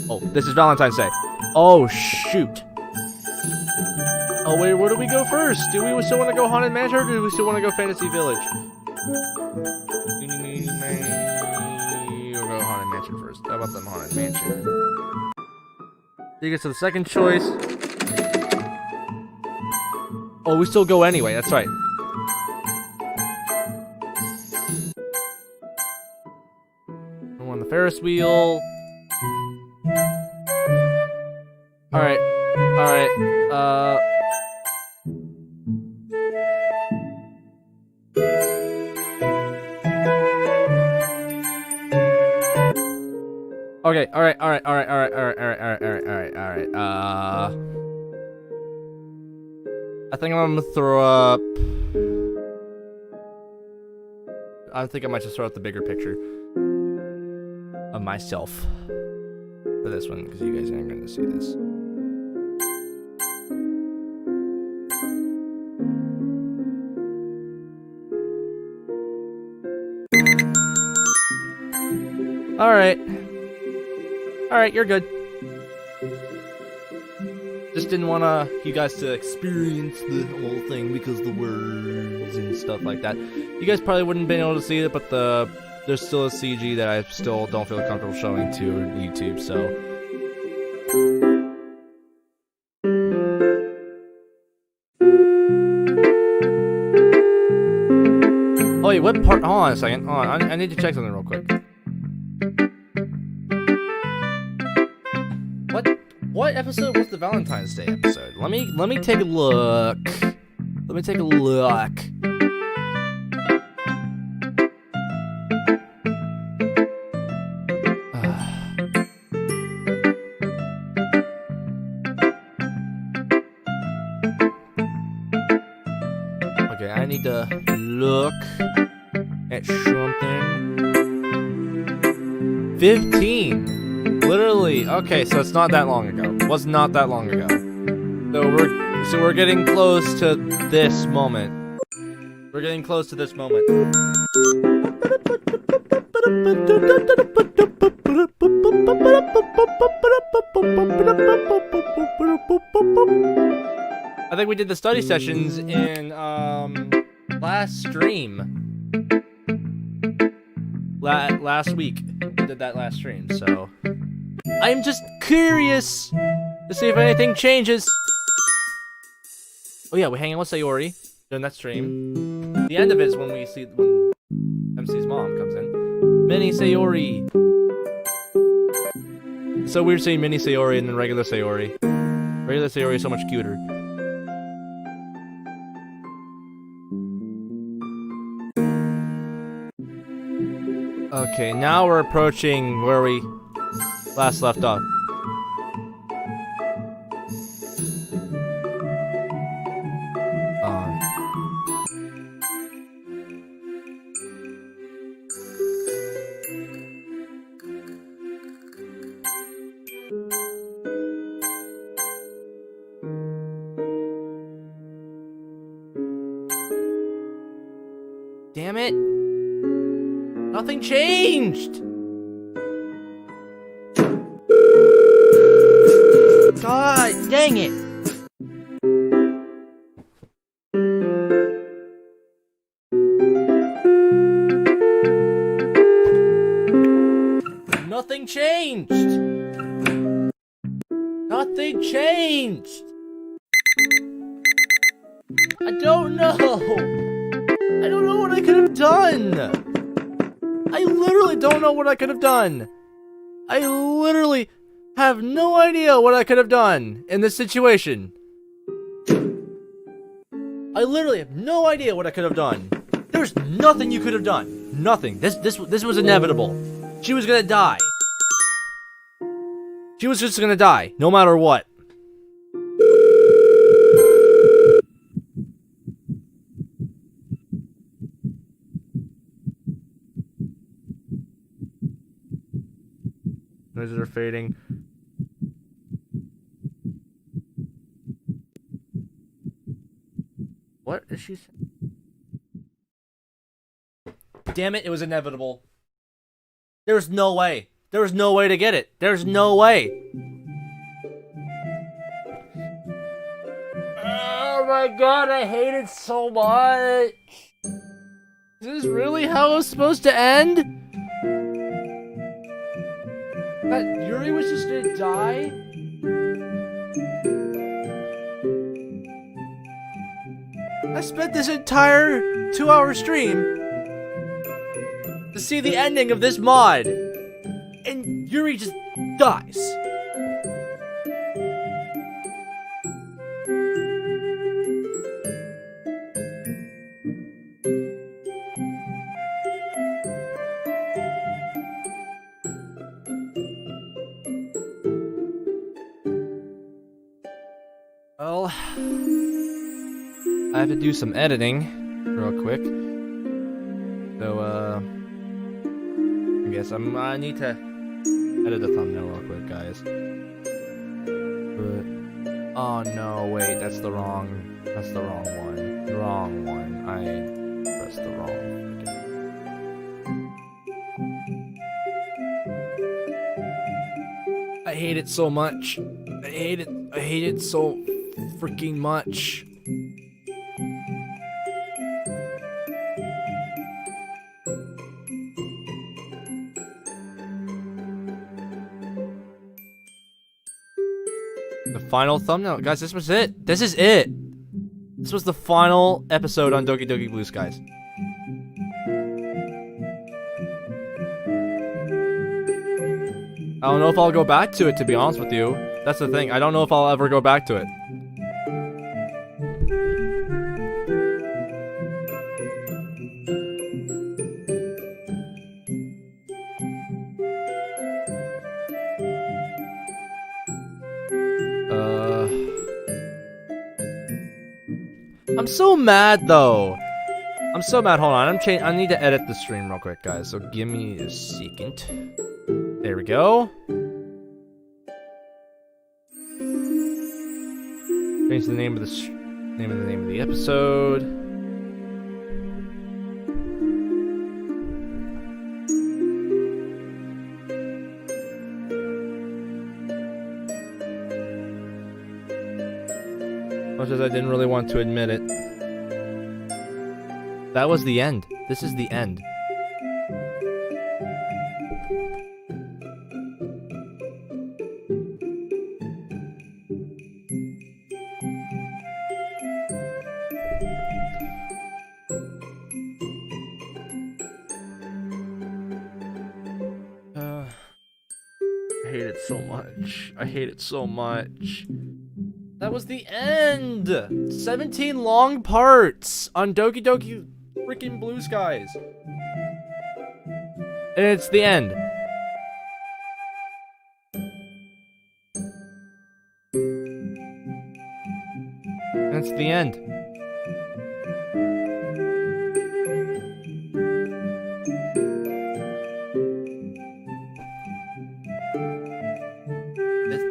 Oh, this is Valentine's Day. Oh, shoot. Oh, wait, where do we go first? Do we still want to go Haunted Mansion, or do we still want to go Fantasy Village? We'll go Haunted Mansion first. How about them Haunted Mansion? You get to the second choice. Oh, we still go anyway, that's right. We're on the Ferris wheel. Alright. Okay, alright. I think I'm gonna throw up. I think I might just throw out the bigger picture of myself for this one, because you guys aren't gonna see this. Alright, you're good. Just didn't want you guys to experience the whole thing because the words and stuff like that. You guys probably wouldn't have been able to see it, but there's still a CG that I still don't feel comfortable showing to YouTube, so. Oh wait, what part? Hold on a second. Hold on, I need to check something real quick. what episode was the Valentine's Day episode? Let me take a look. Let me take a look. Okay, I need to look at something. 15. Literally. Okay, so it's not that long ago. Was not that long ago. So we're getting close to this moment. We're getting close to this moment. I think we did the study sessions in last stream. Last week. We did that last stream, so I'm just curious to see if anything changes. Oh yeah, we're hanging with Sayori during that stream. The end of it is when MC's mom comes in. Mini Sayori. It's so weird saying mini Sayori and then regular Sayori. Regular Sayori is so much cuter. Okay, now we're approaching where we last left off. Damn it! Nothing changed! God dang it! Nothing changed! Nothing changed! I don't know! I don't know what I could have done! I literally don't know what I could have done! I literally have no idea what I could have done in this situation. I literally have no idea what I could have done. There's nothing you could have done. Nothing. This was inevitable. She was gonna die. She was just gonna die, no matter what. Noises are fading. What is she saying? Damn it, it was inevitable. There was no way. There was no way to get it. There's no way. Oh my god, I hate it so much. Is this really how it was supposed to end? That Yuri was just gonna die? I spent this entire 2-hour stream to see the ending of this mod, and Yuri just dies. Well, I have to do some editing real quick. So, I guess I need to edit the thumbnail real quick, guys. But, oh no, wait, that's the wrong one. The wrong one. I pressed the wrong freaking. I hate it so much. I hate it so freaking much. The final thumbnail. Guys, this was it. This is it. This was the final episode on Doki Doki Blue Skies. I don't know if I'll go back to it, to be honest with you. That's the thing. I don't know if I'll ever go back to it. I'm so mad though. I'm so mad. Hold on. I need to edit the stream real quick, guys. So give me a second. There we go. Change the name of the episode. Much as I didn't really want to admit it. That was the end. This is the end. I hate it so much. I hate it so much. That was the end! 17 long parts on Doki Doki freaking Blue Skies. And it's the end. That's the end.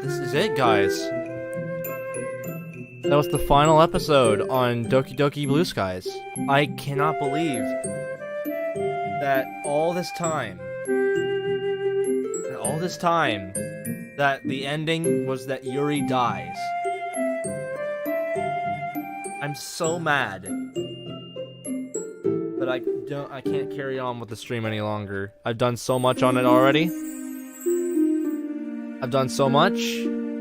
This is it, guys. That was the final episode on Doki Doki Blue Skies. I cannot believe that all this time, that the ending was that Yuri dies. I'm so mad. But I can't carry on with the stream any longer. I've done so much on it already. I've done so much.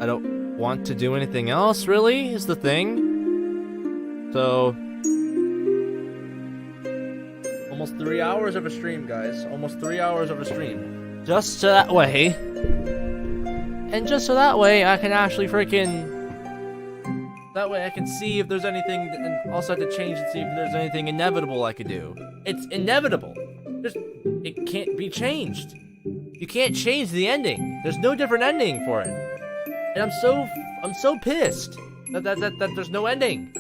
I don't want to do anything else, really, is the thing. So almost 3 hours of a stream, guys. Almost 3 hours of a stream. Just so that way. And just so that way I can actually that way I can see if there's anything, and also have to change and see if there's anything inevitable I could do. It's inevitable. It can't be changed. You can't change the ending. There's no different ending for it. And I'm so pissed that there's no ending.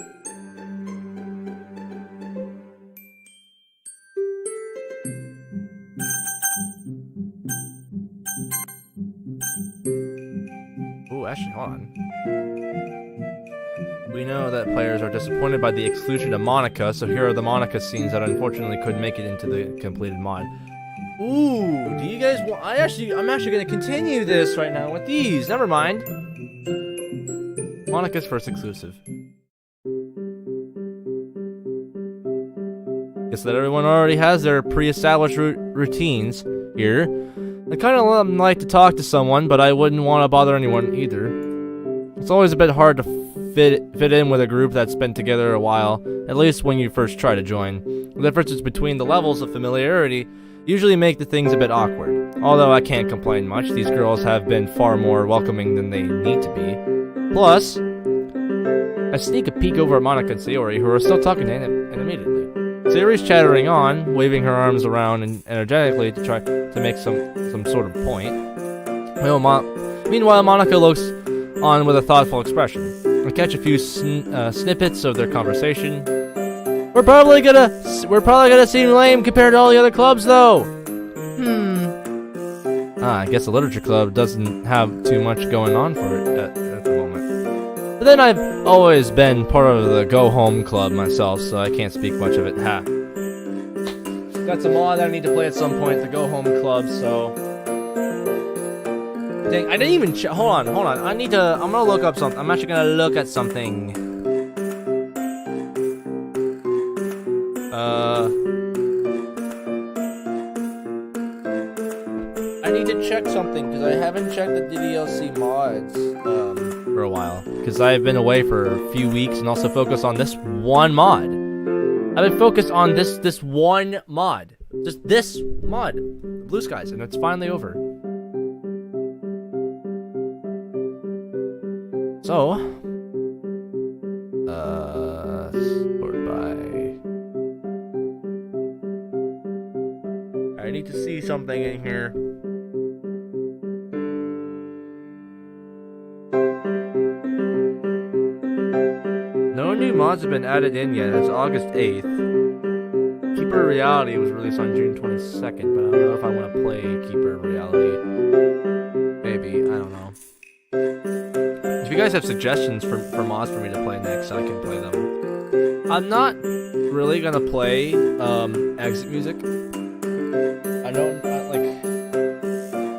Ooh, actually, hold on. We know that players are disappointed by the exclusion of Monica, so here are the Monica scenes that unfortunately couldn't make it into the completed mod. Ooh, do you guys want... I'm actually gonna continue this right now with these. Never mind. Monica's first exclusive. Guess that everyone already has their pre-established routines here. I kind of like to talk to someone, but I wouldn't want to bother anyone either. It's always a bit hard to fit in with a group that's been together a while, at least when you first try to join. The differences between the levels of familiarity usually make the things a bit awkward. Although I can't complain much, these girls have been far more welcoming than they need to be. Plus, I sneak a peek over at Monica and Sayori, who are still talking animatedly. Sayori's chattering on, waving her arms around and energetically to try to make some sort of point. Meanwhile, Monica looks on with a thoughtful expression. I catch a few snippets of their conversation. We're probably gonna seem lame compared to all the other clubs, though. I guess the literature club doesn't have too much going on for it at the moment. But then I've always been part of the Go Home club myself, so I can't speak much of it. Ha. Got some mod that I need to play at some point, the Go Home club, so... Dang, I didn't even hold on. I'm gonna look up something. I'm actually gonna look at something. I need to check something, because I haven't checked the DLC mods, for a while. Because I've been away for a few weeks, and also focused on this one mod. I've been focused on this one mod. Just this mod. Blue Skies, and it's finally over. So, sort by. I need to see something in here. No new mods have been added in yet. It's August 8th. Keeper Reality was released on June 22nd, but I don't know if I want to play Keeper Reality. Maybe, I don't know. If you guys have suggestions for mods for me to play next, I can play them. I'm not really gonna play exit music.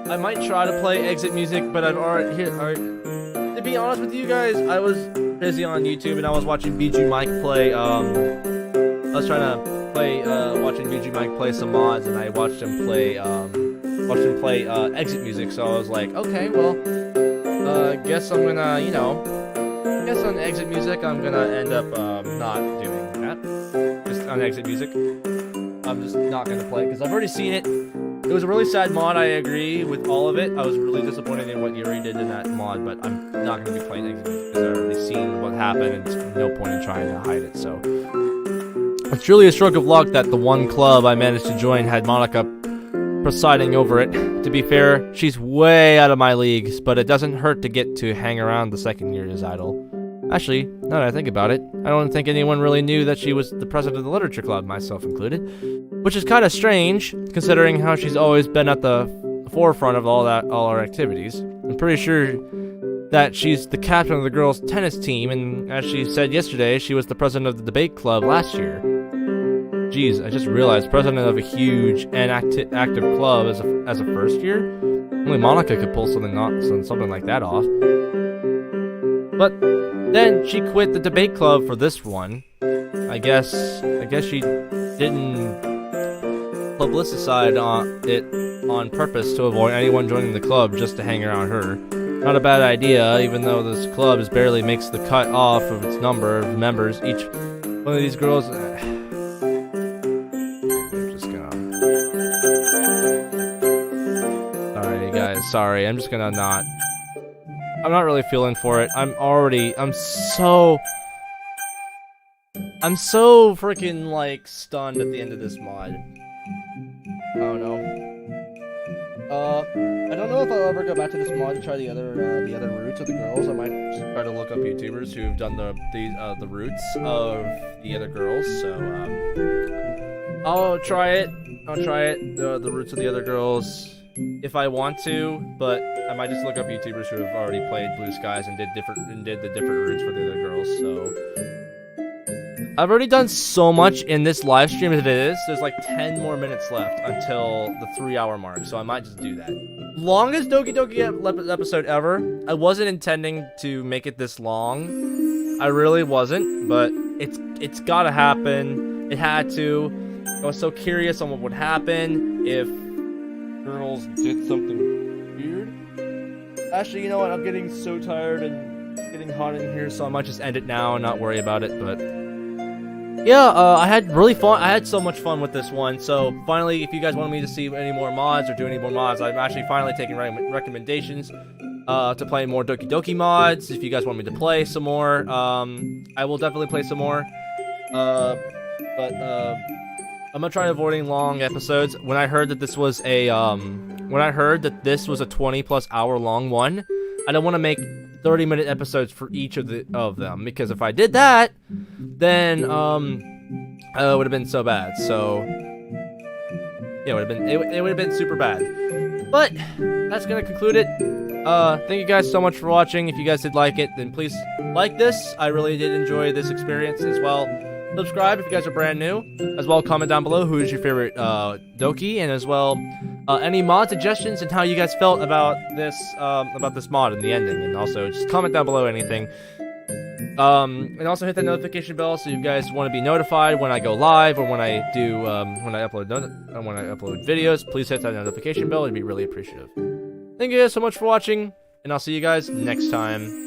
I might try to play exit music, but I've already to be honest with you guys, I was busy on YouTube and I was watching BG Mike play watching BG Mike play some mods, and I watched him play exit music. So I was like, okay, well, guess I'm gonna, guess on exit music I'm gonna end up not doing that. Just on exit music, I'm just not gonna play it because I've already seen it. It was a really sad mod. I agree with all of it. I was really disappointed in what Yuri did in that mod, but I'm not gonna be playing exit music because I've already seen what happened, and there's no point in trying to hide it. So. It's really a stroke of luck that the one club I managed to join had Monica presiding over it. To be fair, she's way out of my leagues, but it doesn't hurt to get to hang around the second year as idol. Actually, now that I think about it, I don't think anyone really knew that she was the president of the literature club, myself included. Which is kind of strange, considering how she's always been at the forefront of all our activities. I'm pretty sure that she's the captain of the girls' tennis team, and as she said yesterday, she was the president of the debate club last year. Jeez, I just realized president of a huge and active club as a first year. Only Monica could pull something like that off. But then she quit the debate club for this one. I guess she didn't publicize it on purpose to avoid anyone joining the club just to hang around her. Not a bad idea, even though this club barely makes the cut off of its number of members. Each one of these girls. Sorry, I'm just gonna not. I'm not really feeling for it. I'm so freaking like stunned at the end of this mod. Oh no. I don't know if I'll ever go back to this mod to try the other routes of the girls. I might just try to look up YouTubers who've done the routes of the other girls. So I'll try it. The routes of the other girls. If I want to, but I might just look up YouTubers who have already played Blue Skies and did the different routes for the other girls. So I've already done so much in this live stream as it is. There's like 10 more minutes left until the 3-hour mark, so I might just do that. Longest Doki Doki episode ever. I wasn't intending to make it this long. I really wasn't, but it's gotta happen. It had to. I was so curious on what would happen if girls did something weird. Actually, you know what? I'm getting so tired and getting hot in here, so I might just end it now and not worry about it. But yeah, I had really fun. I had so much fun with this one. So finally, if you guys want me to see any more mods or do any more mods, I'm actually finally taking recommendations to play more Doki Doki mods. If you guys want me to play some more, I will definitely play some more. I'm gonna try avoiding long episodes. When I heard that this was a 20+ hour long one, I don't want to make 30-minute episodes for each of them, because if I did that, then it would have been so bad. So yeah, it would have been super bad. But that's gonna conclude it. Thank you guys so much for watching. If you guys did like it, then please like this. I really did enjoy this experience as well. Subscribe if you guys are brand new. As well, comment down below who is your favorite Doki, and as well any mod suggestions and how you guys felt about this mod and the ending. And also just comment down below anything. And also hit that notification bell so you guys want to be notified when I go live or when I do when I upload videos. Please hit that notification bell. It'd be really appreciative. Thank you guys so much for watching, and I'll see you guys next time.